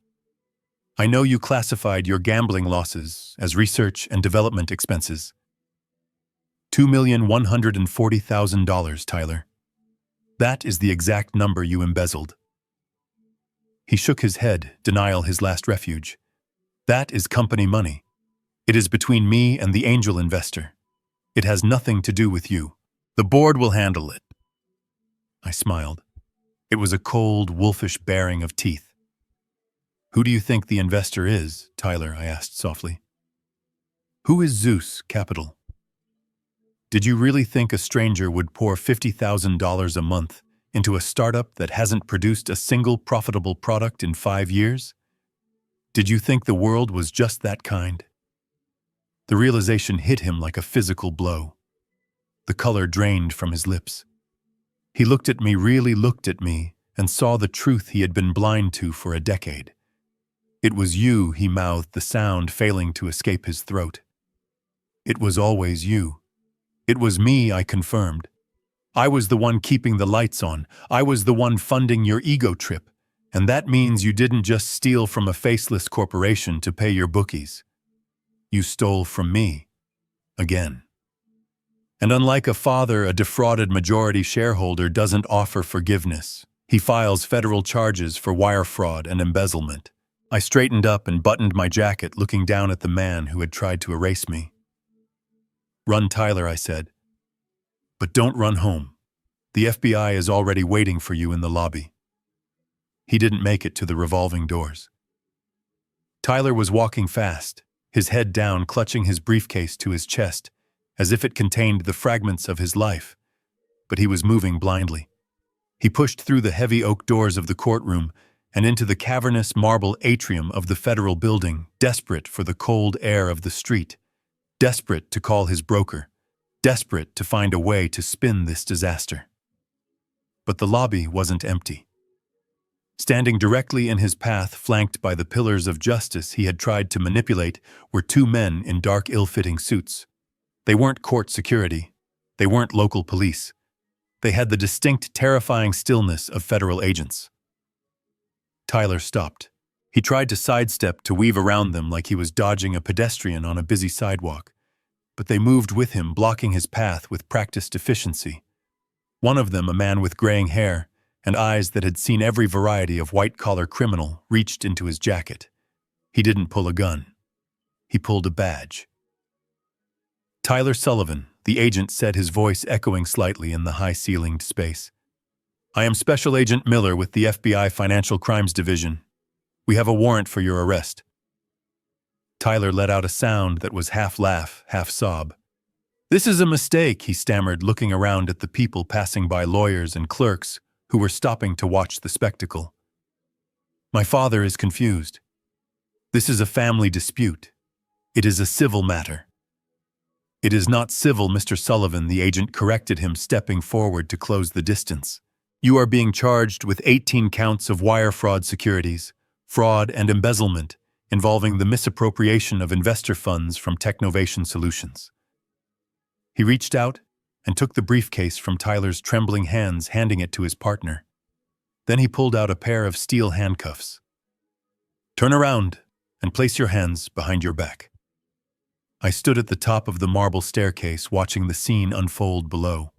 I know you classified your gambling losses as research and development expenses. $2,140,000, Tyler. That is the exact number you embezzled." He shook his head, denial his last refuge. "That is company money. It is between me and the angel investor. It has nothing to do with you. The board will handle it." I smiled. It was a cold, wolfish baring of teeth. "Who do you think the investor is, Tyler?" I asked softly. "Who is Zeus Capital? Did you really think a stranger would pour $50,000 a month into a startup that hasn't produced a single profitable product in 5 years? Did you think the world was just that kind?" The realization hit him like a physical blow. The color drained from his lips. He looked at me, really looked at me, and saw the truth he had been blind to for a decade. "It was you," he mouthed, the sound failing to escape his throat. "It was always you." "It was me," I confirmed. "I was the one keeping the lights on. I was the one funding your ego trip. And that means you didn't just steal from a faceless corporation to pay your bookies. You stole from me. Again. And unlike a father, a defrauded majority shareholder doesn't offer forgiveness. He files federal charges for wire fraud and embezzlement." I straightened up and buttoned my jacket, looking down at the man who had tried to erase me. "Run, Tyler," I said. "But don't run home. The FBI is already waiting for you in the lobby." He didn't make it to the revolving doors. Tyler was walking fast, his head down, clutching his briefcase to his chest, as if it contained the fragments of his life, but he was moving blindly. He pushed through the heavy oak doors of the courtroom and into the cavernous marble atrium of the federal building, desperate for the cold air of the street, desperate to call his broker, desperate to find a way to spin this disaster. But the lobby wasn't empty. Standing directly in his path, flanked by the pillars of justice he had tried to manipulate, were 2 men in dark, ill-fitting suits. They weren't court security. They weren't local police. They had the distinct, terrifying stillness of federal agents. Tyler stopped. He tried to sidestep, to weave around them like he was dodging a pedestrian on a busy sidewalk, but they moved with him, blocking his path with practiced efficiency. One of them, a man with graying hair and eyes that had seen every variety of white-collar criminal, reached into his jacket. He didn't pull a gun. He pulled a badge. "Tyler Sullivan," the agent said, his voice echoing slightly in the high-ceilinged space. I am Special Agent Miller with the FBI Financial Crimes Division. We have a warrant for your arrest. Tyler let out a sound that was half laugh, half sob. This is a mistake, he stammered, looking around at the people passing by, lawyers and clerks who were stopping to watch the spectacle. My father is confused. This is a family dispute. It is a civil matter. It is not civil, Mr. Sullivan, the agent corrected him, stepping forward to close the distance. You are being charged with 18 counts of wire fraud securities, fraud and embezzlement, involving the misappropriation of investor funds from Technovation Solutions. He reached out and took the briefcase from Tyler's trembling hands, handing it to his partner. Then he pulled out a pair of steel handcuffs. Turn around and place your hands behind your back. I stood at the top of the marble staircase, watching the scene unfold below.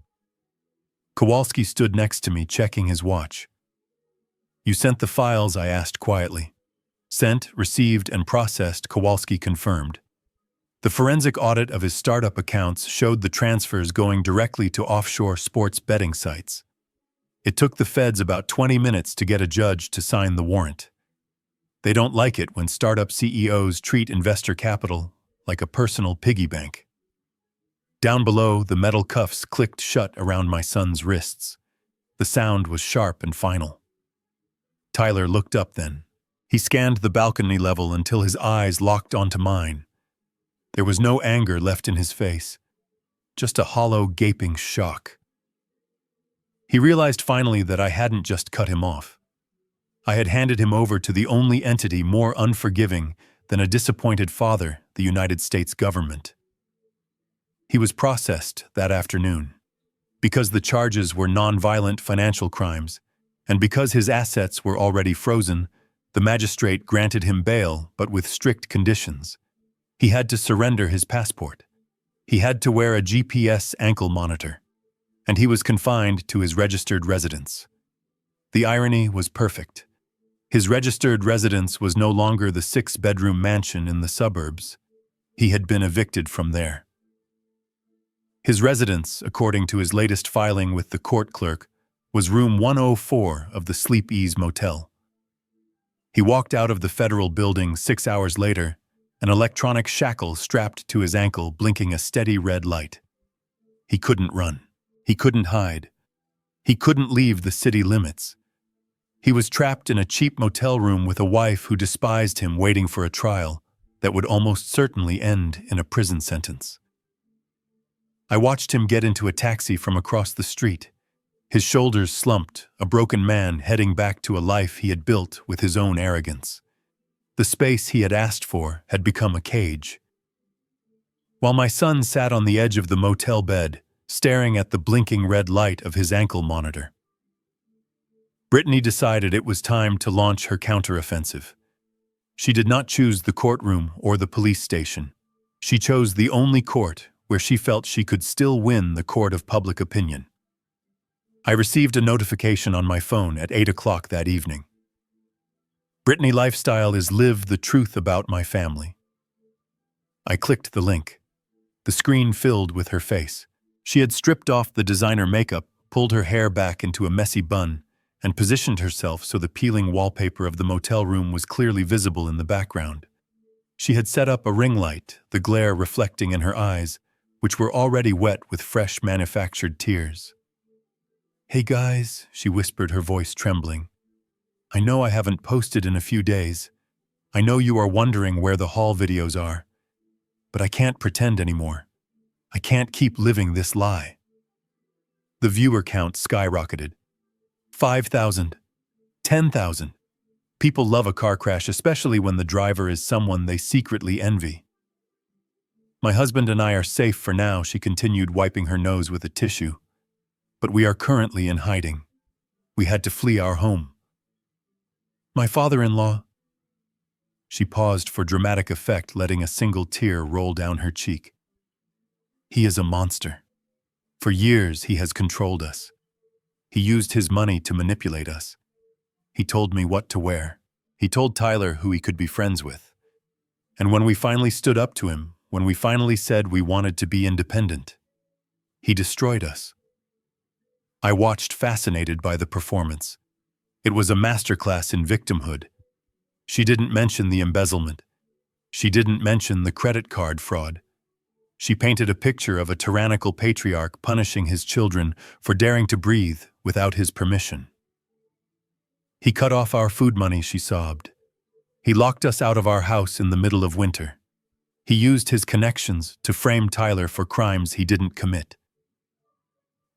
Kowalski stood next to me, checking his watch. You sent the files? I asked quietly. Sent, received, and processed, Kowalski confirmed. The forensic audit of his startup accounts showed the transfers going directly to offshore sports betting sites. It took the feds about 20 minutes to get a judge to sign the warrant. They don't like it when startup CEOs treat investor capital like a personal piggy bank. Down below, the metal cuffs clicked shut around my son's wrists. The sound was sharp and final. Tyler looked up then. He scanned the balcony level until his eyes locked onto mine. There was no anger left in his face, just a hollow, gaping shock. He realized finally that I hadn't just cut him off. I had handed him over to the only entity more unforgiving than a disappointed father, the United States government. He was processed that afternoon. Because the charges were nonviolent financial crimes, and because his assets were already frozen, the magistrate granted him bail, but with strict conditions. He had to surrender his passport. He had to wear a GPS ankle monitor, and he was confined to his registered residence. The irony was perfect. His registered residence was no longer the 6-bedroom mansion in the suburbs. He had been evicted from there. His residence, according to his latest filing with the court clerk, was room 104 of the Sleep Ease Motel. He walked out of the federal building 6 hours later, an electronic shackle strapped to his ankle, blinking a steady red light. He couldn't run. He couldn't hide. He couldn't leave the city limits. He was trapped in a cheap motel room with a wife who despised him, waiting for a trial that would almost certainly end in a prison sentence. I watched him get into a taxi from across the street. His shoulders slumped, a broken man heading back to a life he had built with his own arrogance. The space he had asked for had become a cage. While my son sat on the edge of the motel bed, staring at the blinking red light of his ankle monitor, Brittany decided it was time to launch her counteroffensive. She did not choose the courtroom or the police station. She chose the only court where she felt she could still win, the court of public opinion. I received a notification on my phone at 8 o'clock that evening. Brittany Lifestyle is Live the Truth About My Family. I clicked the link. The screen filled with her face. She had stripped off the designer makeup, pulled her hair back into a messy bun, and positioned herself so the peeling wallpaper of the motel room was clearly visible in the background. She had set up a ring light, the glare reflecting in her eyes, which were already wet with fresh manufactured tears. Hey guys, she whispered, her voice trembling. I know I haven't posted in a few days. I know you are wondering where the haul videos are. But I can't pretend anymore. I can't keep living this lie. The viewer count skyrocketed. 5,000. 10,000. People love a car crash, especially when the driver is someone they secretly envy. My husband and I are safe for now, she continued, wiping her nose with a tissue. But we are currently in hiding. We had to flee our home. My father-in-law. She paused for dramatic effect, letting a single tear roll down her cheek. He is a monster. For years he has controlled us. He used his money to manipulate us. He told me what to wear. He told Tyler who he could be friends with. And when we finally stood up to him, when we finally said we wanted to be independent, he destroyed us. I watched, fascinated by the performance. It was a masterclass in victimhood. She didn't mention the embezzlement. She didn't mention the credit card fraud. She painted a picture of a tyrannical patriarch punishing his children for daring to breathe without his permission. He cut off our food money, she sobbed. He locked us out of our house in the middle of winter. He used his connections to frame Tyler for crimes he didn't commit.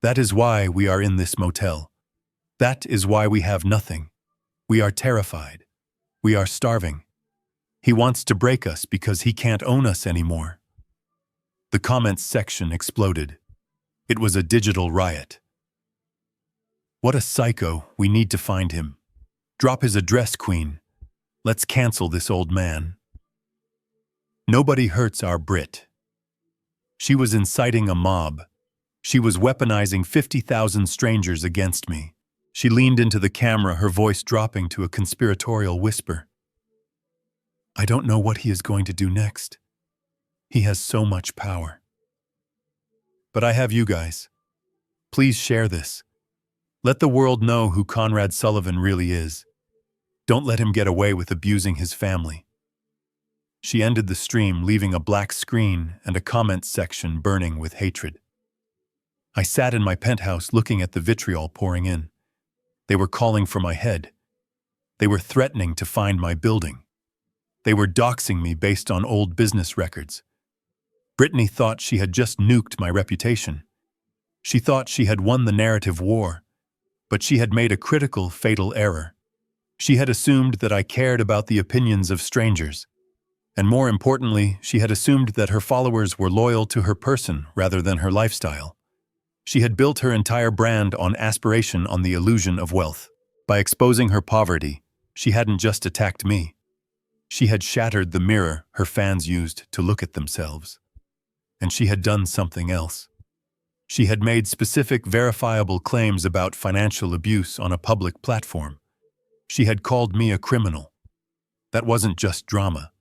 That is why we are in this motel. That is why we have nothing. We are terrified. We are starving. He wants to break us because he can't own us anymore. The comments section exploded. It was a digital riot. What a psycho, we need to find him. Drop his address, Queen. Let's cancel this old man. Nobody hurts our Brit. She was inciting a mob. She was weaponizing 50,000 strangers against me. She leaned into the camera, her voice dropping to a conspiratorial whisper. I don't know what he is going to do next. He has so much power. But I have you guys. Please share this. Let the world know who Conrad Sullivan really is. Don't let him get away with abusing his family. She ended the stream, leaving a black screen and a comment section burning with hatred. I sat in my penthouse looking at the vitriol pouring in. They were calling for my head. They were threatening to find my building. They were doxing me based on old business records. Brittany thought she had just nuked my reputation. She thought she had won the narrative war, but she had made a critical, fatal error. She had assumed that I cared about the opinions of strangers. And more importantly, she had assumed that her followers were loyal to her person rather than her lifestyle. She had built her entire brand on aspiration, on the illusion of wealth. By exposing her poverty, she hadn't just attacked me. She had shattered the mirror her fans used to look at themselves. And she had done something else. She had made specific, verifiable claims about financial abuse on a public platform. She had called me a criminal. That wasn't just drama.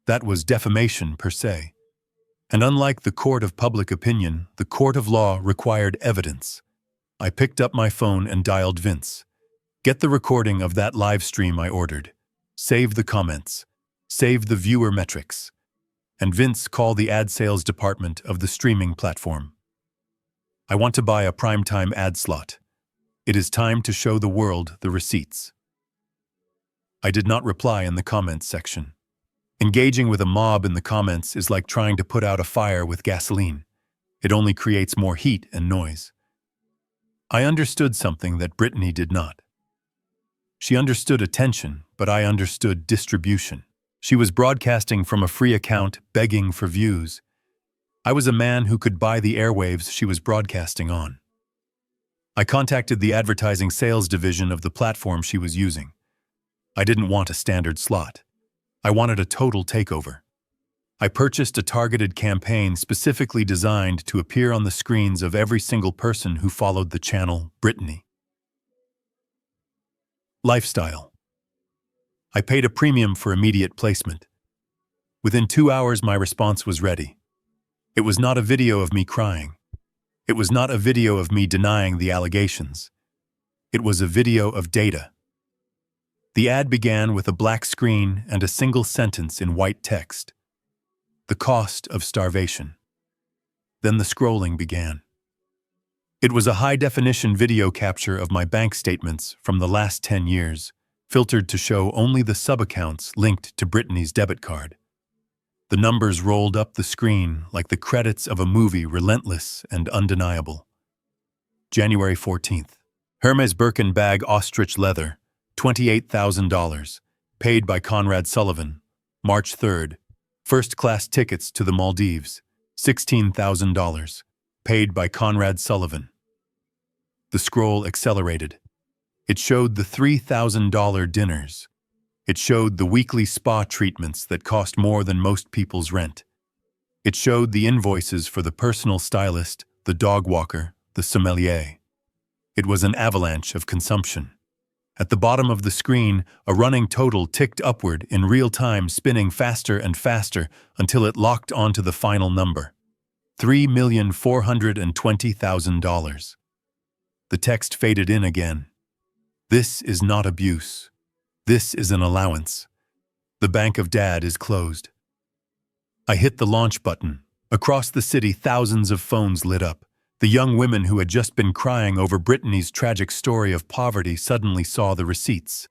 That was defamation per se. And unlike the court of public opinion, the court of law required evidence. I picked up my phone and dialed Vince. Get the recording of that live stream I ordered. Save the comments. Save the viewer metrics. And Vince, call the ad sales department of the streaming platform. I want to buy a primetime ad slot. It is time to show the world the receipts. I did not reply in the comments section. Engaging with a mob in the comments is like trying to put out a fire with gasoline. It only creates more heat and noise. I understood something that Brittany did not. She understood attention, but I understood distribution. She was broadcasting from a free account, begging for views. I was a man who could buy the airwaves she was broadcasting on. I contacted the advertising sales division of the platform she was using. I didn't want a standard slot. I wanted a total takeover. I purchased a targeted campaign specifically designed to appear on the screens of every single person who followed the channel, Brittany. Lifestyle. I paid a premium for immediate placement. Within 2 hours, my response was ready. It was not a video of me crying. It was not a video of me denying the allegations. It was a video of data. The ad began with a black screen and a single sentence in white text. The cost of starvation. Then the scrolling began. It was a high-definition video capture of my bank statements from the last 10 years, filtered to show only the sub-accounts linked to Brittany's debit card. The numbers rolled up the screen like the credits of a movie, relentless and undeniable. January 14th. Hermes Birkin bag, ostrich leather, $28,000, paid by Conrad Sullivan. March 3rd. First-class tickets to the Maldives, $16,000, paid by Conrad Sullivan. The scroll accelerated. It showed the $3,000 dinners. It showed the weekly spa treatments that cost more than most people's rent. It showed the invoices for the personal stylist, the dog walker, the sommelier. It was an avalanche of consumption. At the bottom of the screen, a running total ticked upward in real time, spinning faster and faster until it locked onto the final number. $3,420,000. The text faded in again. This is not abuse. This is an allowance. The bank of Dad is closed. I hit the launch button. Across the city, thousands of phones lit up. The young women who had just been crying over Brittany's tragic story of poverty suddenly saw the receipts.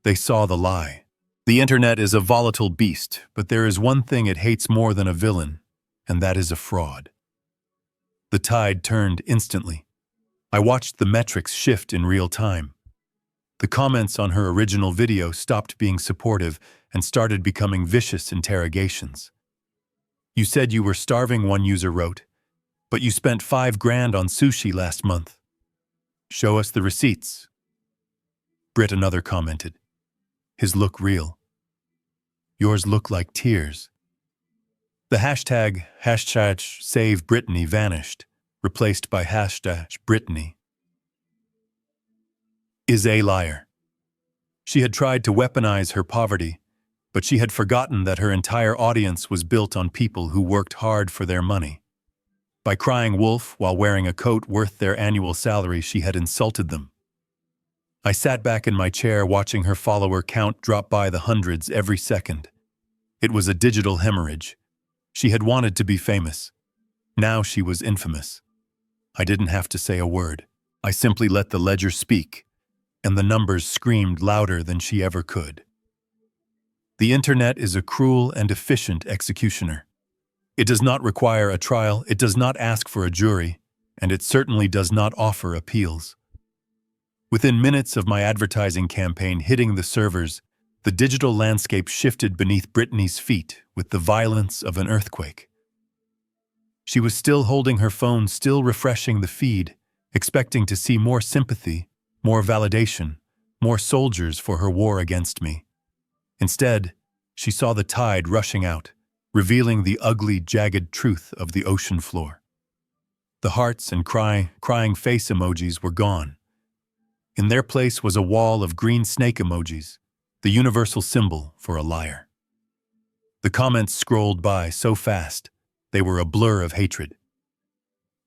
They saw the lie. The internet is a volatile beast, but there is one thing it hates more than a villain, and that is a fraud. The tide turned instantly. I watched the metrics shift in real time. The comments on her original video stopped being supportive and started becoming vicious interrogations. "You said you were starving," one user wrote, "but you spent $5,000 on sushi last month. Show us the receipts." Britt, another, commented, his look real. "Yours look like tears." The hashtag Save Brittany vanished, replaced by hashtag Brittany is a liar. She had tried to weaponize her poverty, but she had forgotten that her entire audience was built on people who worked hard for their money. By crying wolf while wearing a coat worth their annual salary, she had insulted them. I sat back in my chair watching her follower count drop by the hundreds every second. It was a digital hemorrhage. She had wanted to be famous. Now she was infamous. I didn't have to say a word. I simply let the ledger speak, and the numbers screamed louder than she ever could. The internet is a cruel and efficient executioner. It does not require a trial, it does not ask for a jury, and it certainly does not offer appeals. Within minutes of my advertising campaign hitting the servers, the digital landscape shifted beneath Brittany's feet with the violence of an earthquake. She was still holding her phone, still refreshing the feed, expecting to see more sympathy, more validation, more soldiers for her war against me. Instead, she saw the tide rushing out, revealing the ugly, jagged truth of the ocean floor. The hearts and crying face emojis were gone. In their place was a wall of green snake emojis, the universal symbol for a liar. The comments scrolled by so fast, they were a blur of hatred.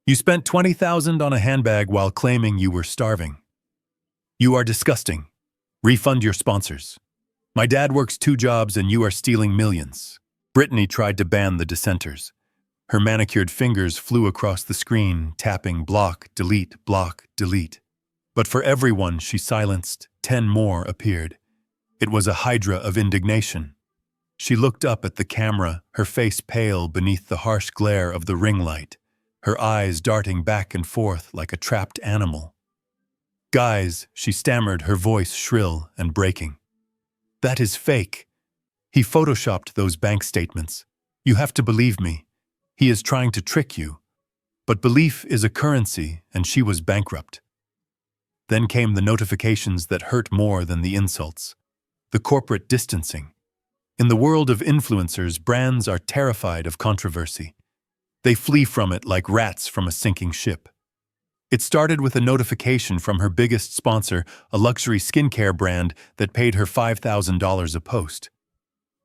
"You spent $20,000 on a handbag while claiming you were starving. You are disgusting. Refund your sponsors. My dad works 2 jobs and you are stealing millions." Brittany tried to ban the dissenters. Her manicured fingers flew across the screen, tapping block, delete, block, delete. But for everyone she silenced, 10 more appeared. It was a hydra of indignation. She looked up at the camera, her face pale beneath the harsh glare of the ring light, her eyes darting back and forth like a trapped animal. "Guys," she stammered, her voice shrill and breaking. "That is fake. He photoshopped those bank statements. You have to believe me. He is trying to trick you. But belief is a currency, and she was bankrupt." Then came the notifications that hurt more than the insults. The corporate distancing. In the world of influencers, brands are terrified of controversy. They flee from it like rats from a sinking ship. It started with a notification from her biggest sponsor, a luxury skincare brand that paid her $5,000 a post.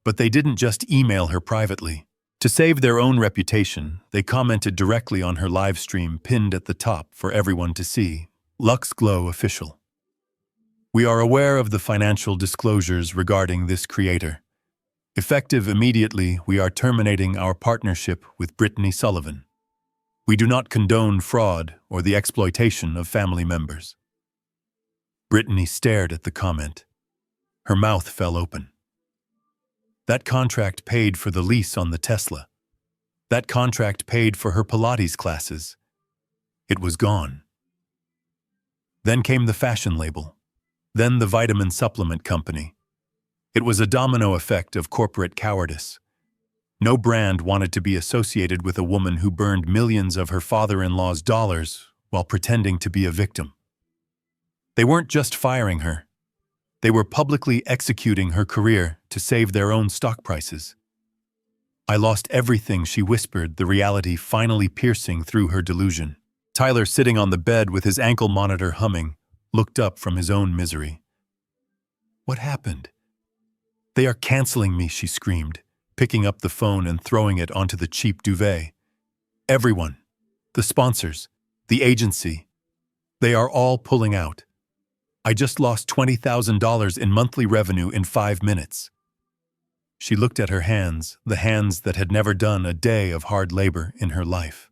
But they didn't just email her privately. To save their own reputation, they commented directly on her live stream pinned at the top for everyone to see. Lux Glow Official. "We are aware of the financial disclosures regarding this creator. Effective immediately, we are terminating our partnership with Brittany Sullivan. We do not condone fraud or the exploitation of family members." Brittany stared at the comment. Her mouth fell open. That contract paid for the lease on the Tesla. That contract paid for her Pilates classes. It was gone. Then came the fashion label. Then the vitamin supplement company. It was a domino effect of corporate cowardice. No brand wanted to be associated with a woman who burned millions of her father-in-law's dollars while pretending to be a victim. They weren't just firing her. They were publicly executing her career to save their own stock prices. "I lost everything," she whispered, the reality finally piercing through her delusion. Tyler, sitting on the bed with his ankle monitor humming, looked up from his own misery. "What happened?" "They are canceling me," she screamed, picking up the phone and throwing it onto the cheap duvet. "Everyone. The sponsors. The agency. They are all pulling out. I just lost $20,000 in monthly revenue in 5 minutes. She looked at her hands, the hands that had never done a day of hard labor in her life.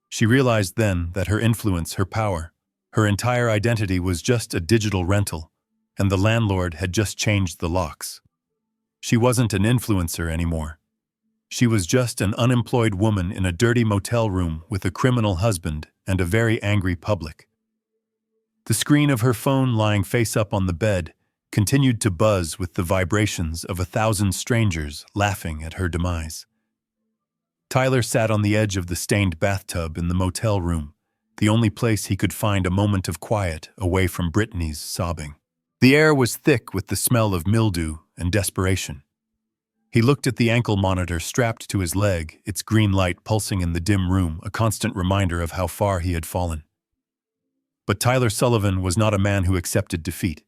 She realized then that her influence, her power, her entire identity was just a digital rental, and the landlord had just changed the locks. She wasn't an influencer anymore. She was just an unemployed woman in a dirty motel room with a criminal husband and a very angry public. The screen of her phone lying face up on the bed continued to buzz with the vibrations of 1,000 strangers laughing at her demise. Tyler sat on the edge of the stained bathtub in the motel room, the only place he could find a moment of quiet away from Brittany's sobbing. The air was thick with the smell of mildew and desperation. He looked at the ankle monitor strapped to his leg, its green light pulsing in the dim room, a constant reminder of how far he had fallen. But Tyler Sullivan was not a man who accepted defeat.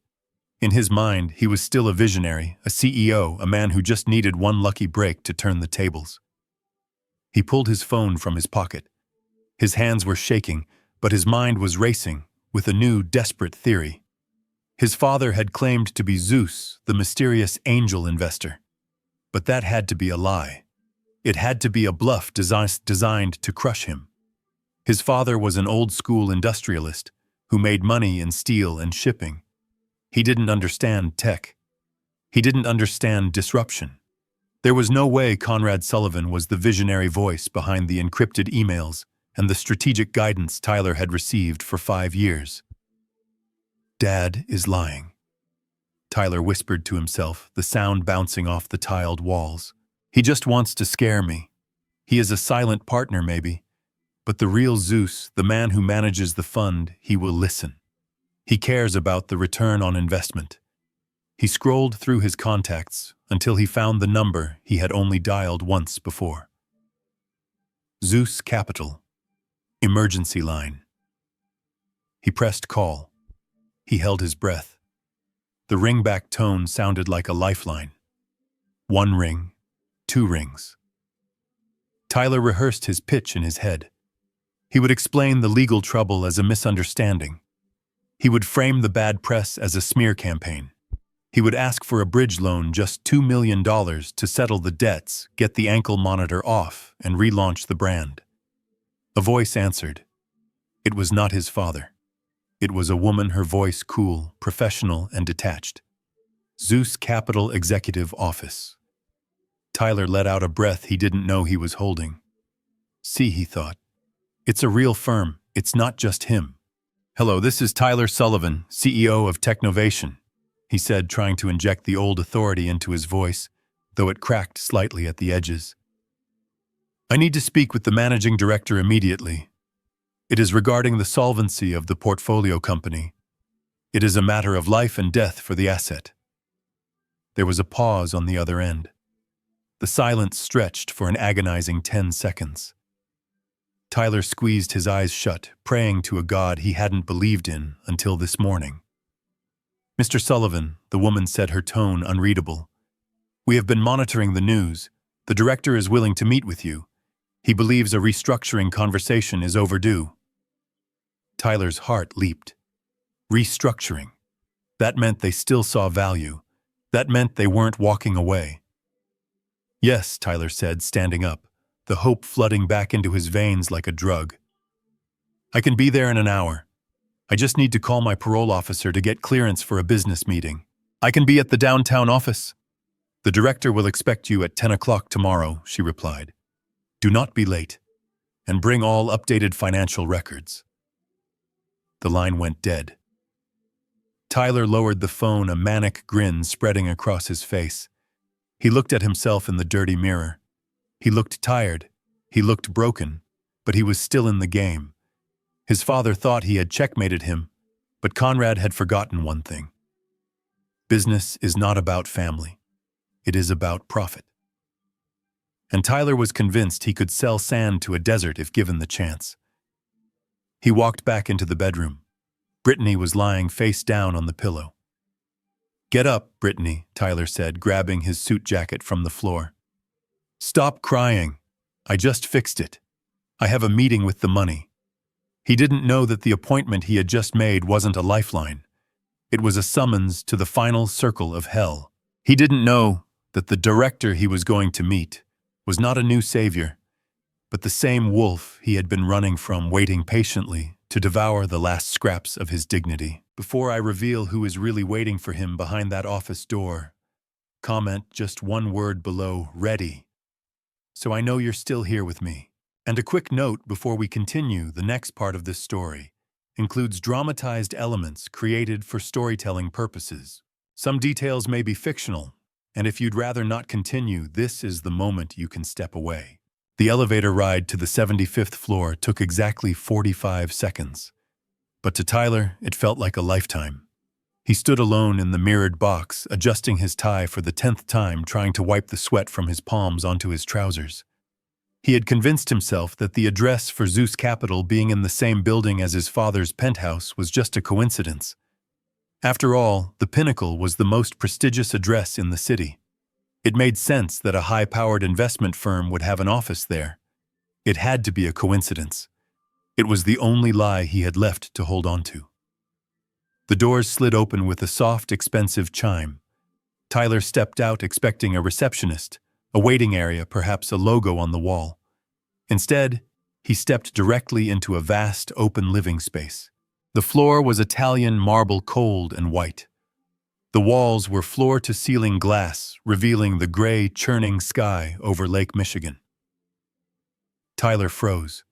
In his mind, he was still a visionary, a CEO, a man who just needed one lucky break to turn the tables. He pulled his phone from his pocket. His hands were shaking, but his mind was racing with a new, desperate theory. His father had claimed to be Zeus, the mysterious angel investor. But that had to be a lie. It had to be a bluff designed to crush him. His father was an old-school industrialist who made money in steel and shipping. He didn't understand tech. He didn't understand disruption. There was no way Conrad Sullivan was the visionary voice behind the encrypted emails and the strategic guidance Tyler had received for 5 years. Dad is lying, Tyler whispered to himself, the sound bouncing off the tiled walls. He just wants to scare me. He is a silent partner, maybe. But the real Zeus, the man who manages the fund, he will listen. He cares about the return on investment. He scrolled through his contacts until he found the number he had only dialed once before. Zeus Capital. Emergency line. He pressed call. He held his breath. The ringback tone sounded like a lifeline. 1 ring, 2 rings. Tyler rehearsed his pitch in his head. He would explain the legal trouble as a misunderstanding. He would frame the bad press as a smear campaign. He would ask for a bridge loan, just $2 million to settle the debts, get the ankle monitor off, and relaunch the brand. A voice answered. It was not his father. It was a woman, her voice cool, professional, and detached. Zeus Capital Executive Office. Tyler let out a breath he didn't know he was holding. See, he thought. It's a real firm. It's not just him. Hello, this is Tyler Sullivan, CEO of Technovation, he said, trying to inject the old authority into his voice, though it cracked slightly at the edges. I need to speak with the managing director immediately. It is regarding the solvency of the portfolio company. It is a matter of life and death for the asset. There was a pause on the other end. The silence stretched for an agonizing 10 seconds. Tyler squeezed his eyes shut, praying to a god he hadn't believed in until this morning. Mr. Sullivan, the woman said, her tone unreadable. We have been monitoring the news. The director is willing to meet with you. He believes a restructuring conversation is overdue. Tyler's heart leaped. Restructuring. That meant they still saw value. That meant they weren't walking away. Yes, Tyler said, standing up, the hope flooding back into his veins like a drug. I can be there in an hour. I just need to call my parole officer to get clearance for a business meeting. I can be at the downtown office. The director will expect you at 10 o'clock tomorrow, she replied. Do not be late, and bring all updated financial records. The line went dead. Tyler lowered the phone, a manic grin spreading across his face. He looked at himself in the dirty mirror. He looked tired. He looked broken, but he was still in the game. His father thought he had checkmated him, but Conrad had forgotten one thing. Business is not about family. It is about profit. And Tyler was convinced he could sell sand to a desert if given the chance. He walked back into the bedroom. Brittany was lying face down on the pillow. Get up, Brittany, Tyler said, grabbing his suit jacket from the floor. Stop crying. I just fixed it. I have a meeting with the money. He didn't know that the appointment he had just made wasn't a lifeline. It was a summons to the final circle of hell. He didn't know that the director he was going to meet was not a new savior, but the same wolf he had been running from, waiting patiently to devour the last scraps of his dignity. Before I reveal who is really waiting for him behind that office door, comment just one word below, ready, so I know you're still here with me. And a quick note before we continue, the next part of this story includes dramatized elements created for storytelling purposes. Some details may be fictional, and if you'd rather not continue, this is the moment you can step away. The elevator ride to the 75th floor took exactly 45 seconds. But to Tyler, it felt like a lifetime. He stood alone in the mirrored box, adjusting his tie for the 10th time, trying to wipe the sweat from his palms onto his trousers. He had convinced himself that the address for Zeus Capital being in the same building as his father's penthouse was just a coincidence. After all, the Pinnacle was the most prestigious address in the city. It made sense that a high-powered investment firm would have an office there. It had to be a coincidence. It was the only lie he had left to hold on to. The doors slid open with a soft, expensive chime. Tyler stepped out expecting a receptionist, a waiting area, perhaps a logo on the wall. Instead, he stepped directly into a vast, open living space. The floor was Italian marble, cold and white. The walls were floor-to-ceiling glass, revealing the gray, churning sky over Lake Michigan. Tyler froze.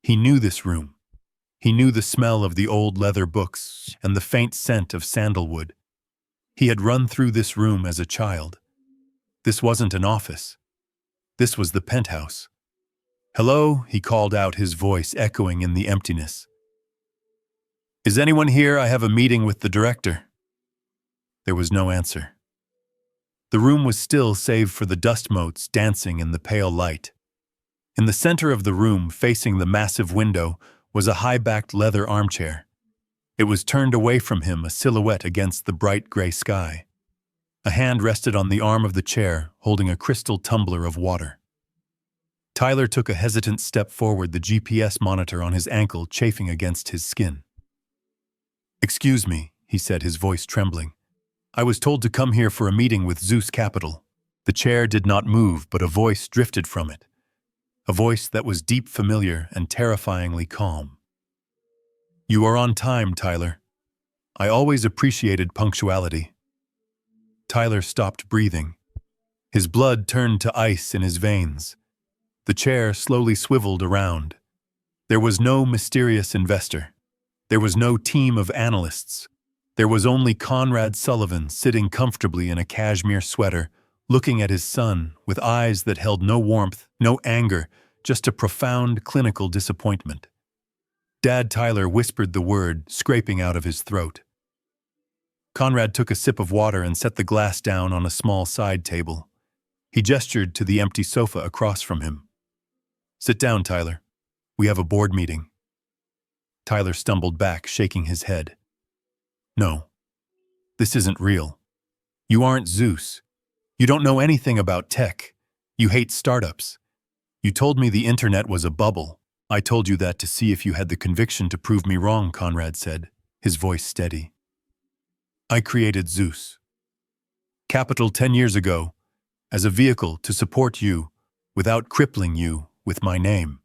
He knew this room. He knew the smell of the old leather books and the faint scent of sandalwood. He had run through this room as a child. This wasn't an office. This was the penthouse. "Hello," he called out, his voice echoing in the emptiness. "Is anyone here? I have a meeting with the director." There was no answer. The room was still save for the dust motes dancing in the pale light. In the center of the room, facing the massive window, was a high-backed leather armchair. It was turned away from him, a silhouette against the bright gray sky. A hand rested on the arm of the chair, holding a crystal tumbler of water. Tyler took a hesitant step forward, the GPS monitor on his ankle chafing against his skin. "Excuse me," he said, his voice trembling. "I was told to come here for a meeting with Zeus Capital." The chair did not move, but a voice drifted from it. A voice that was deep, familiar, and terrifyingly calm. "You are on time, Tyler. I always appreciated punctuality." Tyler stopped breathing. His blood turned to ice in his veins. The chair slowly swiveled around. There was no mysterious investor. There was no team of analysts. There was only Conrad Sullivan sitting comfortably in a cashmere sweater, looking at his son with eyes that held no warmth, no anger, just a profound clinical disappointment. "Dad," Tyler whispered the word, scraping out of his throat. Conrad took a sip of water and set the glass down on a small side table. He gestured to the empty sofa across from him. "Sit down, Tyler. We have a board meeting." Tyler stumbled back, shaking his head. "No, this isn't real. You aren't Zeus. You don't know anything about tech. You hate startups. You told me the internet was a bubble. I told you that to see if you had the conviction to prove me wrong," Conrad said, his voice steady. "I created Zeus Capital 10 years ago as a vehicle to support you without crippling you with my name.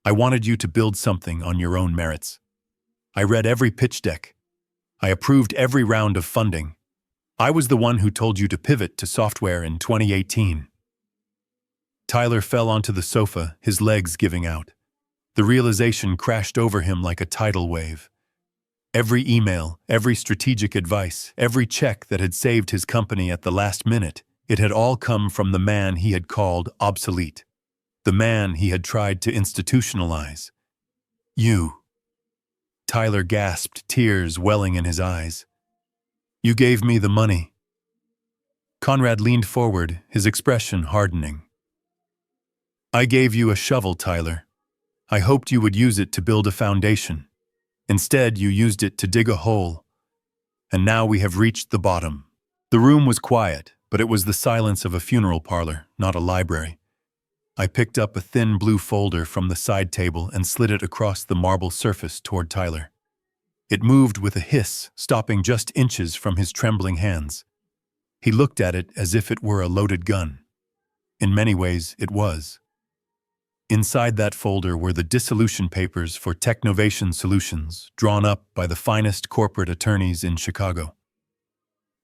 I wanted you to build something on your own merits. I read every pitch deck. I approved every round of funding. I was the one who told you to pivot to software in 2018. Tyler fell onto the sofa, his legs giving out. The realization crashed over him like a tidal wave. Every email, every strategic advice, every check that had saved his company at the last minute, it had all come from the man he had called obsolete. The man he had tried to institutionalize. "You." Tyler gasped, tears welling in his eyes. "You gave me the money." Conrad leaned forward, his expression hardening. "I gave you a shovel, Tyler. I hoped you would use it to build a foundation. Instead, you used it to dig a hole. And now we have reached the bottom." The room was quiet, but it was the silence of a funeral parlor, not a library. I picked up a thin blue folder from the side table and slid it across the marble surface toward Tyler. It moved with a hiss, stopping just inches from his trembling hands. He looked at it as if it were a loaded gun. In many ways, it was. Inside that folder were the dissolution papers for Technovation Solutions, drawn up by the finest corporate attorneys in Chicago.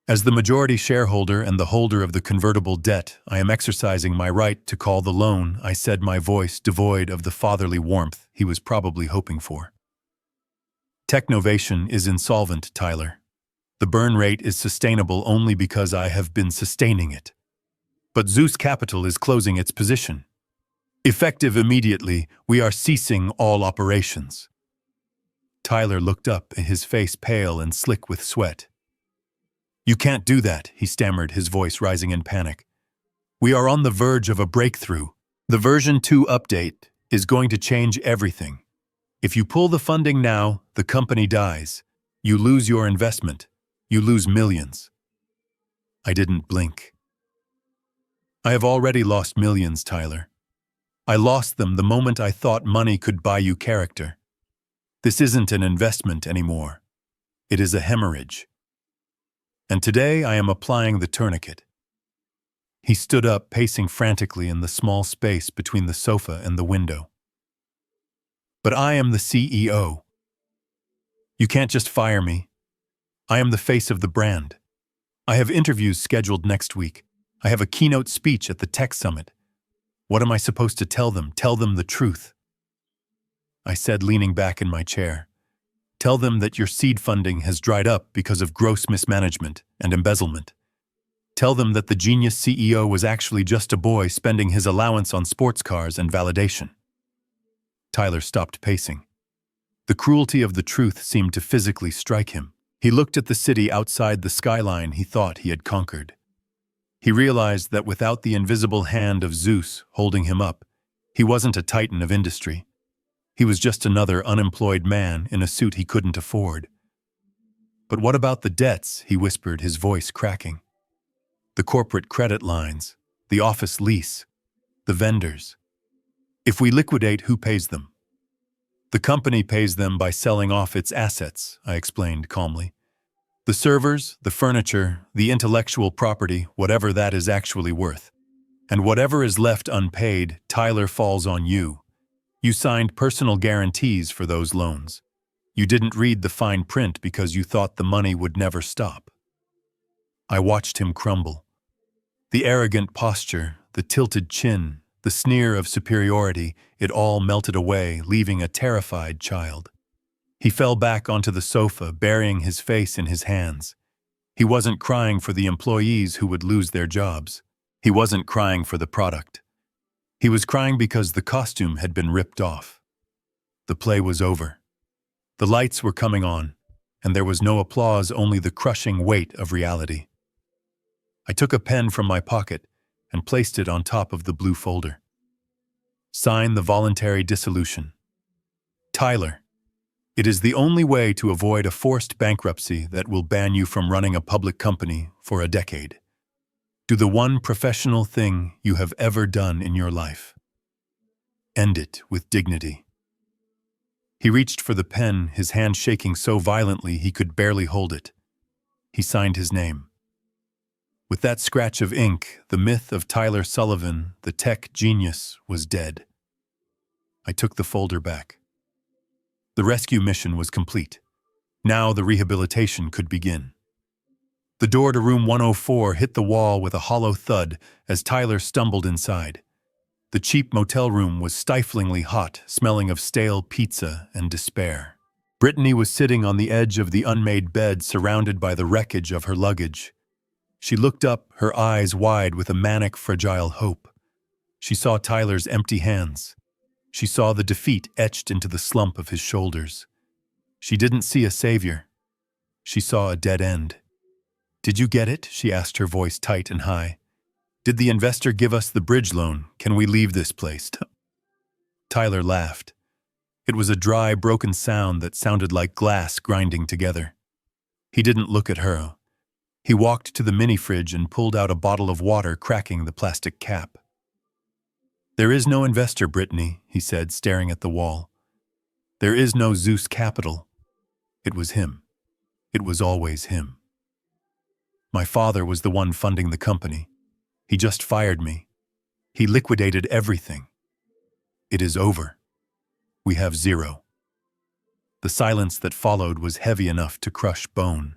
As the majority shareholder and the holder of the convertible debt, I am exercising my right to call the loan, I said, my voice devoid of the fatherly warmth he was probably hoping for. Technovation is insolvent, Tyler. The burn rate is sustainable only because I have been sustaining it. But Zeus Capital is closing its position. Effective immediately, we are ceasing all operations. Tyler looked up, his face pale and slick with sweat. You can't do that, he stammered, his voice rising in panic. We are on the verge of a breakthrough. The version 2 update is going to change everything. If you pull the funding now, the company dies. You lose your investment. You lose millions. I didn't blink. I have already lost millions, Tyler. I lost them the moment I thought money could buy you character. This isn't an investment anymore. It is a hemorrhage. And today I am applying the tourniquet. He stood up, pacing frantically in the small space between the sofa and the window. But I am the CEO. You can't just fire me. I am the face of the brand. I have interviews scheduled next week. I have a keynote speech at the Tech Summit. What am I supposed to tell them? Tell them the truth. I said, leaning back in my chair. Tell them that your seed funding has dried up because of gross mismanagement and embezzlement. Tell them that the genius CEO was actually just a boy spending his allowance on sports cars and validation. Tyler stopped pacing. The cruelty of the truth seemed to physically strike him. He looked at the city outside the skyline he thought he had conquered. He realized that without the invisible hand of Zeus holding him up, he wasn't a titan of industry. He was just another unemployed man in a suit he couldn't afford. But what about the debts? He whispered, his voice cracking. The corporate credit lines, the office lease, the vendors. If we liquidate, who pays them? The company pays them by selling off its assets, I explained calmly. The servers, the furniture, the intellectual property, whatever that is actually worth. And whatever is left unpaid, Tyler, falls on you. You signed personal guarantees for those loans. You didn't read the fine print because you thought the money would never stop. I watched him crumble. The arrogant posture, the tilted chin, the sneer of superiority, it all melted away, leaving a terrified child. He fell back onto the sofa, burying his face in his hands. He wasn't crying for the employees who would lose their jobs. He wasn't crying for the product. He was crying because the costume had been ripped off. The play was over. The lights were coming on, and there was no applause, only the crushing weight of reality. I took a pen from my pocket and placed it on top of the blue folder. Sign the voluntary dissolution. Tyler, it is the only way to avoid a forced bankruptcy that will ban you from running a public company for a decade. Do the one professional thing you have ever done in your life. End it with dignity. He reached for the pen, his hand shaking so violently he could barely hold it. He signed his name. With that scratch of ink, the myth of Tyler Sullivan, the tech genius, was dead. I took the folder back. The rescue mission was complete. Now the rehabilitation could begin. The door to room 104 hit the wall with a hollow thud as Tyler stumbled inside. The cheap motel room was stiflingly hot, smelling of stale pizza and despair. Brittany was sitting on the edge of the unmade bed, surrounded by the wreckage of her luggage. She looked up, her eyes wide with a manic, fragile hope. She saw Tyler's empty hands. She saw the defeat etched into the slump of his shoulders. She didn't see a savior. She saw a dead end. Did you get it? She asked, her voice tight and high. Did the investor give us the bridge loan? Can we leave this place? Tyler laughed. It was a dry, broken sound that sounded like glass grinding together. He didn't look at her. He walked to the mini fridge and pulled out a bottle of water, cracking the plastic cap. There is no investor, Brittany, he said, staring at the wall. There is no Zeus Capital. It was him. It was always him. My father was the one funding the company. He just fired me. He liquidated everything. It is over. We have zero. The silence that followed was heavy enough to crush bone.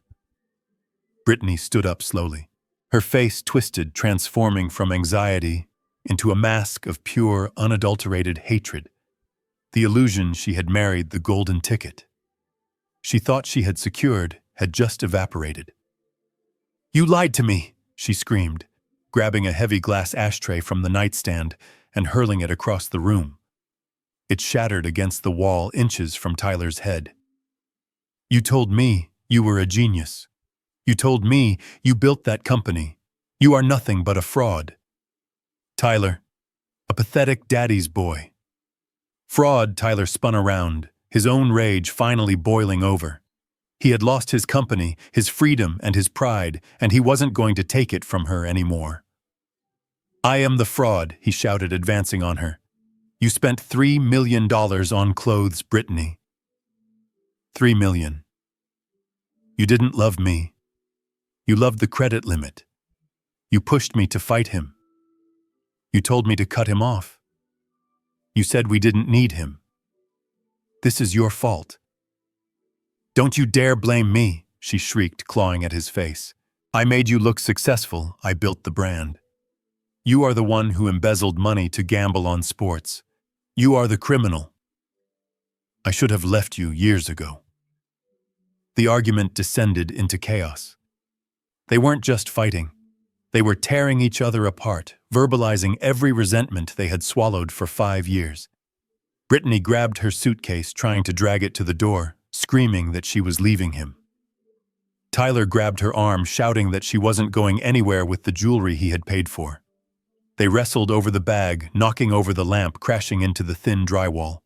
Brittany stood up slowly, her face twisted, transforming from anxiety into a mask of pure, unadulterated hatred. The illusion she had married the golden ticket she thought she had secured had just evaporated. "You lied to me," she screamed, grabbing a heavy glass ashtray from the nightstand and hurling it across the room. It shattered against the wall inches from Tyler's head. "You told me you were a genius. You told me you built that company. You are nothing but a fraud. Tyler, a pathetic daddy's boy." Fraud, Tyler spun around, his own rage finally boiling over. He had lost his company, his freedom, and his pride, and he wasn't going to take it from her anymore. "I am the fraud," he shouted, advancing on her. "You spent $3 million on clothes, Brittany. $3 million. You didn't love me. You loved the credit limit. You pushed me to fight him. You told me to cut him off. You said we didn't need him. This is your fault. Don't you dare blame me," she shrieked, clawing at his face. "I made you look successful. I built the brand. You are the one who embezzled money to gamble on sports. You are the criminal. I should have left you years ago." The argument descended into chaos. They weren't just fighting. They were tearing each other apart, verbalizing every resentment they had swallowed for 5 years. Brittany grabbed her suitcase, trying to drag it to the door, screaming that she was leaving him. Tyler grabbed her arm, shouting that she wasn't going anywhere with the jewelry he had paid for. They wrestled over the bag, knocking over the lamp, crashing into the thin drywall.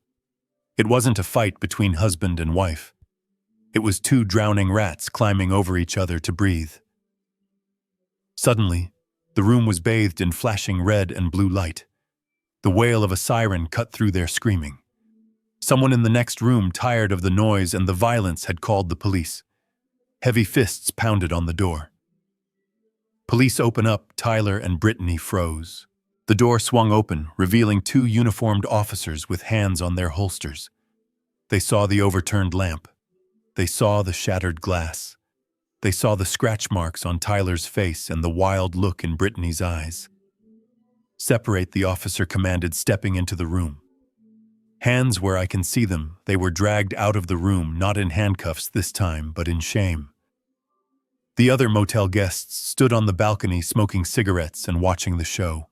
It wasn't a fight between husband and wife. It was two drowning rats climbing over each other to breathe. Suddenly, the room was bathed in flashing red and blue light. The wail of a siren cut through their screaming. Someone in the next room, tired of the noise and the violence, had called the police. Heavy fists pounded on the door. "Police, open up," Tyler and Brittany froze. The door swung open, revealing 2 uniformed officers with hands on their holsters. They saw the overturned lamp. They saw the shattered glass. They saw the scratch marks on Tyler's face and the wild look in Brittany's eyes. "Separate," the officer commanded, stepping into the room. "Hands where I can see them." They were dragged out of the room, not in handcuffs this time, but in shame. The other motel guests stood on the balcony smoking cigarettes and watching the show.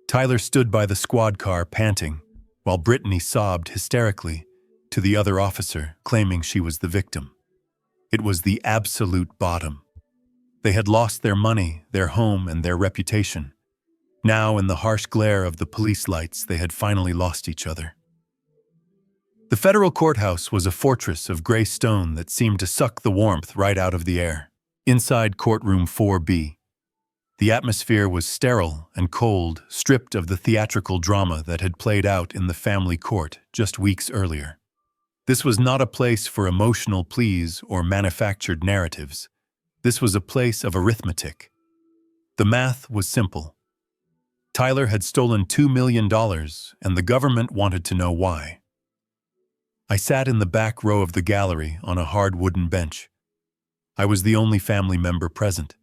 Tyler stood by the squad car, panting, while Brittany sobbed hysterically to the other officer, claiming she was the victim. It was the absolute bottom. They had lost their money, their home, and their reputation. Now, in the harsh glare of the police lights, they had finally lost each other. The federal courthouse was a fortress of gray stone that seemed to suck the warmth right out of the air. Inside courtroom 4B, the atmosphere was sterile and cold, stripped of the theatrical drama that had played out in the family court just weeks earlier. This was not a place for emotional pleas or manufactured narratives. This was a place of arithmetic. The math was simple. Tyler had stolen $2 million, and the government wanted to know why. I sat in the back row of the gallery on a hard wooden bench. I was the only family member present.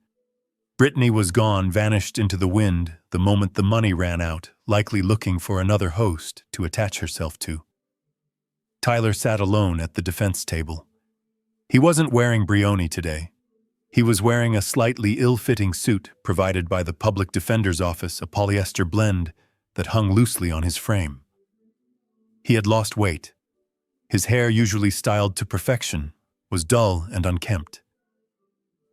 Brittany was gone, vanished into the wind the moment the money ran out, likely looking for another host to attach herself to. Tyler sat alone at the defense table. He wasn't wearing Brioni today. He was wearing a slightly ill-fitting suit provided by the public defender's office, a polyester blend that hung loosely on his frame. He had lost weight. His hair, usually styled to perfection, was dull and unkempt.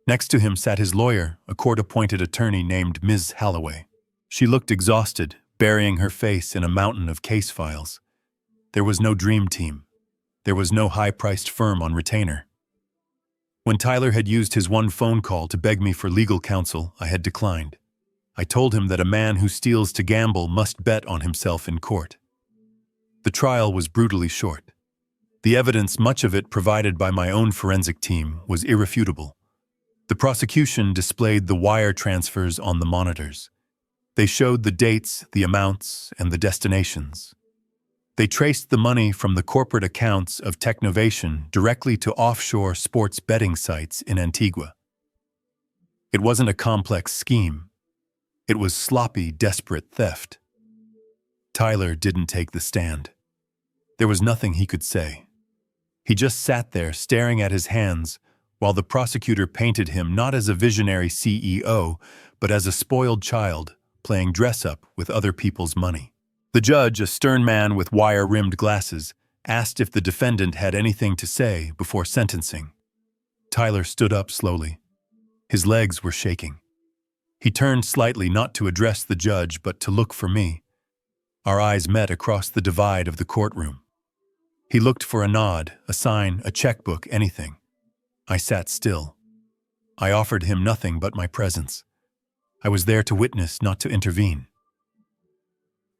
Next to him sat his lawyer, a court-appointed attorney named Ms. Holloway. She looked exhausted, burying her face in a mountain of case files. There was no dream team. There was no high-priced firm on retainer. When Tyler had used his one phone call to beg me for legal counsel, I had declined. I told him that a man who steals to gamble must bet on himself in court. The trial was brutally short. The evidence, much of it provided by my own forensic team, was irrefutable. The prosecution displayed the wire transfers on the monitors. They showed the dates, the amounts, and the destinations. They traced the money from the corporate accounts of Technovation directly to offshore sports betting sites in Antigua. It wasn't a complex scheme. It was sloppy, desperate theft. Tyler didn't take the stand. There was nothing he could say. He just sat there staring at his hands while the prosecutor painted him not as a visionary CEO, but as a spoiled child playing dress-up with other people's money. The judge, a stern man with wire-rimmed glasses, asked if the defendant had anything to say before sentencing. Tyler stood up slowly. His legs were shaking. He turned slightly, not to address the judge, but to look for me. Our eyes met across the divide of the courtroom. He looked for a nod, a sign, a checkbook, anything. I sat still. I offered him nothing but my presence. I was there to witness, not to intervene.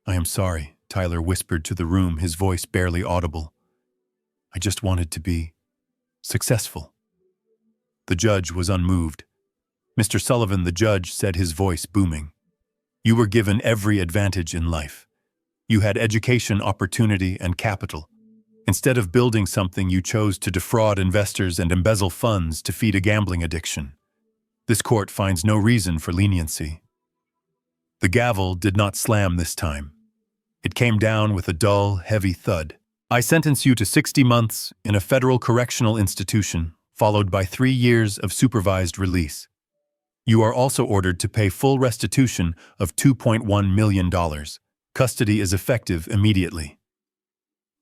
"I am sorry," Tyler whispered to the room, his voice barely audible. "I just wanted to be successful." The judge was unmoved. "Mr. Sullivan," the judge said, his voice booming, "you were given every advantage in life. You had education, opportunity, and capital. Instead of building something, you chose to defraud investors and embezzle funds to feed a gambling addiction. This court finds no reason for leniency." The gavel did not slam this time. It came down with a dull, heavy thud. "I sentence you to 60 months in a federal correctional institution, followed by 3 years of supervised release. You are also ordered to pay full restitution of $2.1 million. Custody is effective immediately."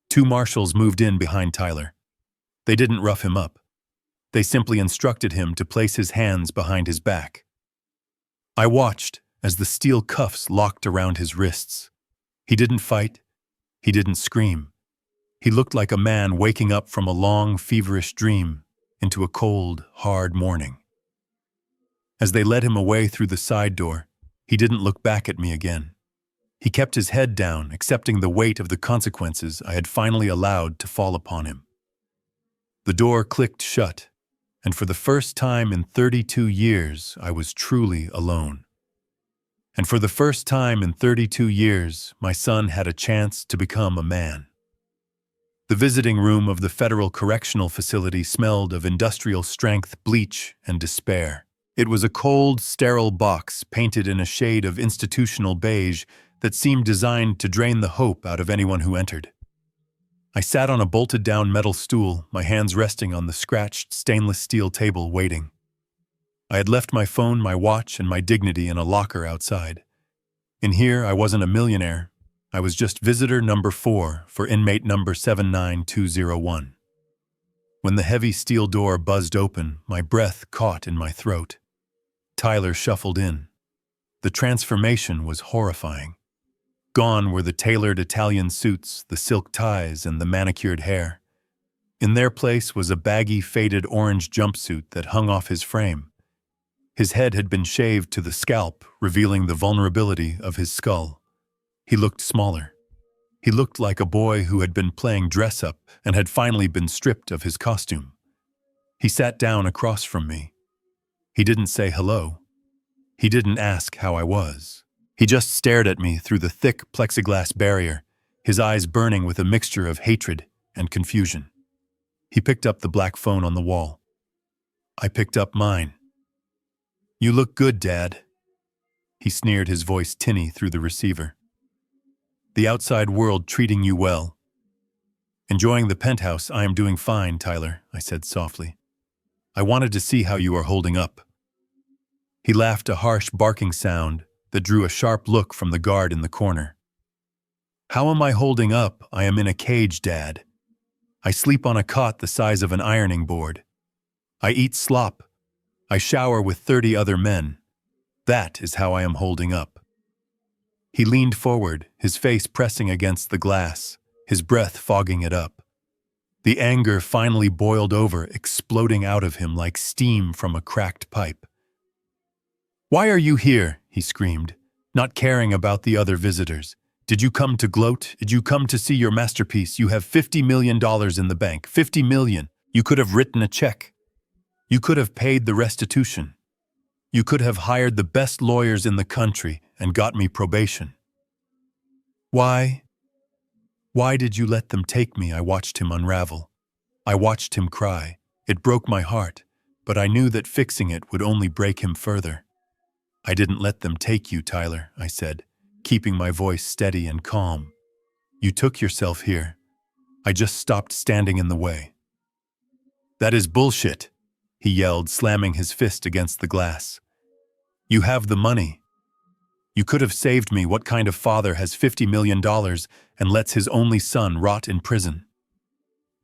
2 marshals moved in behind Tyler. They didn't rough him up. They simply instructed him to place his hands behind his back. I watched as the steel cuffs locked around his wrists. He didn't fight. He didn't scream. He looked like a man waking up from a long, feverish dream into a cold, hard morning. As they led him away through the side door, he didn't look back at me again. He kept his head down, accepting the weight of the consequences I had finally allowed to fall upon him. The door clicked shut, and for the first time in 32 years, I was truly alone. And for the first time in 32 years, my son had a chance to become a man. The visiting room of the Federal Correctional Facility smelled of industrial strength, bleach, and despair. It was a cold, sterile box painted in a shade of institutional beige that seemed designed to drain the hope out of anyone who entered. I sat on a bolted-down metal stool, my hands resting on the scratched stainless steel table, waiting. I had left my phone, my watch, and my dignity in a locker outside. In here, I wasn't a millionaire. I was just visitor number 4 for inmate number 79201. When the heavy steel door buzzed open, my breath caught in my throat. Tyler shuffled in. The transformation was horrifying. Gone were the tailored Italian suits, the silk ties, and the manicured hair. In their place was a baggy, faded orange jumpsuit that hung off his frame. His head had been shaved to the scalp, revealing the vulnerability of his skull. He looked smaller. He looked like a boy who had been playing dress-up and had finally been stripped of his costume. He sat down across from me. He didn't say hello. He didn't ask how I was. He just stared at me through the thick plexiglass barrier, his eyes burning with a mixture of hatred and confusion. He picked up the black phone on the wall. I picked up mine. "You look good, Dad." He sneered, his voice tinny through the receiver. "The outside world treating you well." "Enjoying the penthouse. I am doing fine, Tyler," I said softly. "I wanted to see how you are holding up." He laughed, a harsh barking sound that drew a sharp look from the guard in the corner. "How am I holding up? I am in a cage, Dad. I sleep on a cot the size of an ironing board. I eat slop. I shower with 30 other men. That is how I am holding up." He leaned forward, his face pressing against the glass, his breath fogging it up. The anger finally boiled over, exploding out of him like steam from a cracked pipe. "Why are you here?" he screamed, not caring about the other visitors. Did you come to gloat? Did you come to see your masterpiece? You have $50 million in the bank. 50 million. You could have written a check. You could have paid the restitution. You could have hired the best lawyers in the country and got me probation. Why? Why did you let them take me? I watched him unravel. I watched him cry. It broke my heart, but I knew that fixing it would only break him further. I didn't let them take you, Tyler, I said, keeping my voice steady and calm. You took yourself here. I just stopped standing in the way. That is bullshit, he yelled, slamming his fist against the glass. You have the money. You could have saved me. What kind of father has $50 million and lets his only son rot in prison?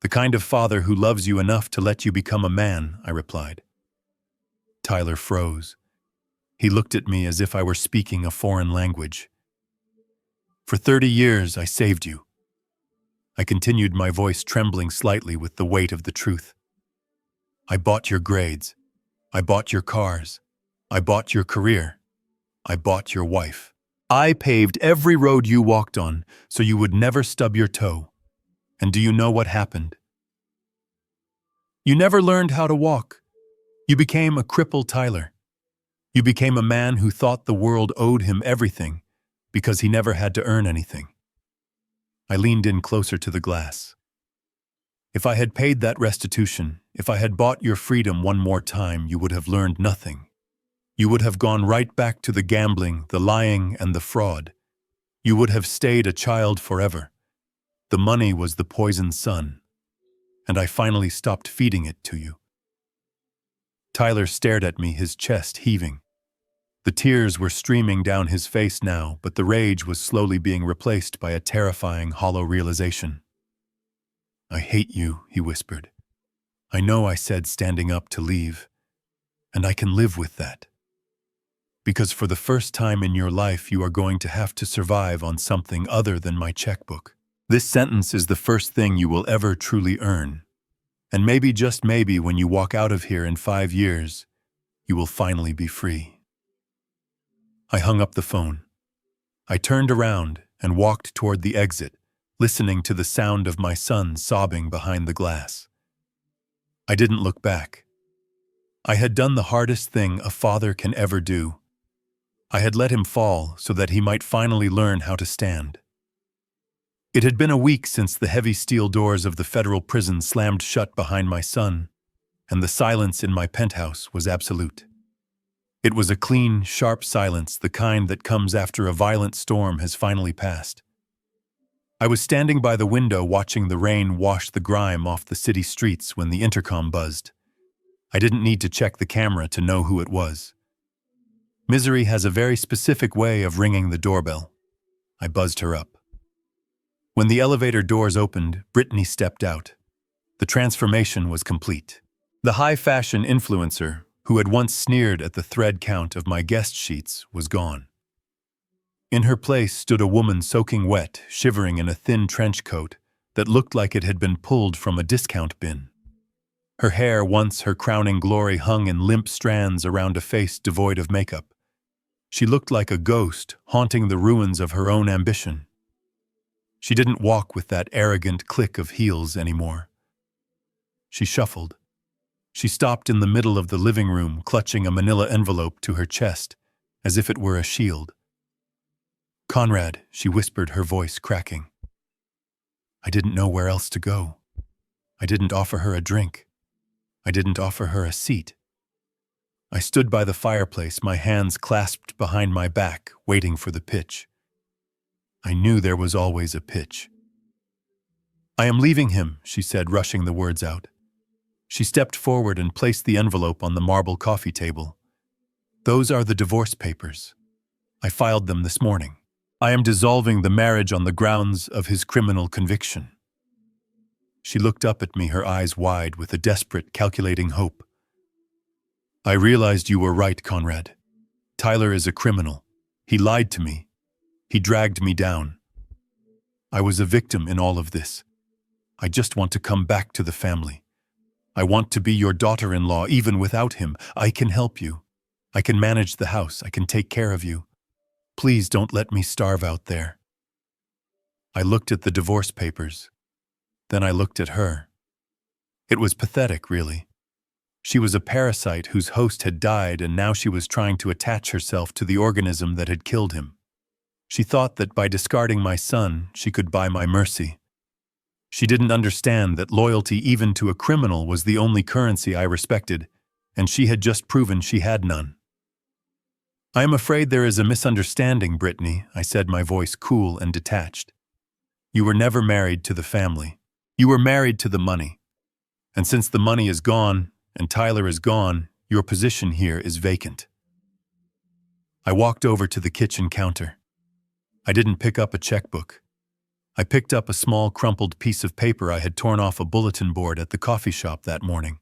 The kind of father who loves you enough to let you become a man, I replied. Tyler froze. He looked at me as if I were speaking a foreign language. For 30 years, I saved you. I continued, my voice trembling slightly with the weight of the truth. I bought your grades. I bought your cars. I bought your career. I bought your wife. I paved every road you walked on so you would never stub your toe. And do you know what happened? You never learned how to walk. You became a crippled Tyler. You became a man who thought the world owed him everything because he never had to earn anything. I leaned in closer to the glass. If I had paid that restitution, if I had bought your freedom one more time, you would have learned nothing. You would have gone right back to the gambling, the lying, and the fraud. You would have stayed a child forever. The money was the poisoned sun, and I finally stopped feeding it to you. Tyler stared at me, his chest heaving. The tears were streaming down his face now, but the rage was slowly being replaced by a terrifying, hollow realization. I hate you, he whispered. I know I said standing up to leave, and I can live with that. Because for the first time in your life, you are going to have to survive on something other than my checkbook. This sentence is the first thing you will ever truly earn. And maybe, just maybe, when you walk out of here in 5 years, you will finally be free. I hung up the phone. I turned around and walked toward the exit, listening to the sound of my son sobbing behind the glass. I didn't look back. I had done the hardest thing a father can ever do. I had let him fall so that he might finally learn how to stand. It had been a week since the heavy steel doors of the federal prison slammed shut behind my son, and the silence in my penthouse was absolute. It was a clean, sharp silence, the kind that comes after a violent storm has finally passed. I was standing by the window watching the rain wash the grime off the city streets when the intercom buzzed. I didn't need to check the camera to know who it was. Misery has a very specific way of ringing the doorbell. I buzzed her up. When the elevator doors opened, Brittany stepped out. The transformation was complete. The high-fashion influencer, who had once sneered at the thread count of my guest sheets, was gone. In her place stood a woman soaking wet, shivering in a thin trench coat that looked like it had been pulled from a discount bin. Her hair, once her crowning glory, hung in limp strands around a face devoid of makeup. She looked like a ghost haunting the ruins of her own ambition. She didn't walk with that arrogant click of heels anymore. She shuffled. She stopped in the middle of the living room, clutching a manila envelope to her chest, as if it were a shield. Conrad, she whispered, her voice cracking. I didn't know where else to go. I didn't offer her a drink. I didn't offer her a seat. I stood by the fireplace, my hands clasped behind my back, waiting for the pitch. I knew there was always a pitch. I am leaving him, she said, rushing the words out. She stepped forward and placed the envelope on the marble coffee table. Those are the divorce papers. I filed them this morning. I am dissolving the marriage on the grounds of his criminal conviction. She looked up at me, her eyes wide with a desperate, calculating hope. I realized you were right, Conrad. Tyler is a criminal. He lied to me. He dragged me down. I was a victim in all of this. I just want to come back to the family. I want to be your daughter-in-law even without him. I can help you. I can manage the house. I can take care of you. Please don't let me starve out there. I looked at the divorce papers. Then I looked at her. It was pathetic, really. She was a parasite whose host had died, and now she was trying to attach herself to the organism that had killed him. She thought that by discarding my son, she could buy my mercy. She didn't understand that loyalty even to a criminal was the only currency I respected, and she had just proven she had none. I am afraid there is a misunderstanding, Brittany, I said, my voice cool and detached. You were never married to the family. You were married to the money. And since the money is gone, and Tyler is gone, your position here is vacant. I walked over to the kitchen counter. I didn't pick up a checkbook. I picked up a small crumpled piece of paper I had torn off a bulletin board at the coffee shop that morning.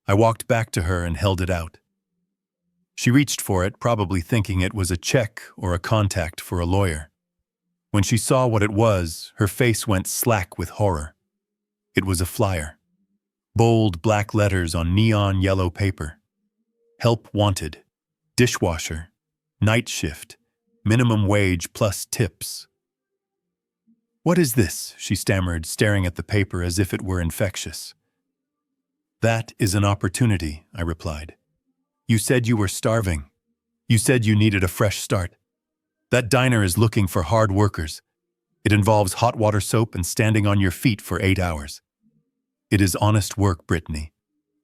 I walked back to her and held it out. She reached for it, probably thinking it was a check or a contact for a lawyer. When she saw what it was, her face went slack with horror. It was a flyer. Bold black letters on neon yellow paper. Help wanted. Dishwasher. Night shift. Minimum wage plus tips. What is this? She stammered, staring at the paper as if it were infectious. That is an opportunity, I replied. You said you were starving. You said you needed a fresh start. That diner is looking for hard workers. It involves hot water soap and standing on your feet for 8 hours. It is honest work, Brittany.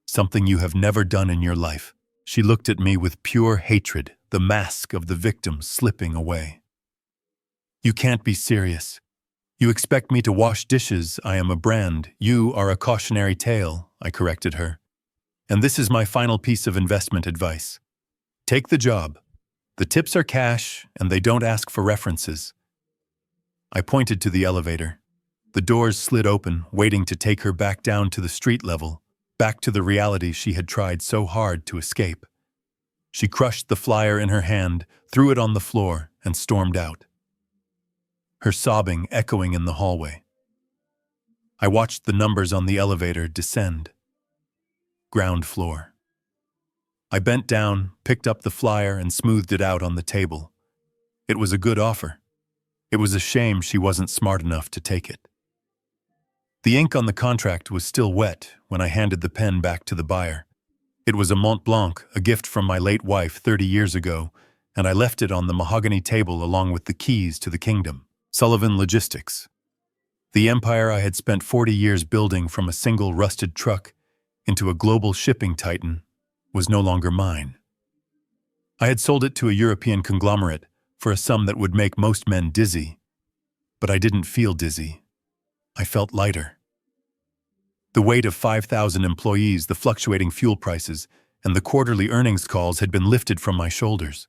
Something you have never done in your life. She looked at me with pure hatred, the mask of the victim slipping away. You can't be serious. You expect me to wash dishes. I am a brand. You are a cautionary tale, I corrected her. And this is my final piece of investment advice. Take the job. The tips are cash, and they don't ask for references. I pointed to the elevator. The doors slid open, waiting to take her back down to the street level, back to the reality she had tried so hard to escape. She crushed the flyer in her hand, threw it on the floor, and stormed out. Her sobbing echoing in the hallway. I watched the numbers on the elevator descend. Ground floor. I bent down, picked up the flyer, and smoothed it out on the table. It was a good offer. It was a shame she wasn't smart enough to take it. The ink on the contract was still wet when I handed the pen back to the buyer. It was a Mont Blanc, a gift from my late wife 30 years ago, and I left it on the mahogany table along with the keys to the kingdom. Sullivan Logistics. The empire I had spent 40 years building from a single rusted truck into a global shipping titan was no longer mine. I had sold it to a European conglomerate for a sum that would make most men dizzy, but I didn't feel dizzy. I felt lighter. The weight of 5,000 employees, the fluctuating fuel prices, and the quarterly earnings calls had been lifted from my shoulders.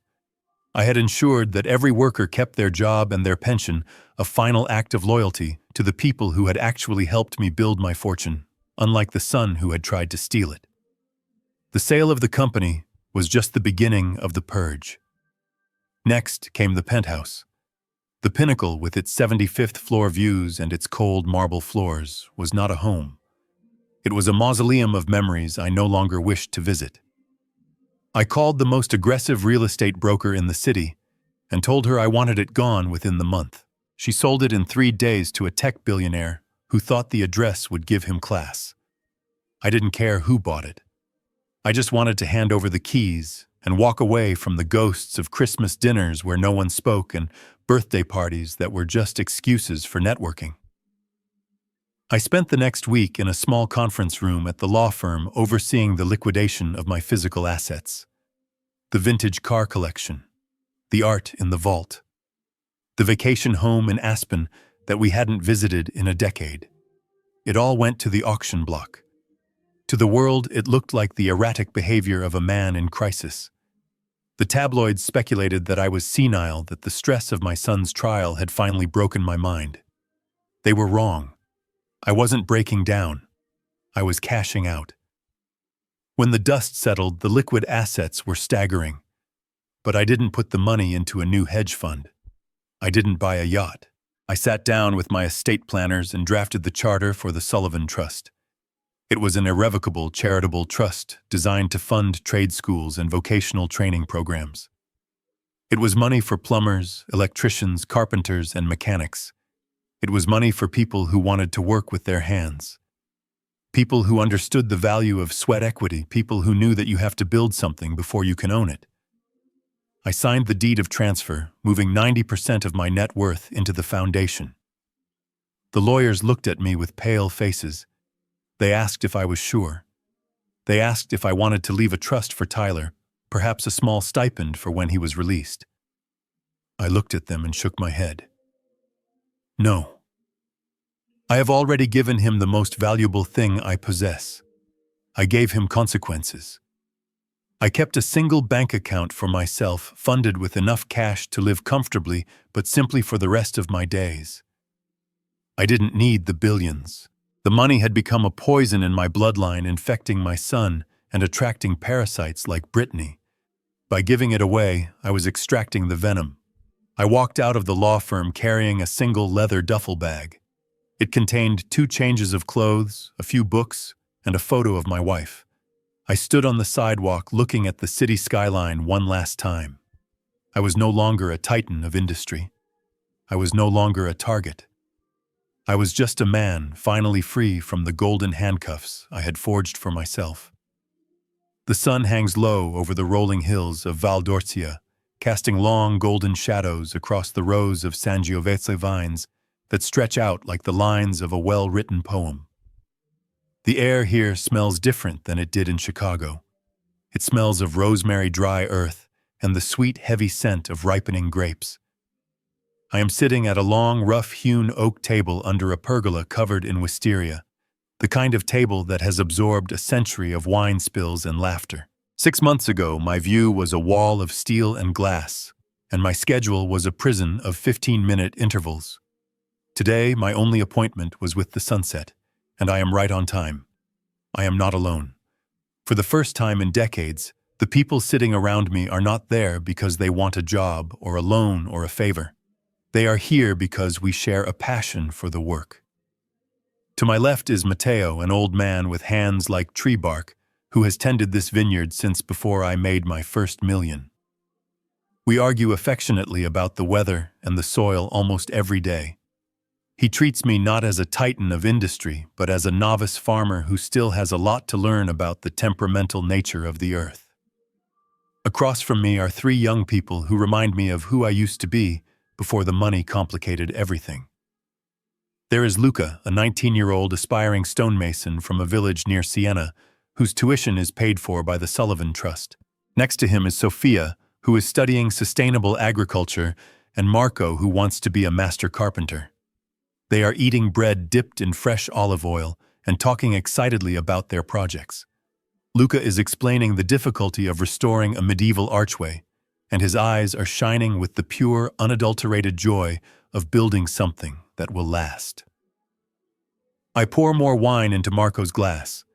I had ensured that every worker kept their job and their pension, a final act of loyalty to the people who had actually helped me build my fortune, unlike the son who had tried to steal it. The sale of the company was just the beginning of the purge. Next came the penthouse. The pinnacle, with its 75th floor views and its cold marble floors, was not a home. It was a mausoleum of memories I no longer wished to visit. I called the most aggressive real estate broker in the city and told her I wanted it gone within the month. She sold it in 3 days to a tech billionaire who thought the address would give him class. I didn't care who bought it. I just wanted to hand over the keys and walk away from the ghosts of Christmas dinners where no one spoke and birthday parties that were just excuses for networking. I spent the next week in a small conference room at the law firm overseeing the liquidation of my physical assets. The vintage car collection, the art in the vault, the vacation home in Aspen that we hadn't visited in a decade. It all went to the auction block. To the world, it looked like the erratic behavior of a man in crisis. The tabloids speculated that I was senile, that the stress of my son's trial had finally broken my mind. They were wrong. I wasn't breaking down. I was cashing out. When the dust settled, the liquid assets were staggering. But I didn't put the money into a new hedge fund. I didn't buy a yacht. I sat down with my estate planners and drafted the charter for the Sullivan Trust. It was an irrevocable charitable trust designed to fund trade schools and vocational training programs. It was money for plumbers, electricians, carpenters, and mechanics. It was money for people who wanted to work with their hands. People who understood the value of sweat equity, people who knew that you have to build something before you can own it. I signed the deed of transfer, moving 90% of my net worth into the foundation. The lawyers looked at me with pale faces. They asked if I was sure. They asked if I wanted to leave a trust for Tyler, perhaps a small stipend for when he was released. I looked at them and shook my head. No. I have already given him the most valuable thing I possess. I gave him consequences. I kept a single bank account for myself, funded with enough cash to live comfortably, but simply for the rest of my days. I didn't need the billions. The money had become a poison in my bloodline, infecting my son and attracting parasites like Brittany. By giving it away, I was extracting the venom. I walked out of the law firm carrying a single leather duffel bag. It contained 2 changes of clothes, a few books, and a photo of my wife. I stood on the sidewalk looking at the city skyline one last time. I was no longer a titan of industry. I was no longer a target. I was just a man finally free from the golden handcuffs I had forged for myself. The sun hangs low over the rolling hills of Val d'Orcia, casting long golden shadows across the rows of Sangiovese vines that stretch out like the lines of a well-written poem. The air here smells different than it did in Chicago. It smells of rosemary dry earth and the sweet, heavy scent of ripening grapes. I am sitting at a long, rough-hewn oak table under a pergola covered in wisteria, the kind of table that has absorbed a century of wine spills and laughter. 6 months ago, my view was a wall of steel and glass, and my schedule was a prison of 15-minute intervals. Today, my only appointment was with the sunset, and I am right on time. I am not alone. For the first time in decades, the people sitting around me are not there because they want a job or a loan or a favor. They are here because we share a passion for the work. To my left is Matteo, an old man with hands like tree bark, who has tended this vineyard since before I made my first million. We argue affectionately about the weather and the soil almost every day. He treats me not as a titan of industry, but as a novice farmer who still has a lot to learn about the temperamental nature of the earth. Across from me are 3 young people who remind me of who I used to be before the money complicated everything. There is Luca, a 19-year-old aspiring stonemason from a village near Siena, whose tuition is paid for by the Sullivan Trust. Next to him is Sophia, who is studying sustainable agriculture, and Marco, who wants to be a master carpenter. They are eating bread dipped in fresh olive oil and talking excitedly about their projects. Luca is explaining the difficulty of restoring a medieval archway, and his eyes are shining with the pure, unadulterated joy of building something that will last. I pour more wine into Marco's glass.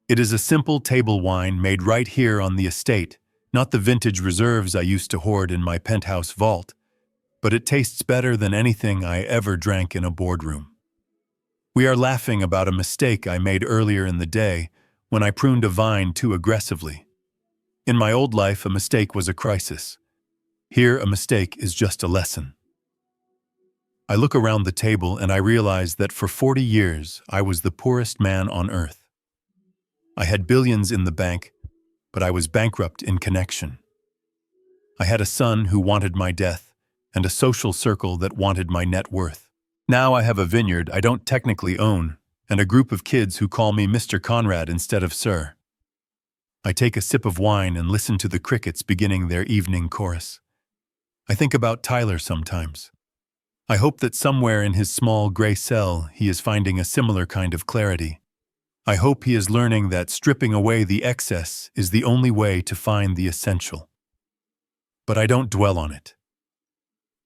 It is a simple table wine made right here on the estate, not the vintage reserves I used to hoard in my penthouse vault, but it tastes better than anything I ever drank in a boardroom. We are laughing about a mistake I made earlier in the day when I pruned a vine too aggressively. In my old life, a mistake was a crisis. Here, a mistake is just a lesson. I look around the table and I realize that for 40 years, I was the poorest man on earth. I had billions in the bank, but I was bankrupt in connection. I had a son who wanted my death, and a social circle that wanted my net worth. Now I have a vineyard I don't technically own, and a group of kids who call me Mr. Conrad instead of Sir. I take a sip of wine and listen to the crickets beginning their evening chorus. I think about Tyler sometimes. I hope that somewhere in his small gray cell he is finding a similar kind of clarity. I hope he is learning that stripping away the excess is the only way to find the essential. But I don't dwell on it.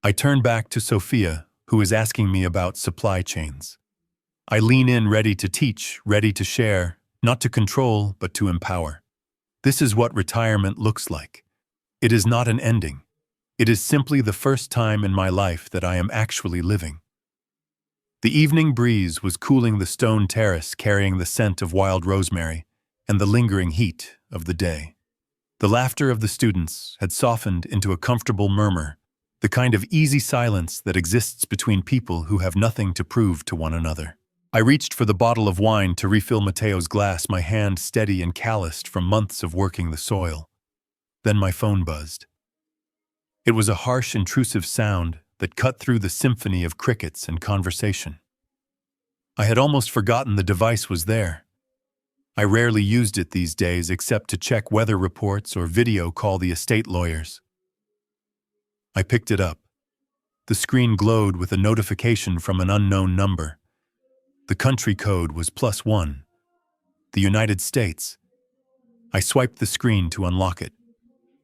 I turn back to Sophia, who is asking me about supply chains. I lean in ready to teach, ready to share, not to control, but to empower. This is what retirement looks like. It is not an ending. It is simply the first time in my life that I am actually living. The evening breeze was cooling the stone terrace, carrying the scent of wild rosemary and the lingering heat of the day. The laughter of the students had softened into a comfortable murmur, the kind of easy silence that exists between people who have nothing to prove to one another. I reached for the bottle of wine to refill Mateo's glass, my hand steady and calloused from months of working the soil. Then my phone buzzed. It was a harsh, intrusive sound that cut through the symphony of crickets and conversation. I had almost forgotten the device was there. I rarely used it these days except to check weather reports or video call the estate lawyers. I picked it up. The screen glowed with a notification from an unknown number. The country code was +1. The United States. I swiped the screen to unlock it.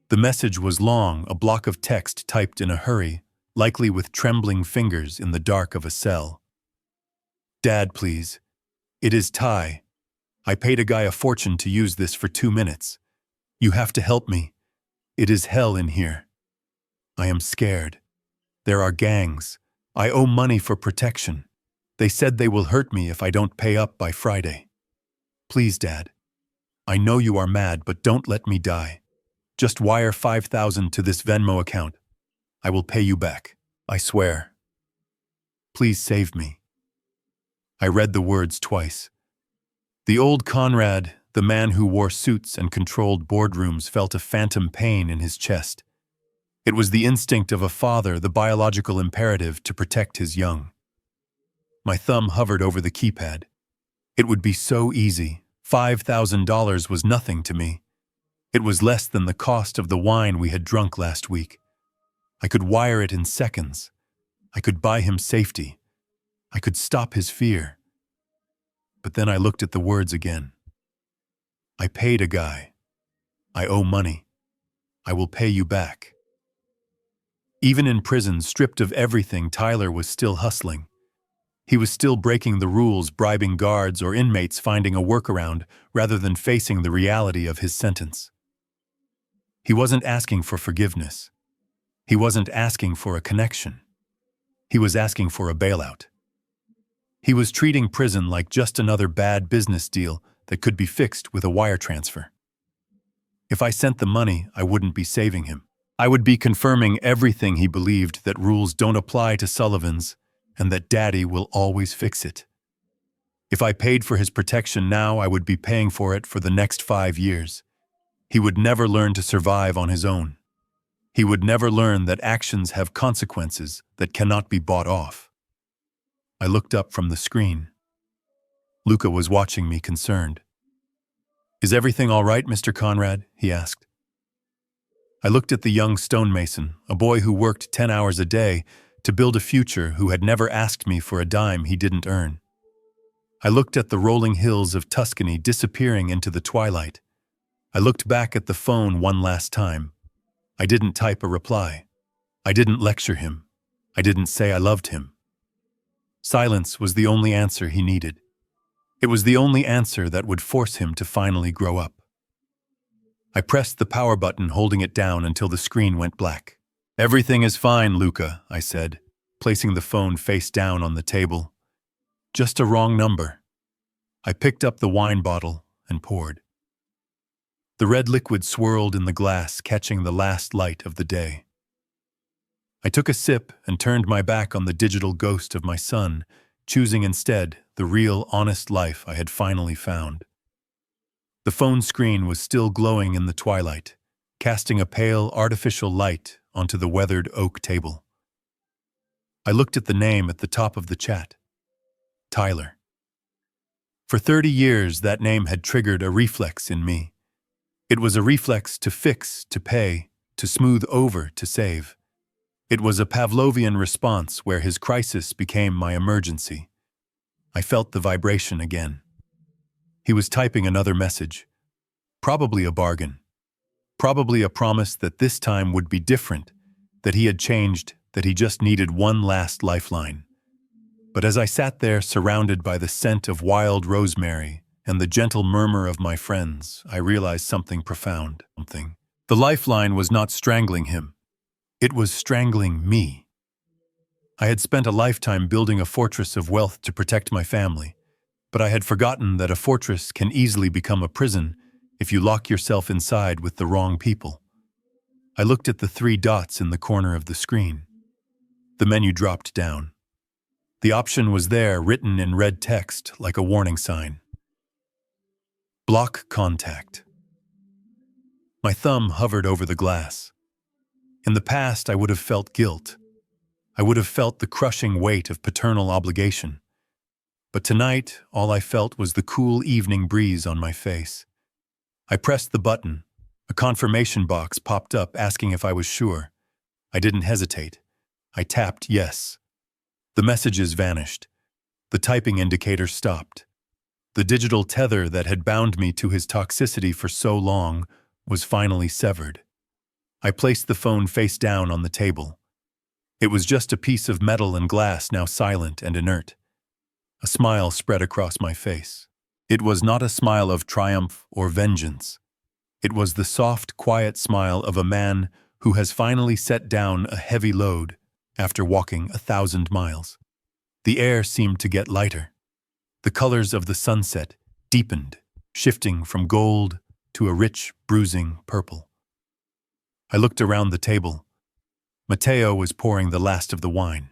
The message was long, a block of text typed in a hurry, likely with trembling fingers in the dark of a cell. "Dad, please. It is Ty. I paid a guy a fortune to use this for 2 minutes. You have to help me. It is hell in here. I am scared. There are gangs. I owe money for protection. They said they will hurt me if I don't pay up by Friday. Please, Dad. I know you are mad, but don't let me die. Just wire $5,000 to this Venmo account. I will pay you back. I swear. Please save me." I read the words twice. The old Conrad, the man who wore suits and controlled boardrooms, felt a phantom pain in his chest. It was the instinct of a father, the biological imperative to protect his young. My thumb hovered over the keypad. It would be so easy. $5,000 was nothing to me. It was less than the cost of the wine we had drunk last week. I could wire it in seconds. I could buy him safety. I could stop his fear. But then I looked at the words again. I paid a guy. I owe money. I will pay you back. Even in prison, stripped of everything, Tyler was still hustling. He was still breaking the rules, bribing guards or inmates, finding a workaround rather than facing the reality of his sentence. He wasn't asking for forgiveness. He wasn't asking for a connection. He was asking for a bailout. He was treating prison like just another bad business deal that could be fixed with a wire transfer. If I sent the money, I wouldn't be saving him. I would be confirming everything he believed, that rules don't apply to Sullivans and that Daddy will always fix it. If I paid for his protection now, I would be paying for it for the next 5 years. He would never learn to survive on his own. He would never learn that actions have consequences that cannot be bought off. I looked up from the screen. Luca was watching me, concerned. "Is everything all right, Mr. Conrad?" he asked. I looked at the young stonemason, a boy who worked 10 hours a day to build a future, who had never asked me for a dime he didn't earn. I looked at the rolling hills of Tuscany disappearing into the twilight. I looked back at the phone one last time. I didn't type a reply. I didn't lecture him. I didn't say I loved him. Silence was the only answer he needed. It was the only answer that would force him to finally grow up. I pressed the power button, holding it down until the screen went black. "Everything is fine, Luca," I said, placing the phone face down on the table. "Just a wrong number." I picked up the wine bottle and poured. The red liquid swirled in the glass, catching the last light of the day. I took a sip and turned my back on the digital ghost of my son, choosing instead the real, honest life I had finally found. The phone screen was still glowing in the twilight, casting a pale, artificial light onto the weathered oak table. I looked at the name at the top of the chat. Tyler. For 30 years, that name had triggered a reflex in me. It was a reflex to fix, to pay, to smooth over, to save. It was a Pavlovian response where his crisis became my emergency. I felt the vibration again. He was typing another message. Probably a bargain. Probably a promise that this time would be different, that he had changed, that he just needed one last lifeline. But as I sat there, surrounded by the scent of wild rosemary and the gentle murmur of my friends, I realized something profound. The lifeline was not strangling him. It was strangling me. I had spent a lifetime building a fortress of wealth to protect my family, but I had forgotten that a fortress can easily become a prison if you lock yourself inside with the wrong people. I looked at the 3 dots in the corner of the screen. The menu dropped down. The option was there, written in red text like a warning sign. Block contact. My thumb hovered over the glass. In the past, I would have felt guilt. I would have felt the crushing weight of paternal obligation. But tonight, all I felt was the cool evening breeze on my face. I pressed the button. A confirmation box popped up asking if I was sure. I didn't hesitate. I tapped yes. The messages vanished. The typing indicator stopped. The digital tether that had bound me to his toxicity for so long was finally severed. I placed the phone face down on the table. It was just a piece of metal and glass, now silent and inert. A smile spread across my face. It was not a smile of triumph or vengeance. It was the soft, quiet smile of a man who has finally set down a heavy load after walking 1,000 miles. The air seemed to get lighter. The colors of the sunset deepened, shifting from gold to a rich, bruising purple. I looked around the table. Matteo was pouring the last of the wine.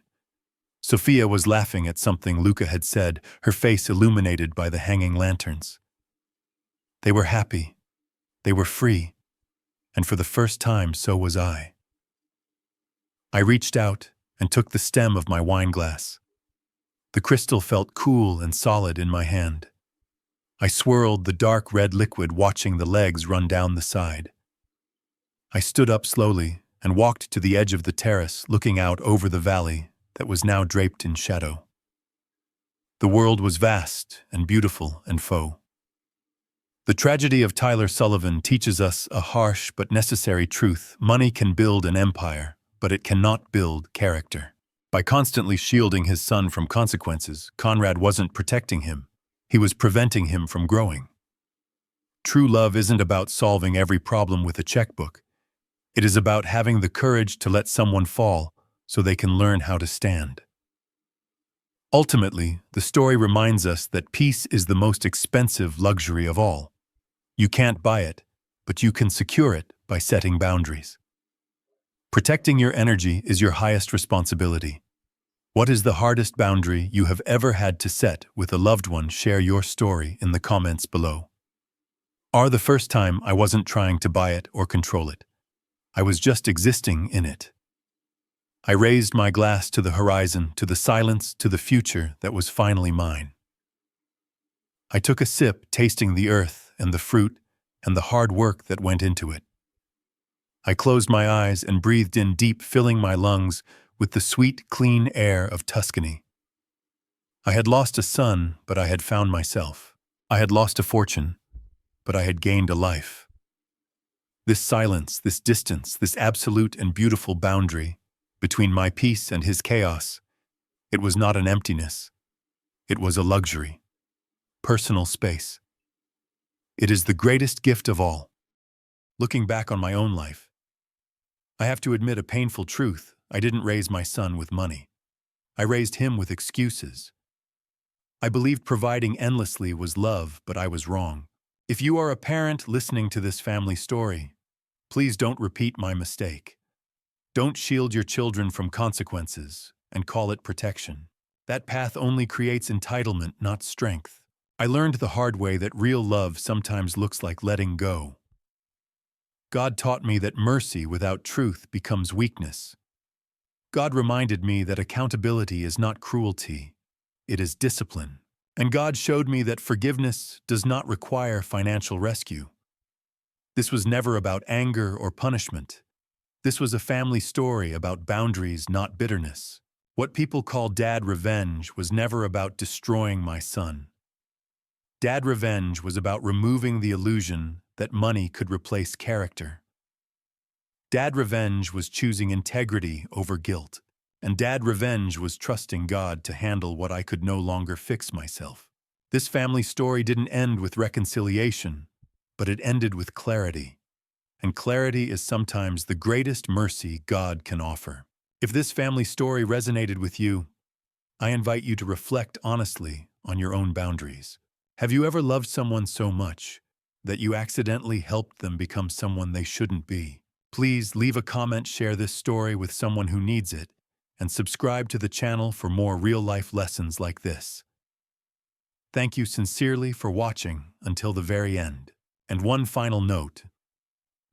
Sophia was laughing at something Luca had said, her face illuminated by the hanging lanterns. They were happy. They were free. And for the first time, so was I. I reached out and took the stem of my wine glass. The crystal felt cool and solid in my hand. I swirled the dark red liquid, watching the legs run down the side. I stood up slowly and walked to the edge of the terrace, looking out over the valley that was now draped in shadow. The world was vast and beautiful and faux. The tragedy of Tyler Sullivan teaches us a harsh but necessary truth. Money can build an empire, but it cannot build character. By constantly shielding his son from consequences, Conrad wasn't protecting him. He was preventing him from growing. True love isn't about solving every problem with a checkbook. It is about having the courage to let someone fall so they can learn how to stand. Ultimately, the story reminds us that peace is the most expensive luxury of all. You can't buy it, but you can secure it by setting boundaries. Protecting your energy is your highest responsibility. What is the hardest boundary you have ever had to set with a loved one? Share your story in the comments below. The first time I wasn't trying to buy it or control it. I was just existing in it. I raised my glass to the horizon, to the silence, to the future that was finally mine. I took a sip, tasting the earth and the fruit and the hard work that went into it. I closed my eyes and breathed in deep, filling my lungs with the sweet, clean air of Tuscany. I had lost a son, but I had found myself. I had lost a fortune, but I had gained a life. This silence, this distance, this absolute and beautiful boundary between my peace and his chaos, it was not an emptiness. It was a luxury. Personal space. It is the greatest gift of all. Looking back on my own life, I have to admit a painful truth. I didn't raise my son with money. I raised him with excuses. I believed providing endlessly was love, but I was wrong. If you are a parent listening to this family story, please don't repeat my mistake. Don't shield your children from consequences and call it protection. That path only creates entitlement, not strength. I learned the hard way that real love sometimes looks like letting go. God taught me that mercy without truth becomes weakness. God reminded me that accountability is not cruelty, it is discipline. And God showed me that forgiveness does not require financial rescue. This was never about anger or punishment. This was a family story about boundaries, not bitterness. What people call dad revenge was never about destroying my son. Dad revenge was about removing the illusion that money could replace character. Dad revenge was choosing integrity over guilt. And dad revenge was trusting God to handle what I could no longer fix myself. This family story didn't end with reconciliation, but it ended with clarity. And clarity is sometimes the greatest mercy God can offer. If this family story resonated with you, I invite you to reflect honestly on your own boundaries. Have you ever loved someone so much that you accidentally helped them become someone they shouldn't be? Please leave a comment, share this story with someone who needs it, and subscribe to the channel for more real-life lessons like this. Thank you sincerely for watching until the very end. And one final note: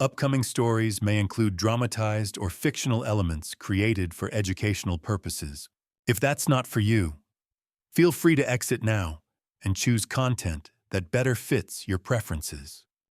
upcoming stories may include dramatized or fictional elements created for educational purposes. If that's not for you, feel free to exit now and choose content that better fits your preferences.